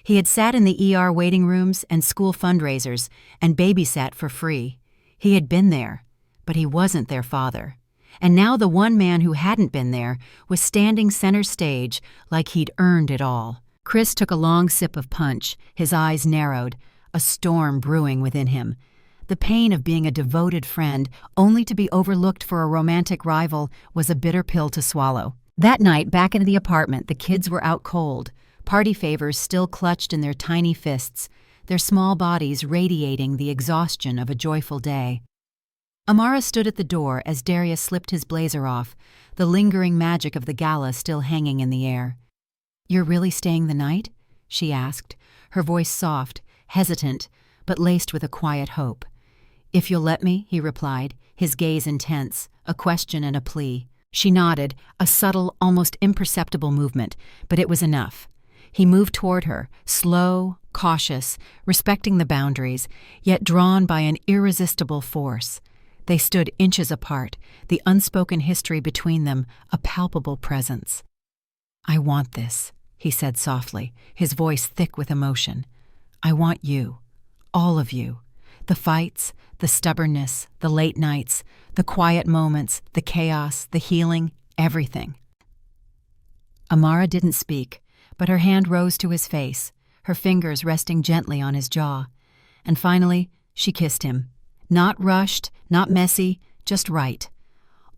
He had sat in the ER waiting rooms and school fundraisers and babysat for free. He had been there, but he wasn't their father. And now the one man who hadn't been there was standing center stage like he'd earned it all. Chris took a long sip of punch, his eyes narrowed, a storm brewing within him. The pain of being a devoted friend, only to be overlooked for a romantic rival, was a bitter pill to swallow. That night, back in the apartment, the kids were out cold, party favors still clutched in their tiny fists, their small bodies radiating the exhaustion of a joyful day. Amara stood at the door as Darius slipped his blazer off, the lingering magic of the gala still hanging in the air. "You're really staying the night?" she asked, her voice soft, hesitant, but laced with a quiet hope. "If you'll let me," he replied, his gaze intense, a question and a plea. She nodded, a subtle, almost imperceptible movement, but it was enough. He moved toward her, slow, cautious, respecting the boundaries, yet drawn by an irresistible force. They stood inches apart, the unspoken history between them a palpable presence. "I want this," he said softly, his voice thick with emotion. "I want you, all of you. The fights, the stubbornness, the late nights, the quiet moments, the chaos, the healing, everything." Amara didn't speak, but her hand rose to his face, her fingers resting gently on his jaw. And finally, she kissed him. Not rushed, not messy, just right.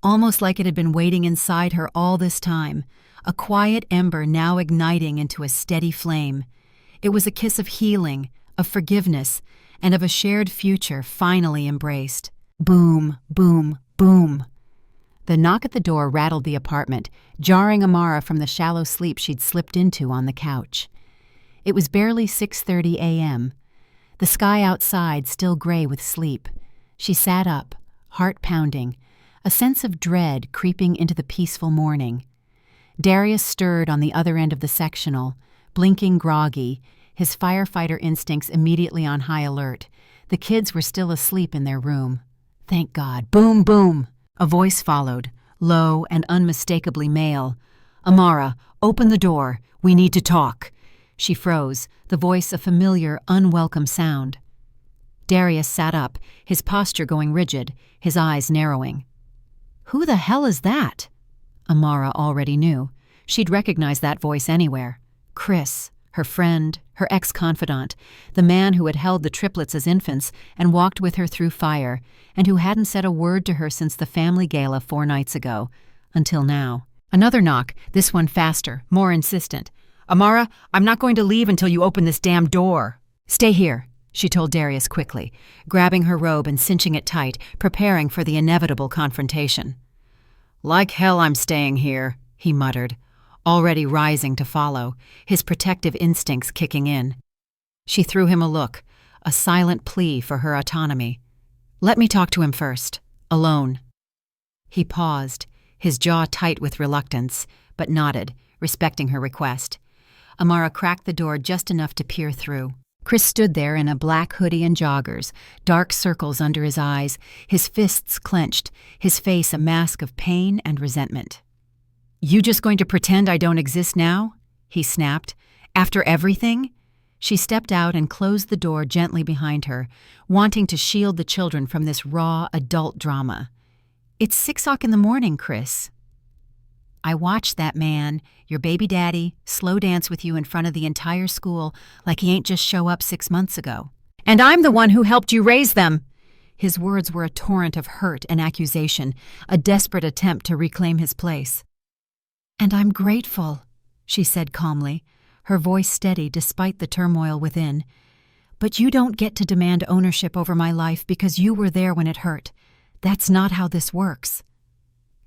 Almost like it had been waiting inside her all this time, a quiet ember now igniting into a steady flame. It was a kiss of healing, of forgiveness, and of a shared future finally embraced. Boom, boom, boom. The knock at the door rattled the apartment, jarring Amara from the shallow sleep she'd slipped into on the couch. It was barely 6:30 a.m., the sky outside still gray with sleep. She sat up, heart pounding, a sense of dread creeping into the peaceful morning. Darius stirred on the other end of the sectional, blinking groggy, his firefighter instincts immediately on high alert. The kids were still asleep in their room. Thank God. Boom, boom! A voice followed, low and unmistakably male. "Amara, open the door. We need to talk." She froze, the voice a familiar, unwelcome sound. Darius sat up, his posture going rigid, his eyes narrowing. "Who the hell is that?" Amara already knew. She'd recognize that voice anywhere. Chris, her friend, her ex-confidant, the man who had held the Triplets as infants and walked with her through fire, and who hadn't said a word to her since the family gala 4 nights ago, until now. Another knock, this one faster, more insistent. "Amara, I'm not going to leave until you open this damn door." "Stay here," she told Darius quickly, grabbing her robe and cinching it tight, preparing for the inevitable confrontation. "Like hell I'm staying here," he muttered, already rising to follow, his protective instincts kicking in. She threw him a look, a silent plea for her autonomy. "Let me talk to him first, alone." He paused, his jaw tight with reluctance, but nodded, respecting her request. Amara cracked the door just enough to peer through. Chris stood there in a black hoodie and joggers, dark circles under his eyes, his fists clenched, his face a mask of pain and resentment. "You just going to pretend I don't exist now?" he snapped. "After everything?" She stepped out and closed the door gently behind her, wanting to shield the children from this raw adult drama. "It's 6 o'clock in the morning, Chris." "I watched that man, your baby daddy, slow dance with you in front of the entire school like he ain't just show up 6 months ago. And I'm the one who helped you raise them." His words were a torrent of hurt and accusation, a desperate attempt to reclaim his place. "And I'm grateful," she said calmly, her voice steady despite the turmoil within. "But you don't get to demand ownership over my life because you were there when it hurt. That's not how this works."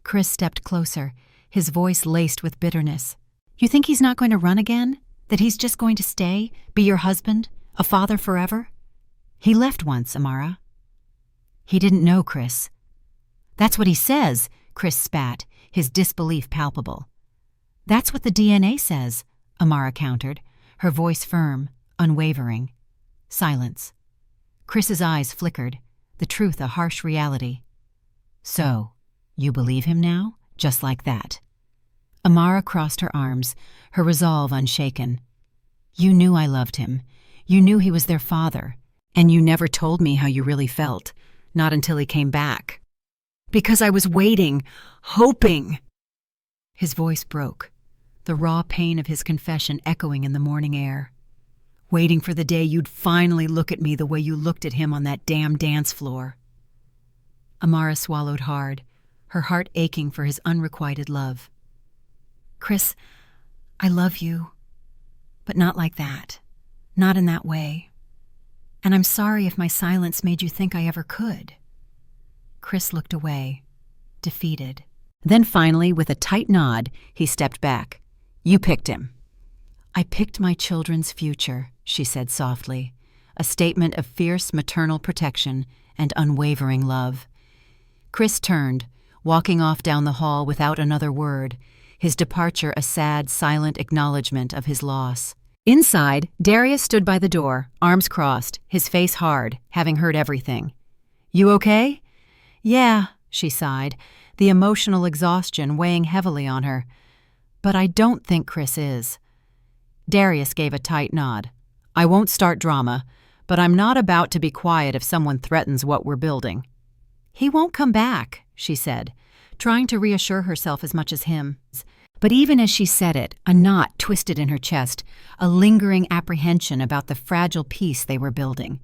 Chris stepped closer, his voice laced with bitterness. "You think he's not going to run again? That he's just going to stay, be your husband, a father forever?" He left once, Amara. He didn't know, Chris. That's what he says, Chris spat, his disbelief palpable. That's what the DNA says, Amara countered, her voice firm, unwavering. Silence. Chris's eyes flickered, the truth a harsh reality. So, you believe him now? Just like that? Amara crossed her arms, her resolve unshaken. You knew I loved him. You knew he was their father. And you never told me how you really felt, not until he came back. Because I was waiting, hoping. His voice broke, the raw pain of his confession echoing in the morning air. Waiting for the day you'd finally look at me the way you looked at him on that damn dance floor. Amara swallowed hard, her heart aching for his unrequited love. Chris, I love you, but not like that. Not in that way. And I'm sorry if my silence made you think I ever could. Chris looked away, defeated. Then finally, with a tight nod, he stepped back. You picked him. I picked my children's future, she said softly, a statement of fierce maternal protection and unwavering love. Chris turned, walking off down the hall without another word, his departure a sad, silent acknowledgement of his loss. Inside, Darius stood by the door, arms crossed, his face hard, having heard everything. You okay? Yeah, she sighed, the emotional exhaustion weighing heavily on her. But I don't think Chris is. Darius gave a tight nod. I won't start drama, but I'm not about to be quiet if someone threatens what we're building. He won't come back, she said, trying to reassure herself as much as him. But even as she said it, a knot twisted in her chest, a lingering apprehension about the fragile peace they were building.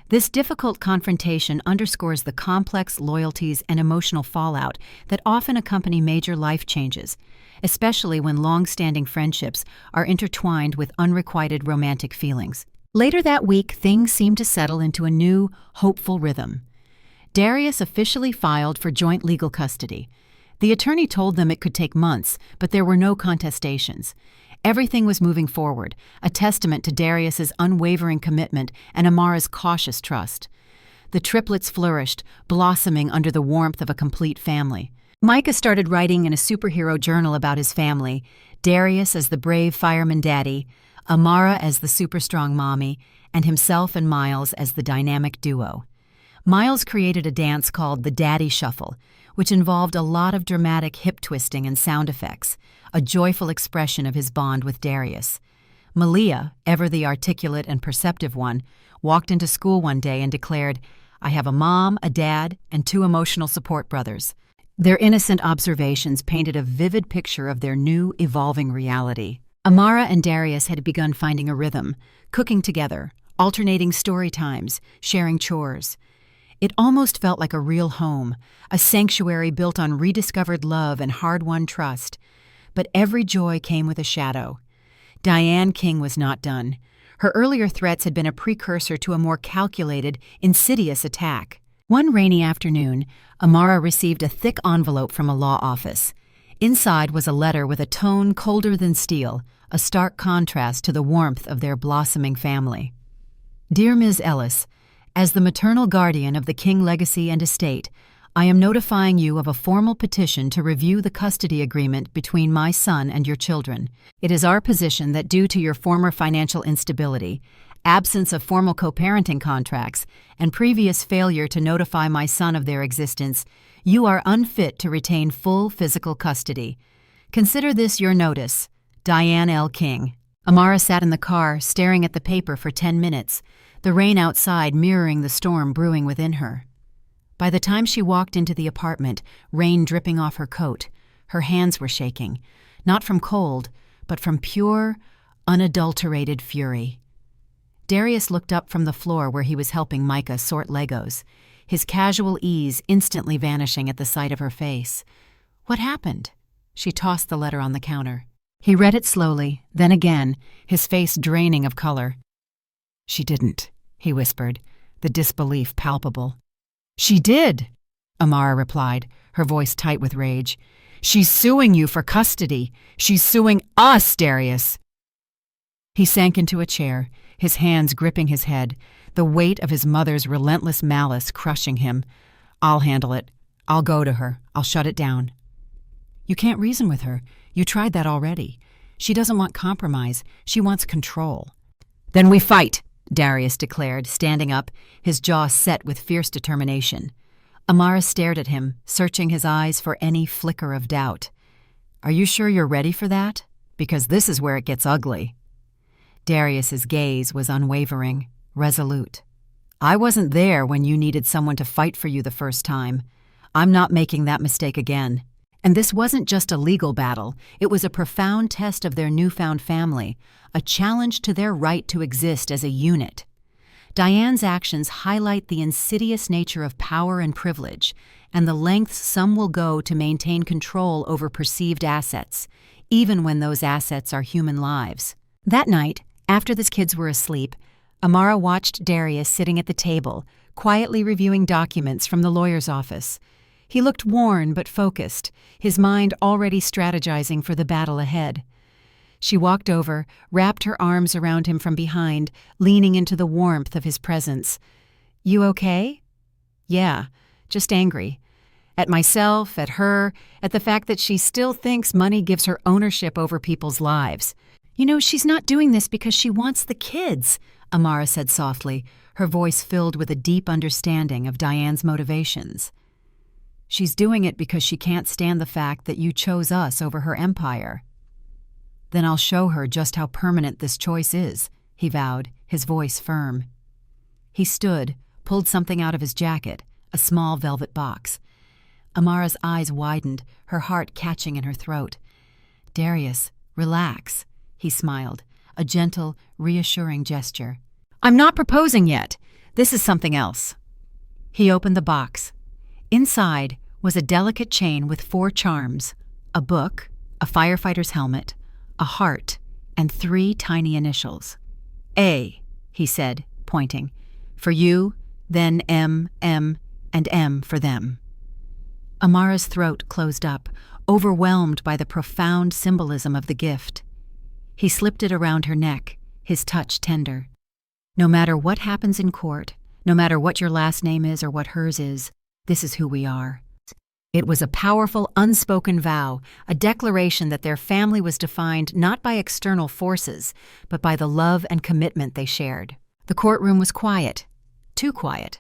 This difficult confrontation underscores the complex loyalties and emotional fallout that often accompany major life changes, especially when long-standing friendships are intertwined with unrequited romantic feelings. Later that week, things seemed to settle into a new, hopeful rhythm. Darius officially filed for joint legal custody. The attorney told them it could take months, but there were no contestations. Everything was moving forward, a testament to Darius's unwavering commitment and Amara's cautious trust. The triplets flourished, blossoming under the warmth of a complete family. Micah started writing in a superhero journal about his family, Darius as the brave fireman daddy, Amara as the super-strong mommy, and himself and Miles as the dynamic duo. Miles created a dance called the Daddy Shuffle, which involved a lot of dramatic hip-twisting and sound effects, a joyful expression of his bond with Darius. Malia, ever the articulate and perceptive one, walked into school one day and declared, I have a mom, a dad, and 2 emotional support brothers. Their innocent observations painted a vivid picture of their new, evolving reality. Amara and Darius had begun finding a rhythm, cooking together, alternating story times, sharing chores. It almost felt like a real home, a sanctuary built on rediscovered love and hard-won trust. But every joy came with a shadow. Diane King was not done. Her earlier threats had been a precursor to a more calculated, insidious attack. One rainy afternoon, Amara received a thick envelope from a law office. Inside was a letter with a tone colder than steel, a stark contrast to the warmth of their blossoming family. Dear Ms. Ellis, as the maternal guardian of the King legacy and estate, I am notifying you of a formal petition to review the custody agreement between my son and your children. It is our position that due to your former financial instability, absence of formal co-parenting contracts, and previous failure to notify my son of their existence, you are unfit to retain full physical custody. Consider this your notice. Diane L. King. Amara sat in the car, staring at the paper for 10 minutes, the rain outside mirroring the storm brewing within her. By the time she walked into the apartment, rain dripping off her coat, her hands were shaking, not from cold, but from pure, unadulterated fury. Darius looked up from the floor where he was helping Micah sort Legos, his casual ease instantly vanishing at the sight of her face. What happened? She tossed the letter on the counter. He read it slowly, then again, his face draining of color. She didn't, he whispered, the disbelief palpable. She did, Amara replied, her voice tight with rage. She's suing you for custody. She's suing us, Darius. He sank into a chair, his hands gripping his head, the weight of his mother's relentless malice crushing him. "I'll handle it. I'll go to her. I'll shut it down." "You can't reason with her. You tried that already. She doesn't want compromise. She wants control." "Then we fight," Darius declared, standing up, his jaw set with fierce determination. Amara stared at him, searching his eyes for any flicker of doubt. "Are you sure you're ready for that? Because this is where it gets ugly." Darius's gaze was unwavering, resolute. "I wasn't there when you needed someone to fight for you the first time. I'm not making that mistake again." And this wasn't just a legal battle, it was a profound test of their newfound family, a challenge to their right to exist as a unit. Diane's actions highlight the insidious nature of power and privilege, and the lengths some will go to maintain control over perceived assets, even when those assets are human lives. That night, after the kids were asleep, Amara watched Darius sitting at the table, quietly reviewing documents from the lawyer's office. He looked worn but focused, his mind already strategizing for the battle ahead. She walked over, wrapped her arms around him from behind, leaning into the warmth of his presence. "You okay?" "Yeah, just angry. At myself, at her, at the fact that she still thinks money gives her ownership over people's lives. You know, she's not doing this because she wants the kids," Amara said softly, her voice filled with a deep understanding of Diane's motivations. "She's doing it because she can't stand the fact that you chose us over her empire." "Then I'll show her just how permanent this choice is," he vowed, his voice firm. He stood, pulled something out of his jacket, a small velvet box. Amara's eyes widened, her heart catching in her throat. "Darius, relax," he smiled, a gentle, reassuring gesture. "I'm not proposing yet. This is something else." He opened the box. Inside was a delicate chain with 4 charms, a book, a firefighter's helmet, a heart, and 3 tiny initials. "A," he said, pointing. "For you, then M, and M for them." Amara's throat closed up, overwhelmed by the profound symbolism of the gift. He slipped it around her neck, his touch tender. "No matter what happens in court, no matter what your last name is or what hers is, this is who we are." It was a powerful, unspoken vow, a declaration that their family was defined not by external forces, but by the love and commitment they shared. The courtroom was quiet, too quiet.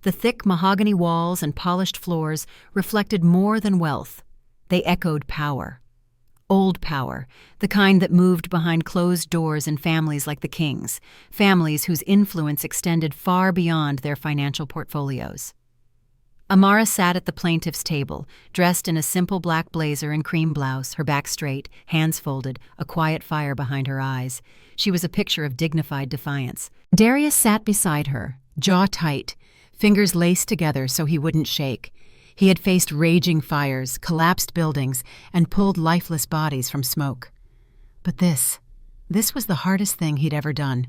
The thick mahogany walls and polished floors reflected more than wealth. They echoed power. Old power, the kind that moved behind closed doors in families like the Kings, families whose influence extended far beyond their financial portfolios. Amara sat at the plaintiff's table, dressed in a simple black blazer and cream blouse, her back straight, hands folded, a quiet fire behind her eyes. She was a picture of dignified defiance. Darius sat beside her, jaw tight, fingers laced together so he wouldn't shake. He had faced raging fires, collapsed buildings, and pulled lifeless bodies from smoke. But this was the hardest thing he'd ever done.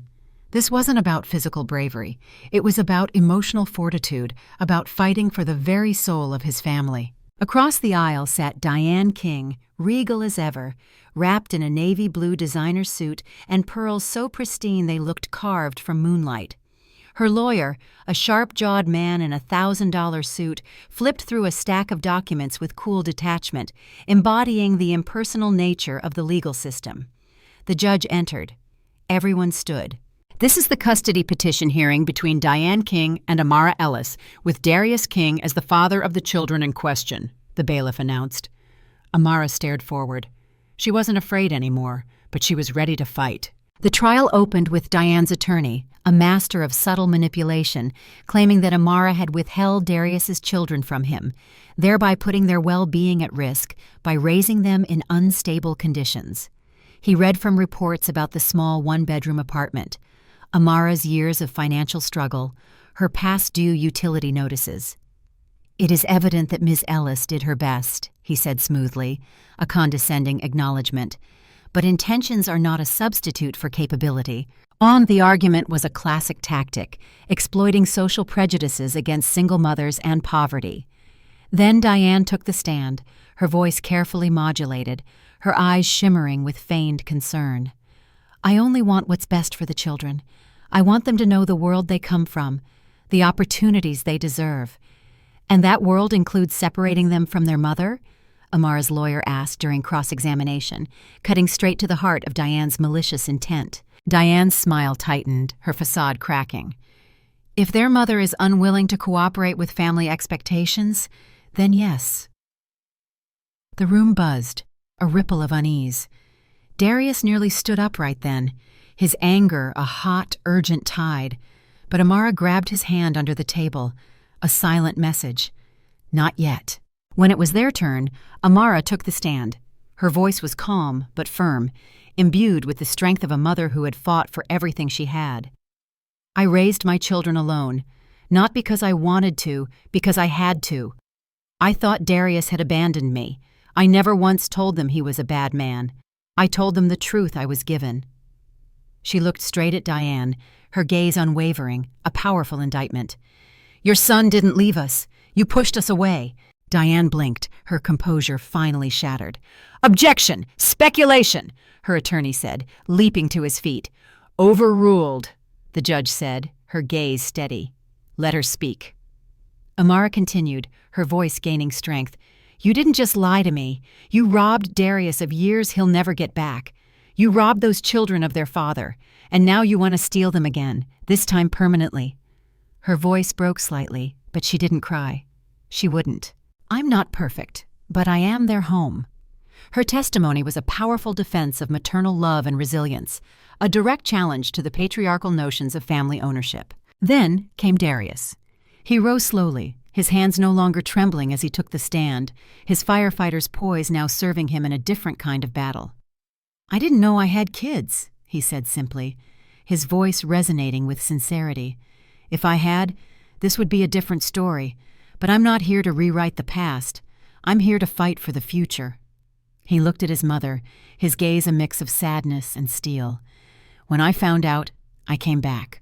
This wasn't about physical bravery. It was about emotional fortitude, about fighting for the very soul of his family. Across the aisle sat Diane King, regal as ever, wrapped in a navy blue designer suit and pearls so pristine they looked carved from moonlight. Her lawyer, a sharp-jawed man in a $1,000 suit, flipped through a stack of documents with cool detachment, embodying the impersonal nature of the legal system. The judge entered. Everyone stood. "This is the custody petition hearing between Diane King and Amara Ellis, with Darius King as the father of the children in question," the bailiff announced. Amara stared forward. She wasn't afraid anymore, but she was ready to fight. The trial opened with Diane's attorney, a master of subtle manipulation, claiming that Amara had withheld Darius's children from him, thereby putting their well-being at risk by raising them in unstable conditions. He read from reports about the small one-bedroom apartment, Amara's years of financial struggle, her past-due utility notices. "It is evident that Ms. Ellis did her best," he said smoothly, a condescending acknowledgement. "But intentions are not a substitute for capability." The argument was a classic tactic, exploiting social prejudices against single mothers and poverty. Then Diane took the stand, her voice carefully modulated, her eyes shimmering with feigned concern. I only want what's best for the children. I want them to know the world they come from, the opportunities they deserve. And that world includes separating them from their mother? Amara's lawyer asked during cross-examination, cutting straight to the heart of Diane's malicious intent. Diane's smile tightened, her facade cracking. If their mother is unwilling to cooperate with family expectations, then yes. The room buzzed, a ripple of unease. Darius nearly stood up right then, his anger a hot, urgent tide. But Amara grabbed his hand under the table, a silent message. Not yet. When it was their turn, Amara took the stand. Her voice was calm but firm, imbued with the strength of a mother who had fought for everything she had. I raised my children alone, not because I wanted to, because I had to. I thought Darius had abandoned me. I never once told them he was a bad man. I told them the truth I was given. She looked straight at Diane, her gaze unwavering, a powerful indictment. Your son didn't leave us. You pushed us away. Diane blinked, her composure finally shattered. Objection! Speculation! Her attorney said, leaping to his feet. Overruled, the judge said, her gaze steady. Let her speak. Amara continued, her voice gaining strength. You didn't just lie to me. You robbed Darius of years he'll never get back. You robbed those children of their father, and now you want to steal them again, this time permanently. Her voice broke slightly, but she didn't cry. She wouldn't. I'm not perfect, but I am their home. Her testimony was a powerful defense of maternal love and resilience, a direct challenge to the patriarchal notions of family ownership. Then came Darius. He rose slowly, his hands no longer trembling as he took the stand, his firefighter's poise now serving him in a different kind of battle. I didn't know I had kids, he said simply, his voice resonating with sincerity. If I had, this would be a different story, but I'm not here to rewrite the past. I'm here to fight for the future. He looked at his mother, his gaze a mix of sadness and steel. When I found out, I came back.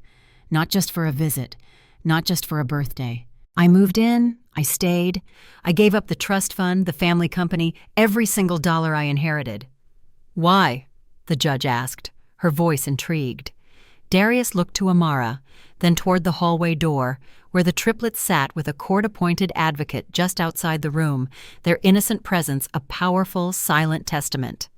Not just for a visit, not just for a birthday. I moved in, I stayed, I gave up the trust fund, the family company, every single dollar I inherited. Why? The judge asked, her voice intrigued. Darius looked to Amara, then toward the hallway door, where the triplets sat with a court-appointed advocate just outside the room, their innocent presence a powerful, silent testament.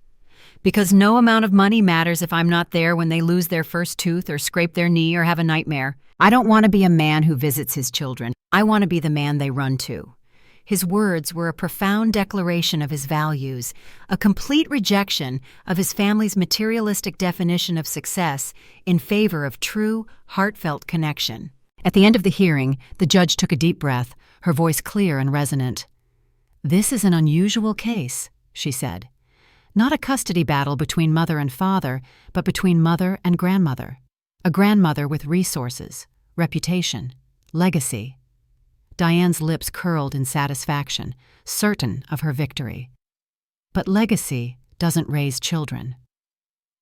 Because no amount of money matters if I'm not there when they lose their first tooth or scrape their knee or have a nightmare. I don't want to be a man who visits his children. I want to be the man they run to. His words were a profound declaration of his values, a complete rejection of his family's materialistic definition of success in favor of true, heartfelt connection. At the end of the hearing, the judge took a deep breath, her voice clear and resonant. This is an unusual case, she said. Not a custody battle between mother and father, but between mother and grandmother. A grandmother with resources, reputation, legacy. Diane's lips curled in satisfaction, certain of her victory. But legacy doesn't raise children.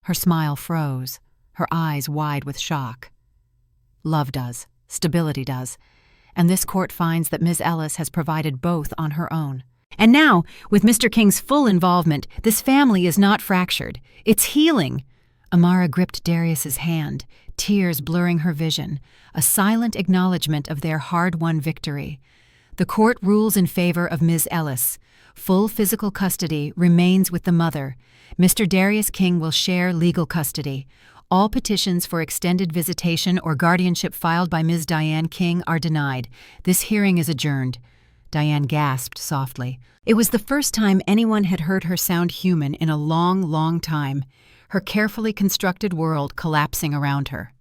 Her smile froze, her eyes wide with shock. Love does, stability does, and this court finds that Ms. Ellis has provided both on her own. And now, with Mr. King's full involvement, this family is not fractured. It's healing. Amara gripped Darius's hand, tears blurring her vision, a silent acknowledgement of their hard-won victory. The court rules in favor of Ms. Ellis. Full physical custody remains with the mother. Mr. Darius King will share legal custody. All petitions for extended visitation or guardianship filed by Ms. Diane King are denied. This hearing is adjourned. Diane gasped softly. It was the first time anyone had heard her sound human in a long, long time, her carefully constructed world collapsing around her.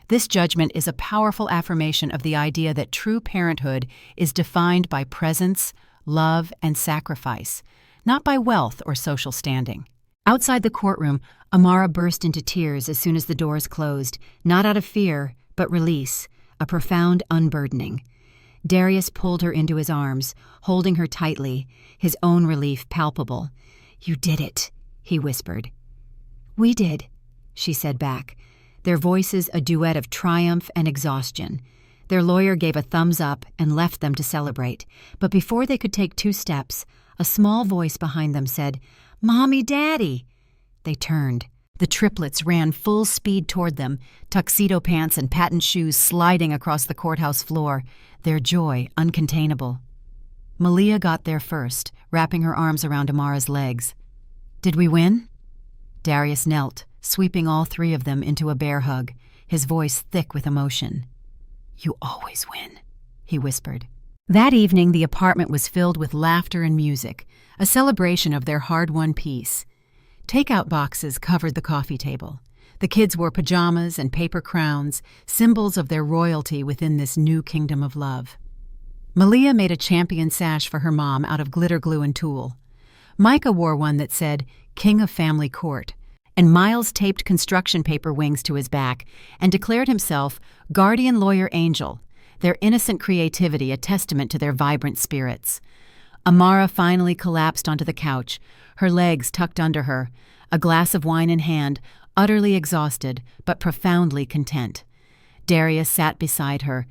This judgment is a powerful affirmation of the idea that true parenthood is defined by presence, love, and sacrifice, not by wealth or social standing. Outside the courtroom, Amara burst into tears as soon as the doors closed, not out of fear, but release, a profound unburdening. Darius pulled her into his arms, holding her tightly, his own relief palpable. "You did it," he whispered. "We did," she said back, their voices a duet of triumph and exhaustion. Their lawyer gave a thumbs up and left them to celebrate, but before they could take 2 steps, a small voice behind them said, "Mommy, Daddy!" They turned. The triplets ran full speed toward them, tuxedo pants and patent shoes sliding across the courthouse floor, their joy uncontainable. Malia got there first, wrapping her arms around Amara's legs. "Did we win?" Darius knelt, sweeping all three of them into a bear hug, his voice thick with emotion. "You always win," he whispered. That evening, the apartment was filled with laughter and music, a celebration of their hard-won peace. Takeout boxes covered the coffee table. The kids wore pajamas and paper crowns, symbols of their royalty within this new kingdom of love. Malia made a champion sash for her mom out of glitter glue and tulle. Micah wore one that said, "King of Family Court," and Miles taped construction paper wings to his back and declared himself Guardian Lawyer Angel, their innocent creativity a testament to their vibrant spirits. Amara finally collapsed onto the couch, her legs tucked under her, a glass of wine in hand, utterly exhausted but profoundly content. Darius sat beside her,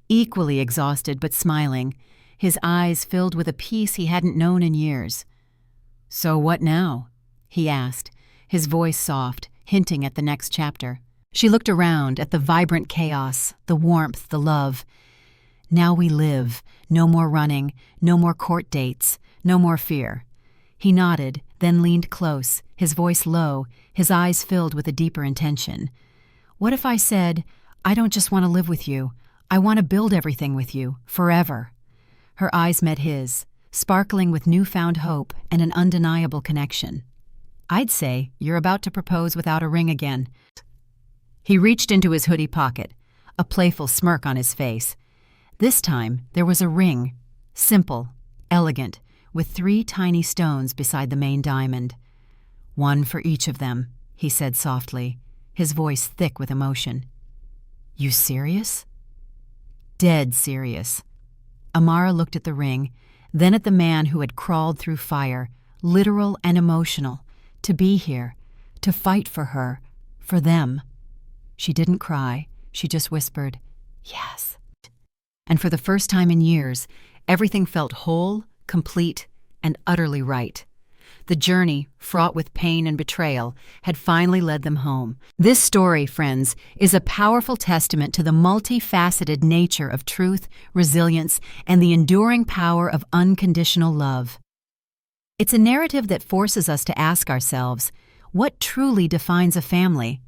equally exhausted but smiling, his eyes filled with a peace he hadn't known in years. "So what now?" he asked, his voice soft, hinting at the next chapter. She looked around at the vibrant chaos, the warmth, the love. "Now we live. No more running, no more court dates, no more fear." He nodded, then leaned close, his voice low, his eyes filled with a deeper intention. "What if I said, I don't just want to live with you, I want to build everything with you, forever?" Her eyes met his, sparkling with newfound hope and an undeniable connection. "I'd say you're about to propose without a ring again." He reached into his hoodie pocket, a playful smirk on his face. This time there was a ring, simple, elegant, with 3 tiny stones beside the main diamond. "One for each of them," he said softly, his voice thick with emotion. "You serious?" "Dead serious." Amara looked at the ring, then at the man who had crawled through fire, literal and emotional, to be here, to fight for her, for them. She didn't cry, she just whispered, "Yes." And for the first time in years, everything felt whole, complete, and utterly right. The journey, fraught with pain and betrayal, had finally led them home. This story, friends, is a powerful testament to the multifaceted nature of truth, resilience, and the enduring power of unconditional love. It's a narrative that forces us to ask ourselves, what truly defines a family?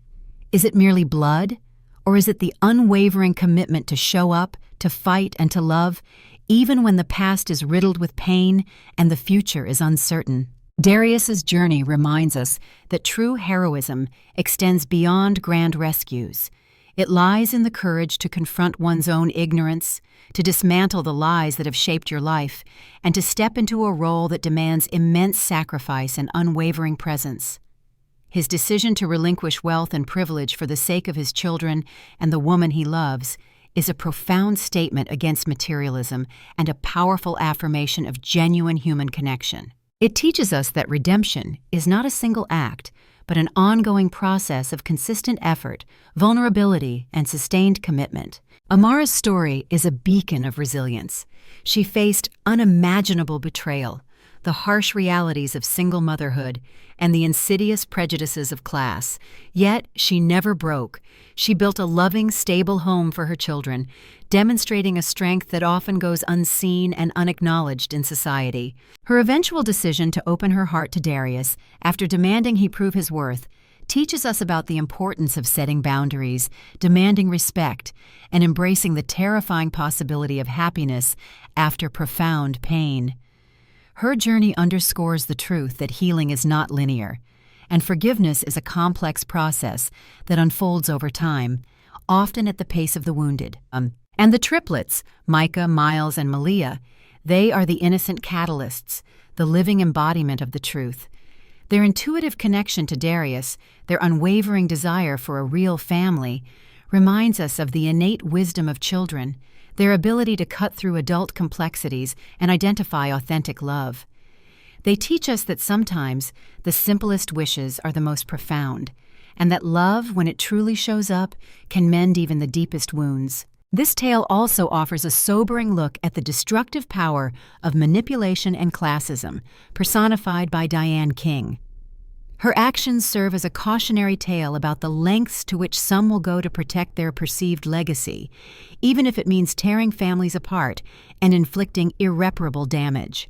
Is it merely blood? Or is it the unwavering commitment to show up, to fight, and to love, even when the past is riddled with pain and the future is uncertain? Darius's journey reminds us that true heroism extends beyond grand rescues. It lies in the courage to confront one's own ignorance, to dismantle the lies that have shaped your life, and to step into a role that demands immense sacrifice and unwavering presence. His decision to relinquish wealth and privilege for the sake of his children and the woman he loves is a profound statement against materialism and a powerful affirmation of genuine human connection. It teaches us that redemption is not a single act, but an ongoing process of consistent effort, vulnerability, and sustained commitment. Amara's story is a beacon of resilience. She faced unimaginable betrayal, the harsh realities of single motherhood, and the insidious prejudices of class. Yet she never broke. She built a loving, stable home for her children, demonstrating a strength that often goes unseen and unacknowledged in society. Her eventual decision to open her heart to Darius, after demanding he prove his worth, teaches us about the importance of setting boundaries, demanding respect, and embracing the terrifying possibility of happiness after profound pain. Her journey underscores the truth that healing is not linear, and forgiveness is a complex process that unfolds over time, often at the pace of the wounded. And the triplets, Micah, Miles, and Malia, they are the innocent catalysts, the living embodiment of the truth. Their intuitive connection to Darius, their unwavering desire for a real family, reminds us of the innate wisdom of children, their ability to cut through adult complexities and identify authentic love. They teach us that sometimes the simplest wishes are the most profound, and that love, when it truly shows up, can mend even the deepest wounds. This tale also offers a sobering look at the destructive power of manipulation and classism, personified by Diane King. Her actions serve as a cautionary tale about the lengths to which some will go to protect their perceived legacy, even if it means tearing families apart and inflicting irreparable damage.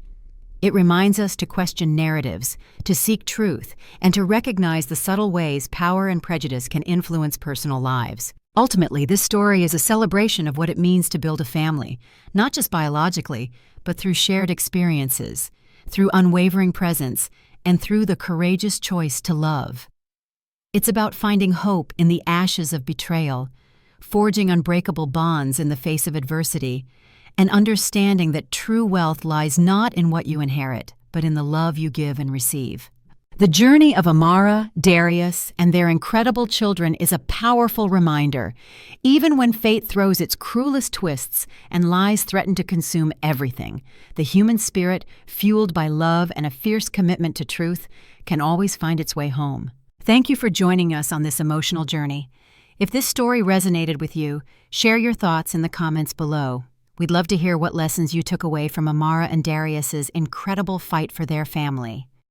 It reminds us to question narratives, to seek truth, and to recognize the subtle ways power and prejudice can influence personal lives. Ultimately, this story is a celebration of what it means to build a family, not just biologically, but through shared experiences, through unwavering presence, and through the courageous choice to love. It's about finding hope in the ashes of betrayal, forging unbreakable bonds in the face of adversity, and understanding that true wealth lies not in what you inherit, but in the love you give and receive. The journey of Amara, Darius, and their incredible children is a powerful reminder. Even when fate throws its cruelest twists and lies threaten to consume everything, the human spirit, fueled by love and a fierce commitment to truth, can always find its way home. Thank you for joining us on this emotional journey. If this story resonated with you, share your thoughts in the comments below. We'd love to hear what lessons you took away from Amara and Darius's incredible fight for their family.